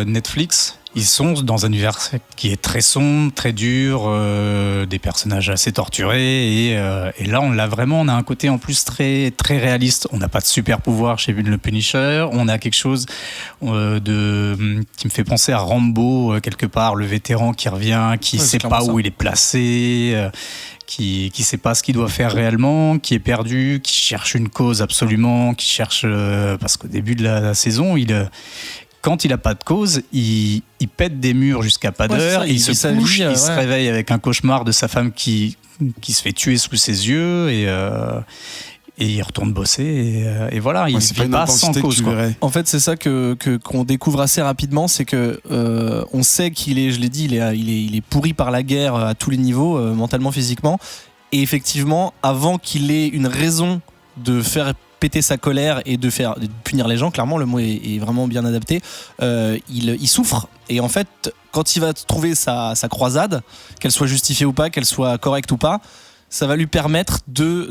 [SPEAKER 2] Netflix, ils sont dans un univers qui est très sombre, très dur, des personnages assez torturés. Et là, on a un côté en plus très, très réaliste. On n'a pas de super pouvoir chez le Punisher. On a quelque chose qui me fait penser à Rambo, quelque part, le vétéran qui revient, qui ne sait pas où il est placé. Qui sait pas ce qu'il doit faire réellement, qui est perdu, qui cherche une cause absolument, qui cherche parce qu'au début de la saison, quand il a pas de cause, il pète des murs jusqu'à pas d'heure, il se couche, il se réveille avec un cauchemar de sa femme qui se fait tuer sous ses yeux et il retourne bosser et voilà, il vit pas sans cause.
[SPEAKER 3] En fait, c'est ça qu'on découvre assez rapidement, c'est que on sait qu'il est, je l'ai dit, il est pourri par la guerre à tous les niveaux, mentalement, physiquement. Et effectivement, avant qu'il ait une raison de faire péter sa colère et de punir les gens, clairement, le mot est vraiment bien adapté. Il souffre et en fait, quand il va trouver sa croisade, qu'elle soit justifiée ou pas, qu'elle soit correcte ou pas, ça va lui permettre de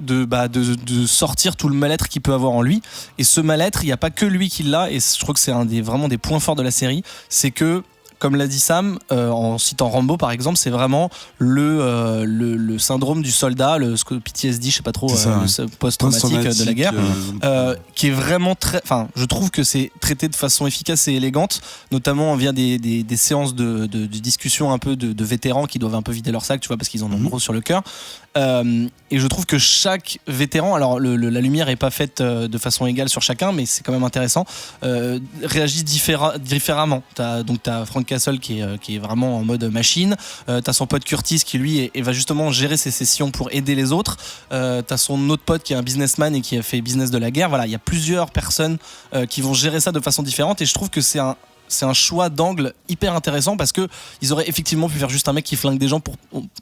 [SPEAKER 3] sortir tout le mal-être qu'il peut avoir en lui. Et ce mal-être, il n'y a pas que lui qui l'a, et je trouve que c'est vraiment des points forts de la série, c'est que, comme l'a dit Sam, en citant Rambo par exemple, c'est vraiment le syndrome du soldat, ce que PTSD, je sais pas trop, le post-traumatique de la guerre, qui est vraiment je trouve que c'est traité de façon efficace et élégante, notamment via des séances de discussion un peu de vétérans qui doivent un peu vider leur sac, tu vois, parce qu'ils en ont gros sur le cœur. Et je trouve que chaque vétéran, alors la lumière est pas faite de façon égale sur chacun, mais c'est quand même intéressant, réagit différemment. T'as Frank Castle qui est vraiment en mode machine, t'as son pote Curtis qui lui va justement gérer ses sessions pour aider les autres, t'as son autre pote qui est un businessman et qui a fait business de la guerre. Voilà, il y a plusieurs personnes qui vont gérer ça de façon différente, et je trouve que c'est un choix d'angle hyper intéressant, parce que ils auraient effectivement pu faire juste un mec qui flingue des gens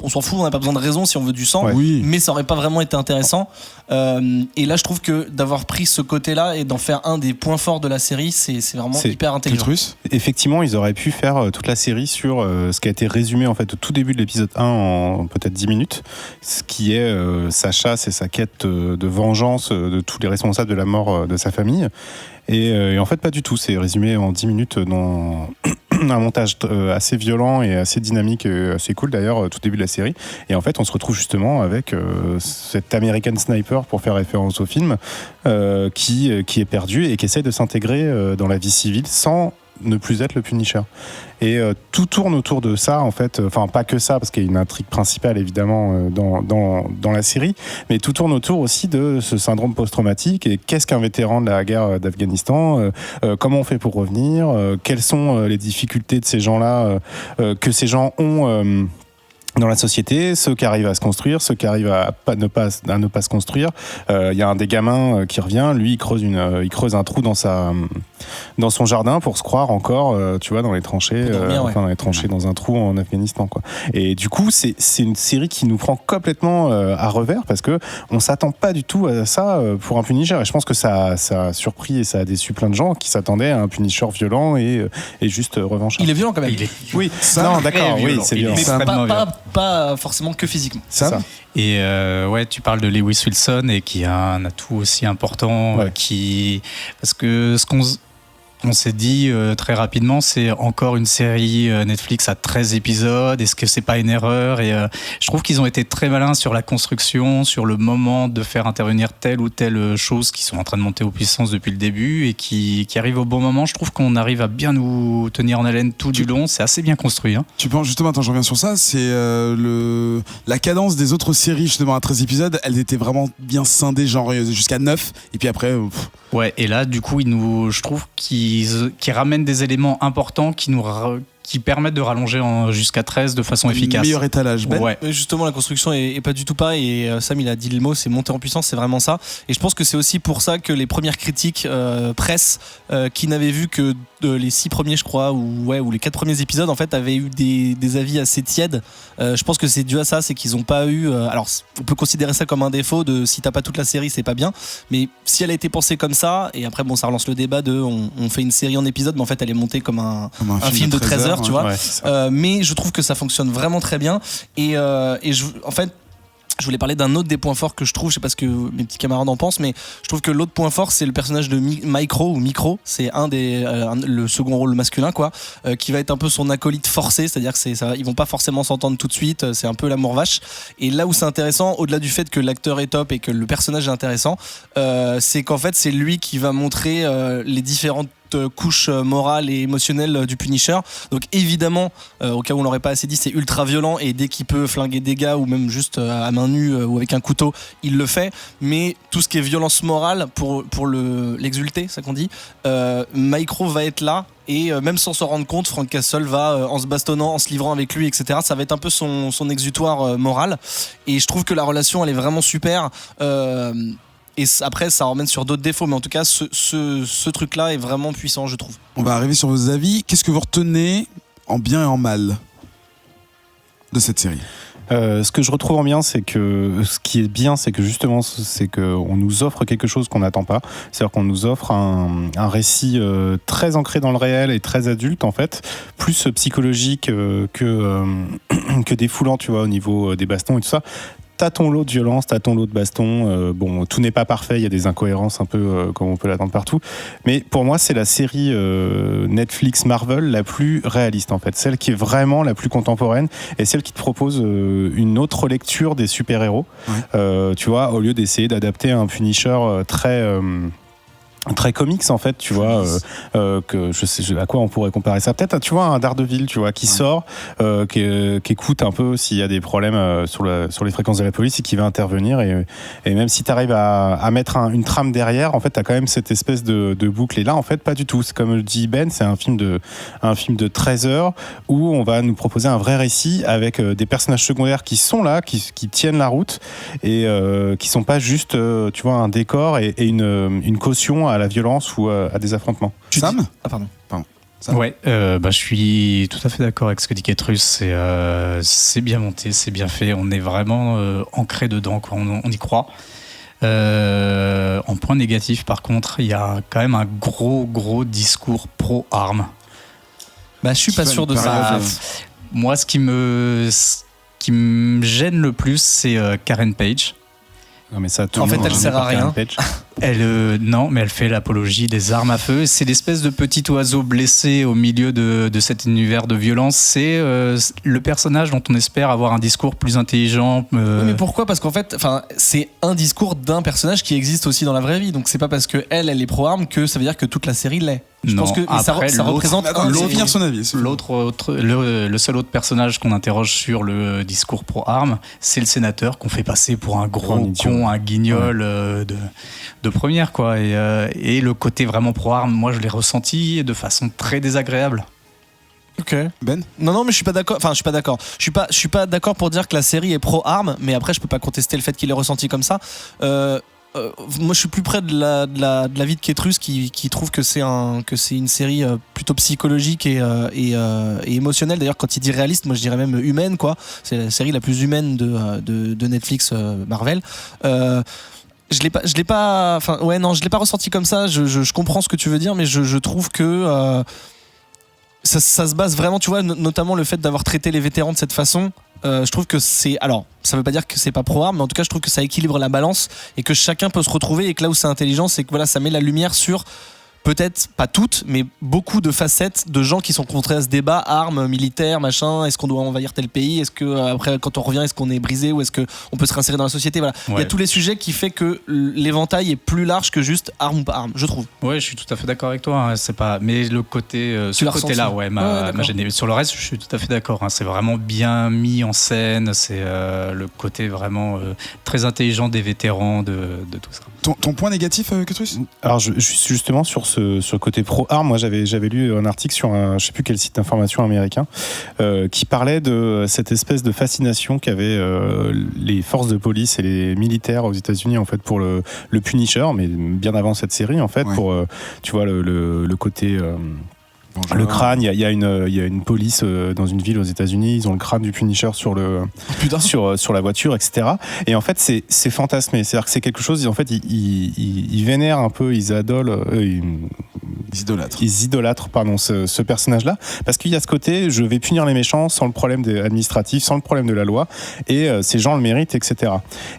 [SPEAKER 3] on s'en fout, on n'a pas besoin de raison si on veut du sang, mais ça aurait pas vraiment été intéressant. Et là je trouve que d'avoir pris ce côté là et d'en faire un des points forts de la série, c'est vraiment hyper intelligent.
[SPEAKER 5] Effectivement, ils auraient pu faire toute la série sur ce qui a été résumé en fait au tout début de l'épisode 1 en peut-être 10 minutes, ce qui est sa chasse et sa quête de vengeance de tous les responsables de la mort de sa famille. Et en fait, pas du tout. C'est résumé en 10 minutes dans un montage assez violent et assez dynamique, assez cool d'ailleurs, tout début de la série. Et en fait, on se retrouve justement avec cet American Sniper, pour faire référence au film, qui est perdu et qui essaie de s'intégrer dans la vie civile sans ne plus être le Punisher. Et tout tourne autour de ça, en fait. Enfin, pas que ça, parce qu'il y a une intrigue principale, évidemment, dans la série, mais tout tourne autour aussi de ce syndrome post-traumatique. Et qu'est-ce qu'un vétéran de la guerre d'Afghanistan, comment on fait pour revenir, quelles sont les difficultés de ces gens-là, que ces gens ont dans la société, ceux qui arrivent à se construire, ceux qui arrivent à ne pas se construire. Il y a un des gamins qui revient, lui il creuse un trou dans son jardin pour se croire encore, tu vois, dans les tranchées, dans les tranchées, dans un trou en Afghanistan, quoi. Et du coup, c'est une série qui nous prend complètement à revers, parce que on s'attend pas du tout à ça pour un Punisher. Et je pense que ça a surpris et ça a déçu plein de gens qui s'attendaient à un Punisher violent et juste revanchard.
[SPEAKER 3] Il est violent quand même.
[SPEAKER 5] Oui, non, d'accord, oui, c'est violent.
[SPEAKER 3] Pas forcément que physiquement.
[SPEAKER 5] Ça.
[SPEAKER 2] Et tu parles de Lewis Wilson, et qui a un atout aussi important, parce que On s'est dit très rapidement, c'est encore une série Netflix à 13 épisodes, est-ce que c'est pas une erreur? Et je trouve qu'ils ont été très malins sur la construction, sur le moment de faire intervenir telle ou telle chose qui sont en train de monter aux puissances depuis le début et qui arrive au bon moment. Je trouve qu'on arrive à bien nous tenir en haleine tout du long, c'est assez bien construit. Hein.
[SPEAKER 1] Tu penses justement, attends, je reviens sur ça, c'est la cadence des autres séries justement à 13 épisodes, elle était vraiment bien scindée, genre jusqu'à 9, et puis après...
[SPEAKER 2] Ouais, et là, du coup, je trouve qu'ils ramènent des éléments importants qui permettent de rallonger jusqu'à 13 de façon efficace.
[SPEAKER 1] Meilleur étalage. Ben.
[SPEAKER 2] Ouais.
[SPEAKER 3] Justement, la construction est pas du tout pareil. Et Sam, il a dit le mot, c'est monter en puissance, c'est vraiment ça. Et je pense que c'est aussi pour ça que les premières critiques presse qui n'avaient vu que les 6 premiers, je crois, ou les 4 premiers épisodes, en fait, avaient eu des avis assez tièdes. Je pense que c'est dû à ça, c'est qu'ils n'ont pas eu. Alors, on peut considérer ça comme un défaut de si t'as pas toute la série, c'est pas bien. Mais si elle a été pensée comme ça, et après, bon, ça relance le débat de on fait une série en épisode, mais en fait, elle est montée comme un film de 13 heures. Tu vois, mais je trouve que ça fonctionne vraiment très bien et en fait je voulais parler d'un autre des points forts que je trouve, je sais pas ce que mes petits camarades en pensent, mais je trouve que l'autre point fort c'est le personnage de Micro, c'est le second rôle masculin quoi, qui va être un peu son acolyte forcé, c'est-à-dire que ils vont pas forcément s'entendre tout de suite, c'est un peu l'amour vache. Et là où c'est intéressant, au-delà du fait que l'acteur est top et que le personnage est intéressant, c'est qu'en fait c'est lui qui va montrer les différentes couche morale et émotionnelle du Punisher. Donc évidemment, au cas où on l'aurait pas assez dit, c'est ultra violent et dès qu'il peut flinguer des gars ou même juste à main nue ou avec un couteau, il le fait. Mais tout ce qui est violence morale pour l'exulter, ça qu'on dit, Micro va être là. Et même sans s'en rendre compte, Frank Castle va, en se bastonnant, en se livrant avec lui, etc. Ça va être un peu son exutoire moral. Et je trouve que la relation, elle est vraiment super. Et après, ça emmène sur d'autres défauts. Mais en tout cas, ce truc-là est vraiment puissant, je trouve.
[SPEAKER 1] On va arriver sur vos avis. Qu'est-ce que vous retenez en bien et en mal de cette série ?
[SPEAKER 5] Ce que je retrouve en bien, c'est que ce qui est bien, c'est que justement, c'est qu'on nous offre quelque chose qu'on n'attend pas. C'est-à-dire qu'on nous offre un récit très ancré dans le réel et très adulte en fait, plus psychologique que défoulant, tu vois, au niveau des bastons et tout ça. T'as ton lot de violence, t'as ton lot de baston. Bon, tout n'est pas parfait, il y a des incohérences un peu comme on peut l'attendre partout. Mais pour moi, c'est la série Netflix Marvel la plus réaliste en fait. Celle qui est vraiment la plus contemporaine et celle qui te propose une autre lecture des super-héros. Ouais. Tu vois, au lieu d'essayer d'adapter un Punisher très comics en fait, tu vois, que je sais à quoi on pourrait comparer ça, peut-être, tu vois, un Daredevil, tu vois, qui sort, qui écoute un peu s'il y a des problèmes sur les fréquences de la police et qui va intervenir et même si tu arrives à mettre une trame derrière, en fait, tu as quand même cette espèce de boucle. Et là, en fait, pas du tout. C'est comme le dit Ben, c'est un film de 13 heures où on va nous proposer un vrai récit avec des personnages secondaires qui sont là, qui tiennent la route et qui sont pas juste, tu vois, un décor et une caution à la violence ou à des affrontements.
[SPEAKER 1] Sam ?
[SPEAKER 3] Ah pardon.
[SPEAKER 2] Sam. Ouais, je suis tout à fait d'accord avec ce que dit Ketrus. C'est bien monté, c'est bien fait. On est vraiment ancré dedans, quoi. On y croit. En point négatif, par contre, il y a quand même un gros discours pro-armes.
[SPEAKER 3] Je suis pas sûr de ça.
[SPEAKER 2] Moi, ce qui me gêne le plus, c'est Karen Page.
[SPEAKER 5] Non, mais ça,
[SPEAKER 3] en fait, elle sert à rien.
[SPEAKER 2] Non, mais elle fait l'apologie des armes à feu. C'est l'espèce de petit oiseau blessé au milieu de cet univers de violence. C'est le personnage dont on espère avoir un discours plus intelligent.
[SPEAKER 3] Oui, mais pourquoi ? Parce qu'en fait, c'est un discours d'un personnage qui existe aussi dans la vraie vie. Donc c'est pas parce que elle est pro-arme que ça veut dire que toute la série l'est. Je pense que ça représente
[SPEAKER 1] son avis.
[SPEAKER 2] Le seul autre personnage qu'on interroge sur le discours pro-armes, c'est le sénateur qu'on fait passer pour un gros con, un guignol de première, quoi. Et le côté vraiment pro-armes, moi je l'ai ressenti de façon très désagréable.
[SPEAKER 3] Ok.
[SPEAKER 1] Ben ?
[SPEAKER 3] Non, mais je suis pas d'accord. Enfin, je suis pas d'accord. Je suis pas d'accord pour dire que la série est pro-armes, mais après je peux pas contester le fait qu'il est ressenti comme ça. Moi je suis plus près de l'avis de Ketrus qui trouve que c'est une série plutôt psychologique et émotionnelle. D'ailleurs quand il dit réaliste, moi je dirais même humaine, quoi. C'est la série la plus humaine de Netflix Marvel. Je l'ai pas ressenti comme ça. Je comprends ce que tu veux dire, mais je trouve que ça se base vraiment, tu vois, notamment le fait d'avoir traité les vétérans de cette façon. Je trouve que alors ça veut pas dire que c'est pas pro-arme, mais en tout cas je trouve que ça équilibre la balance et que chacun peut se retrouver, et que là où c'est intelligent, c'est que voilà, ça met la lumière sur peut-être pas toutes, mais beaucoup de facettes de gens qui sont confrontés à ce débat, armes, militaires, machin, est-ce qu'on doit envahir tel pays, est-ce que après quand on revient, est-ce qu'on est brisé ou est-ce qu'on peut se réinsérer dans la société, voilà. Il y a tous les sujets qui fait que l'éventail est plus large que juste arme ou pas arme, je trouve.
[SPEAKER 2] Ouais, je suis tout à fait d'accord avec toi, hein, c'est pas... mais le côté, ce côté-là, m'a gêné. Sur le reste, je suis tout à fait d'accord, hein, c'est vraiment bien mis en scène, c'est le côté vraiment très intelligent des vétérans de tout ça.
[SPEAKER 1] Ton point négatif, Ketrus ?
[SPEAKER 5] Alors justement sur ce côté pro-armes, moi j'avais lu un article sur je sais plus quel site d'information américain qui parlait de cette espèce de fascination qu'avaient les forces de police et les militaires aux États-Unis en fait pour le Punisher, mais bien avant cette série en fait, pour tu vois le côté le crâne, il y a une police dans une ville aux États-Unis, ils ont le crâne du Punisher sur la voiture, etc. Et en fait, c'est fantasmé. C'est-à-dire que c'est quelque chose, en fait, ils vénèrent un peu, ils idolâtrent ce personnage-là, parce qu'il y a ce côté, je vais punir les méchants sans le problème administratif, sans le problème de la loi, et ces gens le méritent, etc.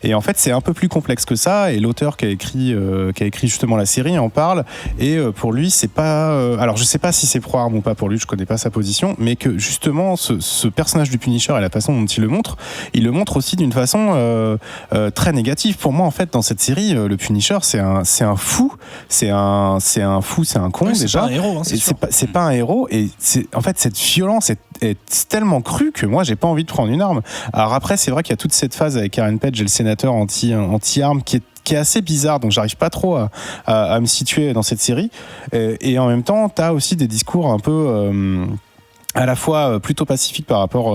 [SPEAKER 5] Et en fait, c'est un peu plus complexe que ça, et l'auteur qui a écrit justement la série en parle, et pour lui, c'est pas... alors, je sais pas si c'est pro-arme ou pas pour lui, je connais pas sa position, mais que justement, ce personnage du Punisher et la façon dont il le montre aussi d'une façon très négative. Pour moi, en fait, dans cette série, le Punisher, c'est un fou, c'est un con, déjà.
[SPEAKER 3] C'est pas un héros, hein,
[SPEAKER 5] c'est pas un héros, et en fait cette violence est tellement crue que moi j'ai pas envie de prendre une arme. Alors après, c'est vrai qu'il y a toute cette phase avec Karen Page et le sénateur anti-armes qui est assez bizarre, donc j'arrive pas trop à me situer dans cette série, et en même temps t'as aussi des discours un peu à la fois plutôt pacifiques par rapport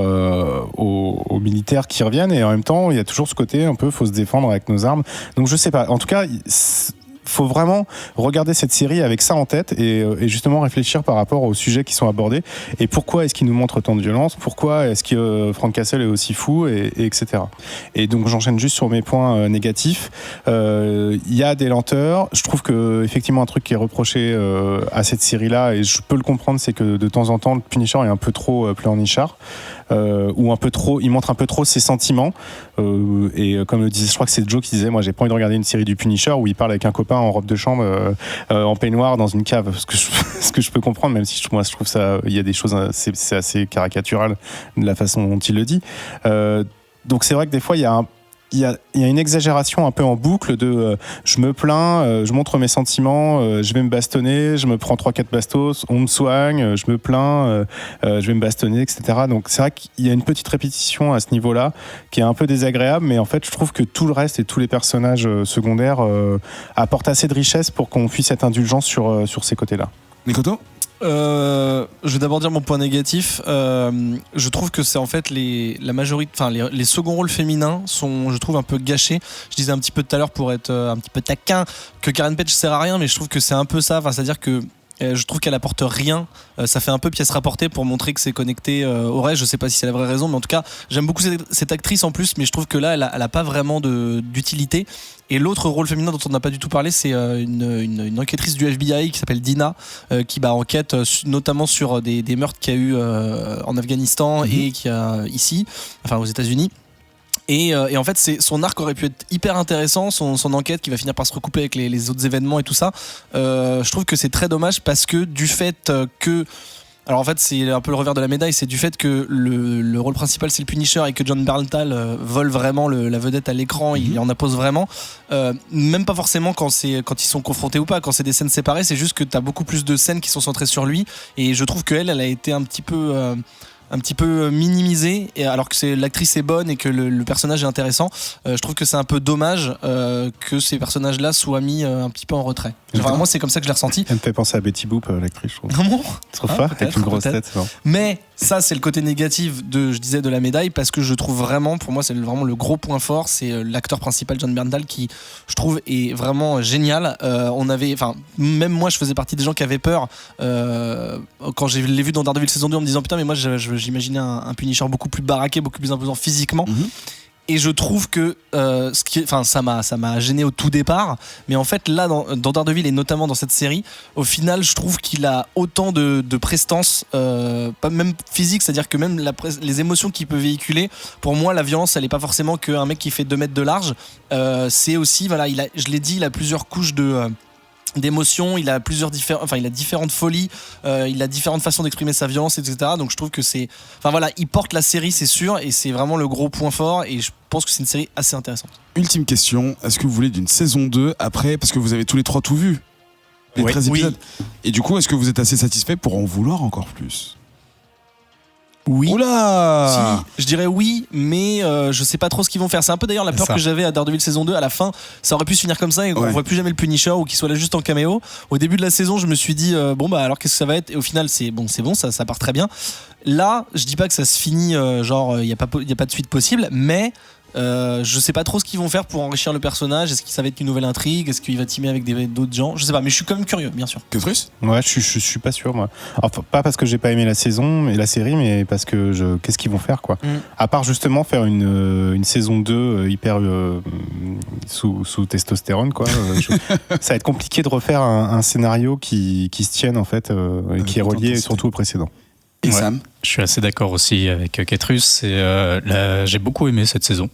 [SPEAKER 5] aux militaires qui reviennent, et en même temps il y a toujours ce côté un peu faut se défendre avec nos armes. Donc je sais pas, en tout cas faut vraiment regarder cette série avec ça en tête et justement réfléchir par rapport aux sujets qui sont abordés et pourquoi est-ce qu'il nous montre autant de violence, pourquoi est-ce que Frank Castle est aussi fou, et etc. Et donc j'enchaîne juste sur mes points négatifs. Il y a des lenteurs. Je trouve que effectivement un truc qui est reproché à cette série-là, et je peux le comprendre, c'est que de temps en temps le Punisher est un peu trop pleurnichard. Ou un peu trop, il montre un peu trop ses sentiments, et comme le disait, je crois que c'est Joe qui disait, moi j'ai pas envie de regarder une série du Punisher où il parle avec un copain en robe de chambre en peignoir dans une cave, ce que je peux comprendre, même si moi je trouve ça, il y a des choses, c'est assez caricatural de la façon dont il le dit, donc c'est vrai que des fois il y a une exagération un peu en boucle de je me plains, je montre mes sentiments, je vais me bastonner, je me prends 3-4 bastos, on me soigne, je me plains, je vais me bastonner, etc. Donc c'est vrai qu'il y a une petite répétition à ce niveau-là qui est un peu désagréable, mais en fait je trouve que tout le reste et tous les personnages secondaires apportent assez de richesse pour qu'on puisse être indulgent sur ces côtés-là.
[SPEAKER 1] Mikoto ?
[SPEAKER 3] Je vais d'abord dire mon point négatif. Je trouve que c'est en fait la majorité, enfin les seconds rôles féminins sont, je trouve, un peu gâchés. Je disais un petit peu tout à l'heure, pour être un petit peu taquin, que Karen Page sert à rien, mais je trouve que c'est un peu ça. Enfin, c'est-à-dire que je trouve qu'elle apporte rien. Ça fait un peu pièce rapportée pour montrer que c'est connecté au reste. Je sais pas si c'est la vraie raison, mais en tout cas, j'aime beaucoup cette actrice en plus, mais je trouve que là, elle a pas vraiment d'utilité. Et l'autre rôle féminin dont on n'a pas du tout parlé, c'est une enquêtrice du FBI qui s'appelle Dina, qui enquête notamment sur des meurtres qu'il y a eu en Afghanistan et qu'il y a ici, enfin aux États-Unis. Et en fait, son arc aurait pu être hyper intéressant, son enquête qui va finir par se recouper avec les autres événements et tout ça. Je trouve que c'est très dommage parce que du fait que... Alors en fait, c'est un peu le revers de la médaille, c'est du fait que le rôle principal c'est le Punisher et que John Bernthal vole vraiment la vedette à l'écran, il en impose vraiment. Même pas forcément quand ils sont confrontés ou pas, quand c'est des scènes séparées, c'est juste que t'as beaucoup plus de scènes qui sont centrées sur lui. Et je trouve qu'elle a été un petit peu minimisée, et alors que l'actrice est bonne et que le personnage est intéressant. Je trouve que c'est un peu dommage que ces personnages-là soient mis un petit peu en retrait. Enfin, moi, c'est comme ça que je l'ai ressenti.
[SPEAKER 5] Elle me fait penser à Betty Boop, l'actrice, je trouve.
[SPEAKER 3] Vraiment
[SPEAKER 5] trop fort, avec une grosse tête.
[SPEAKER 3] Mais ça, c'est le côté négatif de la médaille, parce que je trouve vraiment, pour moi, c'est vraiment le gros point fort, c'est l'acteur principal, John Bernthal, qui, je trouve, est vraiment génial. Même moi, je faisais partie des gens qui avaient peur quand je l'ai vu dans Daredevil saison 2, en me disant putain, mais moi, j'imaginais un Punisher beaucoup plus baraqué, beaucoup plus imposant physiquement. Et je trouve que ça m'a gêné au tout départ, mais en fait là dans Daredevil et notamment dans cette série, au final je trouve qu'il a autant de prestance, pas même physique, c'est-à-dire que même les émotions qu'il peut véhiculer, pour moi la violence elle est pas forcément qu'un mec qui fait 2 mètres de large, c'est aussi, voilà, je l'ai dit, il a plusieurs couches d'émotions, il a différentes folies, il a différentes façons d'exprimer sa violence, etc. Donc je trouve que il porte la série, c'est sûr, et c'est vraiment le gros point fort, et je pense que c'est une série assez intéressante.
[SPEAKER 1] Ultime question, est-ce que vous voulez d'une saison 2 après, parce que vous avez tous les 3 tout vu, les 13 épisodes, et du coup est-ce que vous êtes assez satisfait pour en vouloir encore plus?
[SPEAKER 3] Oui.
[SPEAKER 1] Oula.
[SPEAKER 3] Si, je dirais oui, mais je sais pas trop ce qu'ils vont faire. C'est un peu d'ailleurs la peur que j'avais à Daredevil saison 2. À la fin, ça aurait pu se finir comme ça et qu'on voit plus jamais le Punisher ou qu'il soit là juste en caméo. Au début de la saison, je me suis dit alors qu'est-ce que ça va être? Et au final, c'est bon, ça part très bien. Là, je dis pas que ça se finit il y a pas de suite possible, mais je sais pas trop ce qu'ils vont faire pour enrichir le personnage. Est-ce que ça va être une nouvelle intrigue? Est-ce qu'il va teamer avec d'autres gens? Je sais pas, mais je suis quand même curieux, bien sûr.
[SPEAKER 5] Ouais, je suis pas sûr, moi. Enfin, pas parce que j'ai pas aimé la saison et la série, mais parce que qu'est-ce qu'ils vont faire, quoi. À part justement faire une saison 2 hyper sous testostérone, quoi. Ça va être compliqué de refaire un scénario qui se tienne, en fait, et qui est relié surtout au précédent.
[SPEAKER 1] Et Sam?
[SPEAKER 2] Je suis assez d'accord aussi avec Ketrus. J'ai beaucoup aimé cette saison.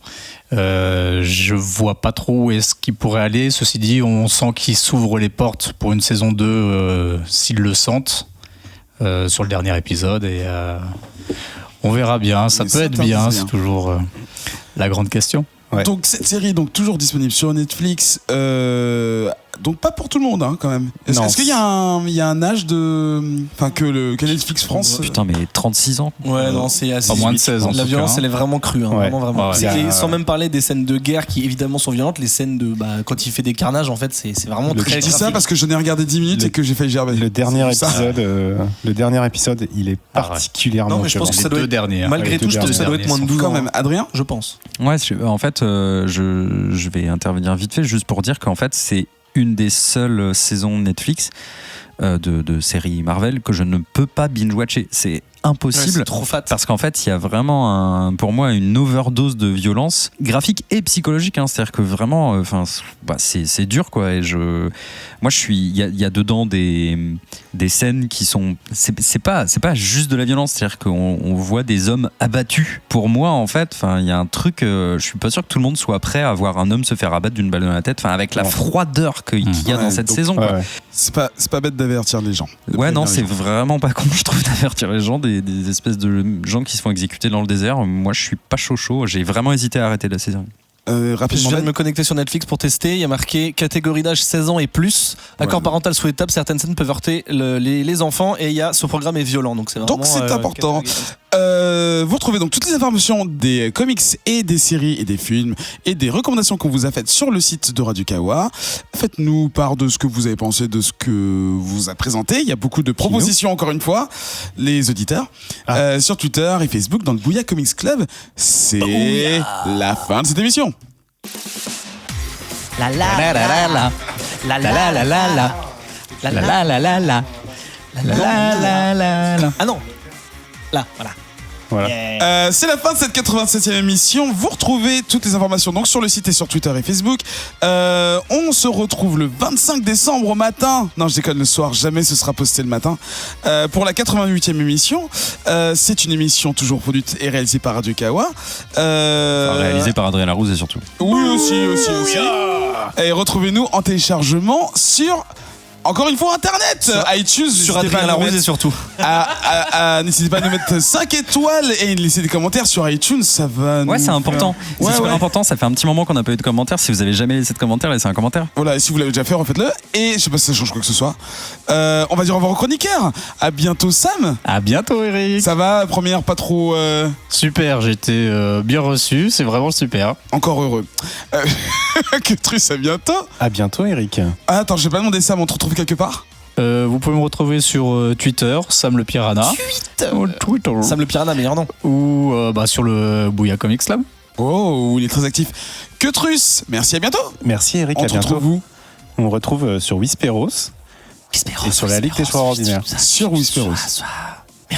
[SPEAKER 2] Je vois pas trop où est-ce qu'il pourrait aller. Ceci dit, on sent qu'il s'ouvre les portes pour une saison 2 s'ils le sentent sur le dernier épisode. Et on verra bien. Ça peut être bien, c'est toujours la grande question.
[SPEAKER 1] Ouais. Donc cette série est toujours disponible sur Netflix. Donc pas pour tout le monde, hein, quand même. Est-ce qu'il y a un âge que Netflix France
[SPEAKER 4] Putain, mais 36 ans.
[SPEAKER 3] Ouais, non, c'est assez.
[SPEAKER 2] Pas moins de 16 ans.
[SPEAKER 3] La violence, elle est vraiment crue, hein,
[SPEAKER 5] ouais.
[SPEAKER 3] vraiment. Sans même parler des scènes de guerre qui évidemment sont violentes, les scènes de quand il fait des carnages, en fait, c'est vraiment très.
[SPEAKER 1] Je dis ça parce que j'en ai regardé 10 minutes et que j'ai failli gerber.
[SPEAKER 5] Le dernier épisode, il est particulièrement.
[SPEAKER 3] Non, mais je pense que ça doit être
[SPEAKER 2] dernier.
[SPEAKER 3] Malgré tout, ça doit être moins de 12 ans.
[SPEAKER 1] Quand même, Adrien,
[SPEAKER 3] je pense.
[SPEAKER 4] Ouais, en fait, je vais intervenir vite fait juste pour dire qu'en fait, c'est une des seules saisons Netflix de séries Marvel que je ne peux pas binge-watcher. C'est impossible.
[SPEAKER 3] Ouais, c'est trop fat.
[SPEAKER 4] Parce qu'en fait, il y a vraiment, pour moi, une overdose de violence graphique et psychologique. Hein. C'est-à-dire que vraiment, c'est dur, quoi. Et il y a dedans des scènes qui sont, c'est pas juste de la violence. C'est-à-dire qu'on voit des hommes abattus. Pour moi, en fait, il y a un truc. Je suis pas sûr que tout le monde soit prêt à voir un homme se faire abattre d'une balle dans la tête. Avec la froideur qu'il y a dans cette saison. Quoi.
[SPEAKER 5] Ouais.
[SPEAKER 1] C'est pas bête d'avertir les gens.
[SPEAKER 4] Ouais, non, c'est vraiment pas con, je trouve, d'avertir les gens, des espèces de gens qui se font exécuter dans le désert. Moi, je suis pas chaud. J'ai vraiment hésité à arrêter la saison.
[SPEAKER 1] Rapidement,
[SPEAKER 3] je viens de me connecter sur Netflix pour tester. Il y a marqué catégorie d'âge 16 ans et plus. Accord parental souhaitable. Certaines scènes peuvent heurter les enfants. Et ce programme est violent. Donc c'est vraiment.
[SPEAKER 1] Donc c'est important. Vous retrouvez donc toutes les informations des comics et des séries et des films et des recommandations qu'on vous a faites sur le site de Radio Kawa. Faites-nous part de ce que vous avez pensé de ce que vous a présenté. Il y a beaucoup de propositions, encore une fois, les auditeurs. Sur Twitter et Facebook dans le Bouya Comics Club. C'est la fin de cette émission.
[SPEAKER 6] La la la la la la la la la la la la la la la la la.
[SPEAKER 3] Ah non. Là, voilà.
[SPEAKER 1] C'est la fin de cette 87e émission. Vous retrouvez toutes les informations donc sur le site et sur Twitter et Facebook. On se retrouve le 25 décembre au matin. Non, je déconne, le soir, jamais ce sera posté le matin. Pour la 88e émission. C'est une émission toujours produite et réalisée par Radio Kawa.
[SPEAKER 4] Réalisée par Adrien Larousse et surtout.
[SPEAKER 1] Oui, aussi. Et retrouvez-nous en téléchargement sur... Encore une fois, Internet, iTunes,
[SPEAKER 3] sur Adrien Larousse et surtout.
[SPEAKER 1] N'hésitez pas à nous mettre 5 étoiles et laisser des commentaires sur iTunes, ça va.
[SPEAKER 4] Ouais, c'est important. C'est super important. Ça fait un petit moment qu'on n'a pas eu de commentaires. Si vous avez jamais laissé de commentaires, laissez un commentaire.
[SPEAKER 1] Voilà, et si vous l'avez déjà fait, refaites-le. Et je sais pas si ça change quoi que ce soit. On va dire au revoir aux chroniqueurs. À bientôt, Sam.
[SPEAKER 2] À bientôt, Eric.
[SPEAKER 1] Ça va, première pas trop.
[SPEAKER 2] Super, j'ai été bien reçu. C'est vraiment super.
[SPEAKER 1] Encore heureux. Que truc, à bientôt.
[SPEAKER 5] À bientôt, Eric.
[SPEAKER 1] Attends, j'ai pas demandé Sam, on te retrouve quelque part?
[SPEAKER 2] Vous pouvez me retrouver sur Twitter, Sam le Piranha.
[SPEAKER 3] Twitter. Sam le Piranha, meilleur nom.
[SPEAKER 2] Ou sur le Bouya Comics Club.
[SPEAKER 1] Oh, il est très actif. Que truce. Merci, à bientôt.
[SPEAKER 5] Merci, Eric.
[SPEAKER 1] On
[SPEAKER 5] à bientôt.
[SPEAKER 1] retrouve vous.
[SPEAKER 5] On retrouve sur Whisperos. Et sur la Ligue des Joueurs Ordinaires.
[SPEAKER 1] Sur Whisperos.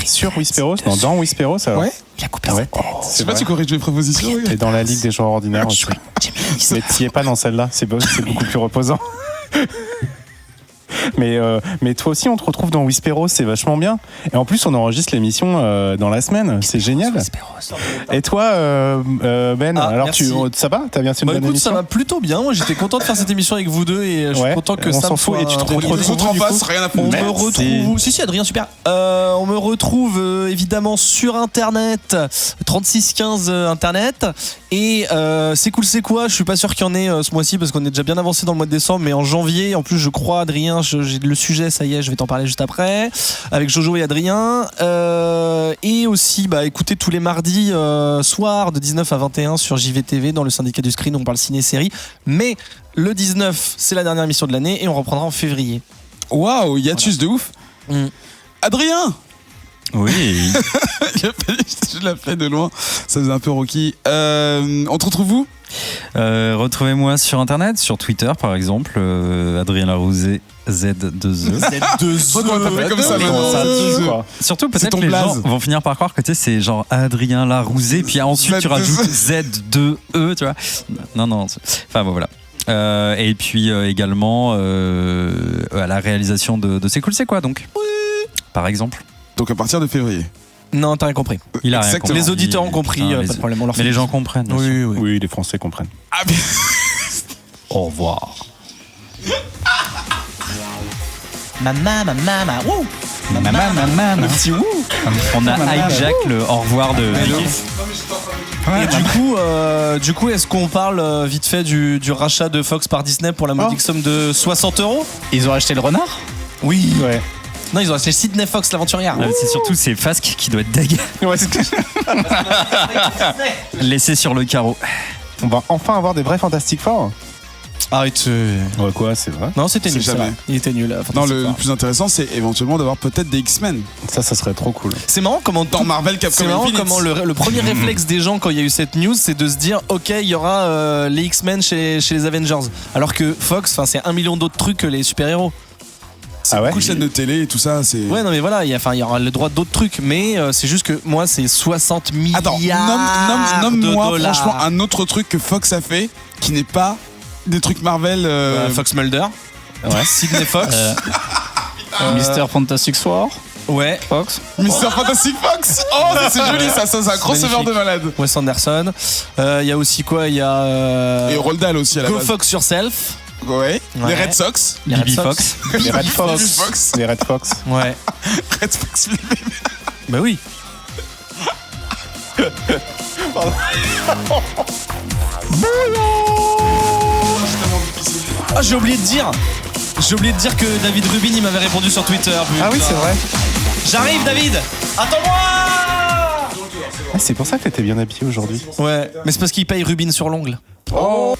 [SPEAKER 5] Sur Whisperos, non, dans Whisperos. Alors.
[SPEAKER 1] Ouais.
[SPEAKER 6] Il a coupé sa tête.
[SPEAKER 1] Je sais pas, tu corriges mes prépositions.
[SPEAKER 5] Et dans la Ligue des Joueurs Ordinaires aussi. Mais t'y es pas dans celle-là, c'est beaucoup plus reposant. Mais toi aussi, on te retrouve dans Whisperos, c'est vachement bien. Et en plus, on enregistre l'émission dans la semaine, c'est génial. Et toi, Ben, alors ça va? T'as bien fait une bonne
[SPEAKER 3] écoute,
[SPEAKER 5] émission?
[SPEAKER 3] ça va plutôt bien. Moi, j'étais content de faire cette émission avec vous deux et je suis content que ça
[SPEAKER 5] s'en fout. Et tu te
[SPEAKER 1] retrouves en face, rien à foutre.
[SPEAKER 3] On me retrouve. Si, Adrien, super. On me retrouve évidemment sur Internet, 3615 Internet. Et c'est cool, c'est quoi? Je suis pas sûr qu'il y en ait ce mois-ci parce qu'on est déjà bien avancé dans le mois de décembre. Mais en janvier, en plus, je crois, Adrien, j'ai le sujet, ça y est, je vais t'en parler juste après. Avec Jojo et Adrien. Et aussi, écoutez, tous les mardis soir de 19 à 21 sur JVTV dans le syndicat du screen, on parle ciné-série. Mais le 19, c'est la dernière émission de l'année et on reprendra en février.
[SPEAKER 1] Waouh, hiatus de ouf. Adrien.
[SPEAKER 4] Oui.
[SPEAKER 1] Je l'ai fait de loin. Ça faisait un peu Rocky. On te retrouve où?
[SPEAKER 4] Retrouvez-moi sur internet, sur Twitter par exemple, Adrien Larouzé Z2E.
[SPEAKER 1] Pourquoi t'as fait comme ça maintenant?
[SPEAKER 4] Surtout peut-être les gens vont finir par croire que tu sais c'est genre Adrien Larouzé puis ensuite tu rajoutes Z2E, tu vois. Non. Enfin bon, voilà. Et puis également à la réalisation de C'est cool c'est quoi donc. Oui. Par exemple.
[SPEAKER 1] Donc à partir de février.
[SPEAKER 3] Non, t'as rien compris.
[SPEAKER 4] Il a rien compris.
[SPEAKER 3] Les auditeurs ont compris, pas de problème.
[SPEAKER 4] Mais les gens comprennent.
[SPEAKER 5] Oui, les Français comprennent.
[SPEAKER 1] Ah, bien.
[SPEAKER 4] Au revoir.
[SPEAKER 3] Maman, wouh.
[SPEAKER 4] Merci, wouh. On a hijack le au revoir de Mickey.
[SPEAKER 3] Et du coup, est-ce qu'on parle vite fait du rachat de Fox par Disney pour la modique somme de 60 €?
[SPEAKER 2] Ils ont acheté le renard?
[SPEAKER 3] Oui.
[SPEAKER 5] Ouais.
[SPEAKER 3] Non, ils ont acheté Sydney Fox, l'aventurière.
[SPEAKER 4] C'est surtout c'est Fasque qui doit être deg.
[SPEAKER 5] Ouais, c'est
[SPEAKER 4] Laissé sur le carreau.
[SPEAKER 5] On va enfin avoir des vrais Fantastic Four.
[SPEAKER 3] Arrête.
[SPEAKER 5] Ouais, quoi, c'est vrai.
[SPEAKER 3] Non, c'était nul.
[SPEAKER 1] Jamais.
[SPEAKER 3] Il était nul.
[SPEAKER 1] Non, le plus intéressant, c'est éventuellement d'avoir peut-être des X-Men.
[SPEAKER 5] Ça serait trop cool.
[SPEAKER 3] C'est marrant comment
[SPEAKER 1] dans Marvel Capcom
[SPEAKER 3] c'est marrant
[SPEAKER 1] Infinite.
[SPEAKER 3] comment le premier réflexe des gens quand il y a eu cette news, c'est de se dire ok, il y aura les X-Men chez les Avengers. Alors que Fox, c'est 1 million d'autres trucs que les super-héros.
[SPEAKER 1] C'est beaucoup de chaînes de télé et tout ça. C'est...
[SPEAKER 3] Ouais, non, mais voilà, il y aura le droit d'autres trucs. Mais c'est juste que moi, c'est 60 milliards.
[SPEAKER 1] Attends, nomme-moi franchement un autre truc que Fox a fait qui n'est pas des trucs Marvel.
[SPEAKER 3] Fox Mulder. Ouais. Sydney Fox.
[SPEAKER 2] Mister Fantastic Four.
[SPEAKER 3] Ouais.
[SPEAKER 2] Fox.
[SPEAKER 1] Mister Fantastic Fox. Oh, c'est joli ça, c'est un crossover de malade.
[SPEAKER 3] Wes Anderson. Il y a aussi quoi? Il y a.
[SPEAKER 1] Et Roald Dahl aussi à la base.
[SPEAKER 3] Go Fox Yourself.
[SPEAKER 1] Ouais. Les Red Sox.
[SPEAKER 3] Les Red Fox.
[SPEAKER 5] Les Red Fox. Les Red Fox.
[SPEAKER 3] Ouais.
[SPEAKER 1] Red Fox.
[SPEAKER 3] Bah oui. Ah, j'ai oublié de dire que David Rubin il m'avait répondu sur Twitter.
[SPEAKER 5] Ah oui, c'est vrai.
[SPEAKER 3] J'arrive, David. Attends-moi.
[SPEAKER 5] Ah, c'est pour ça que t'étais bien habillé aujourd'hui.
[SPEAKER 3] Ouais, mais c'est parce qu'il paye Rubin sur l'ongle.
[SPEAKER 1] Oh.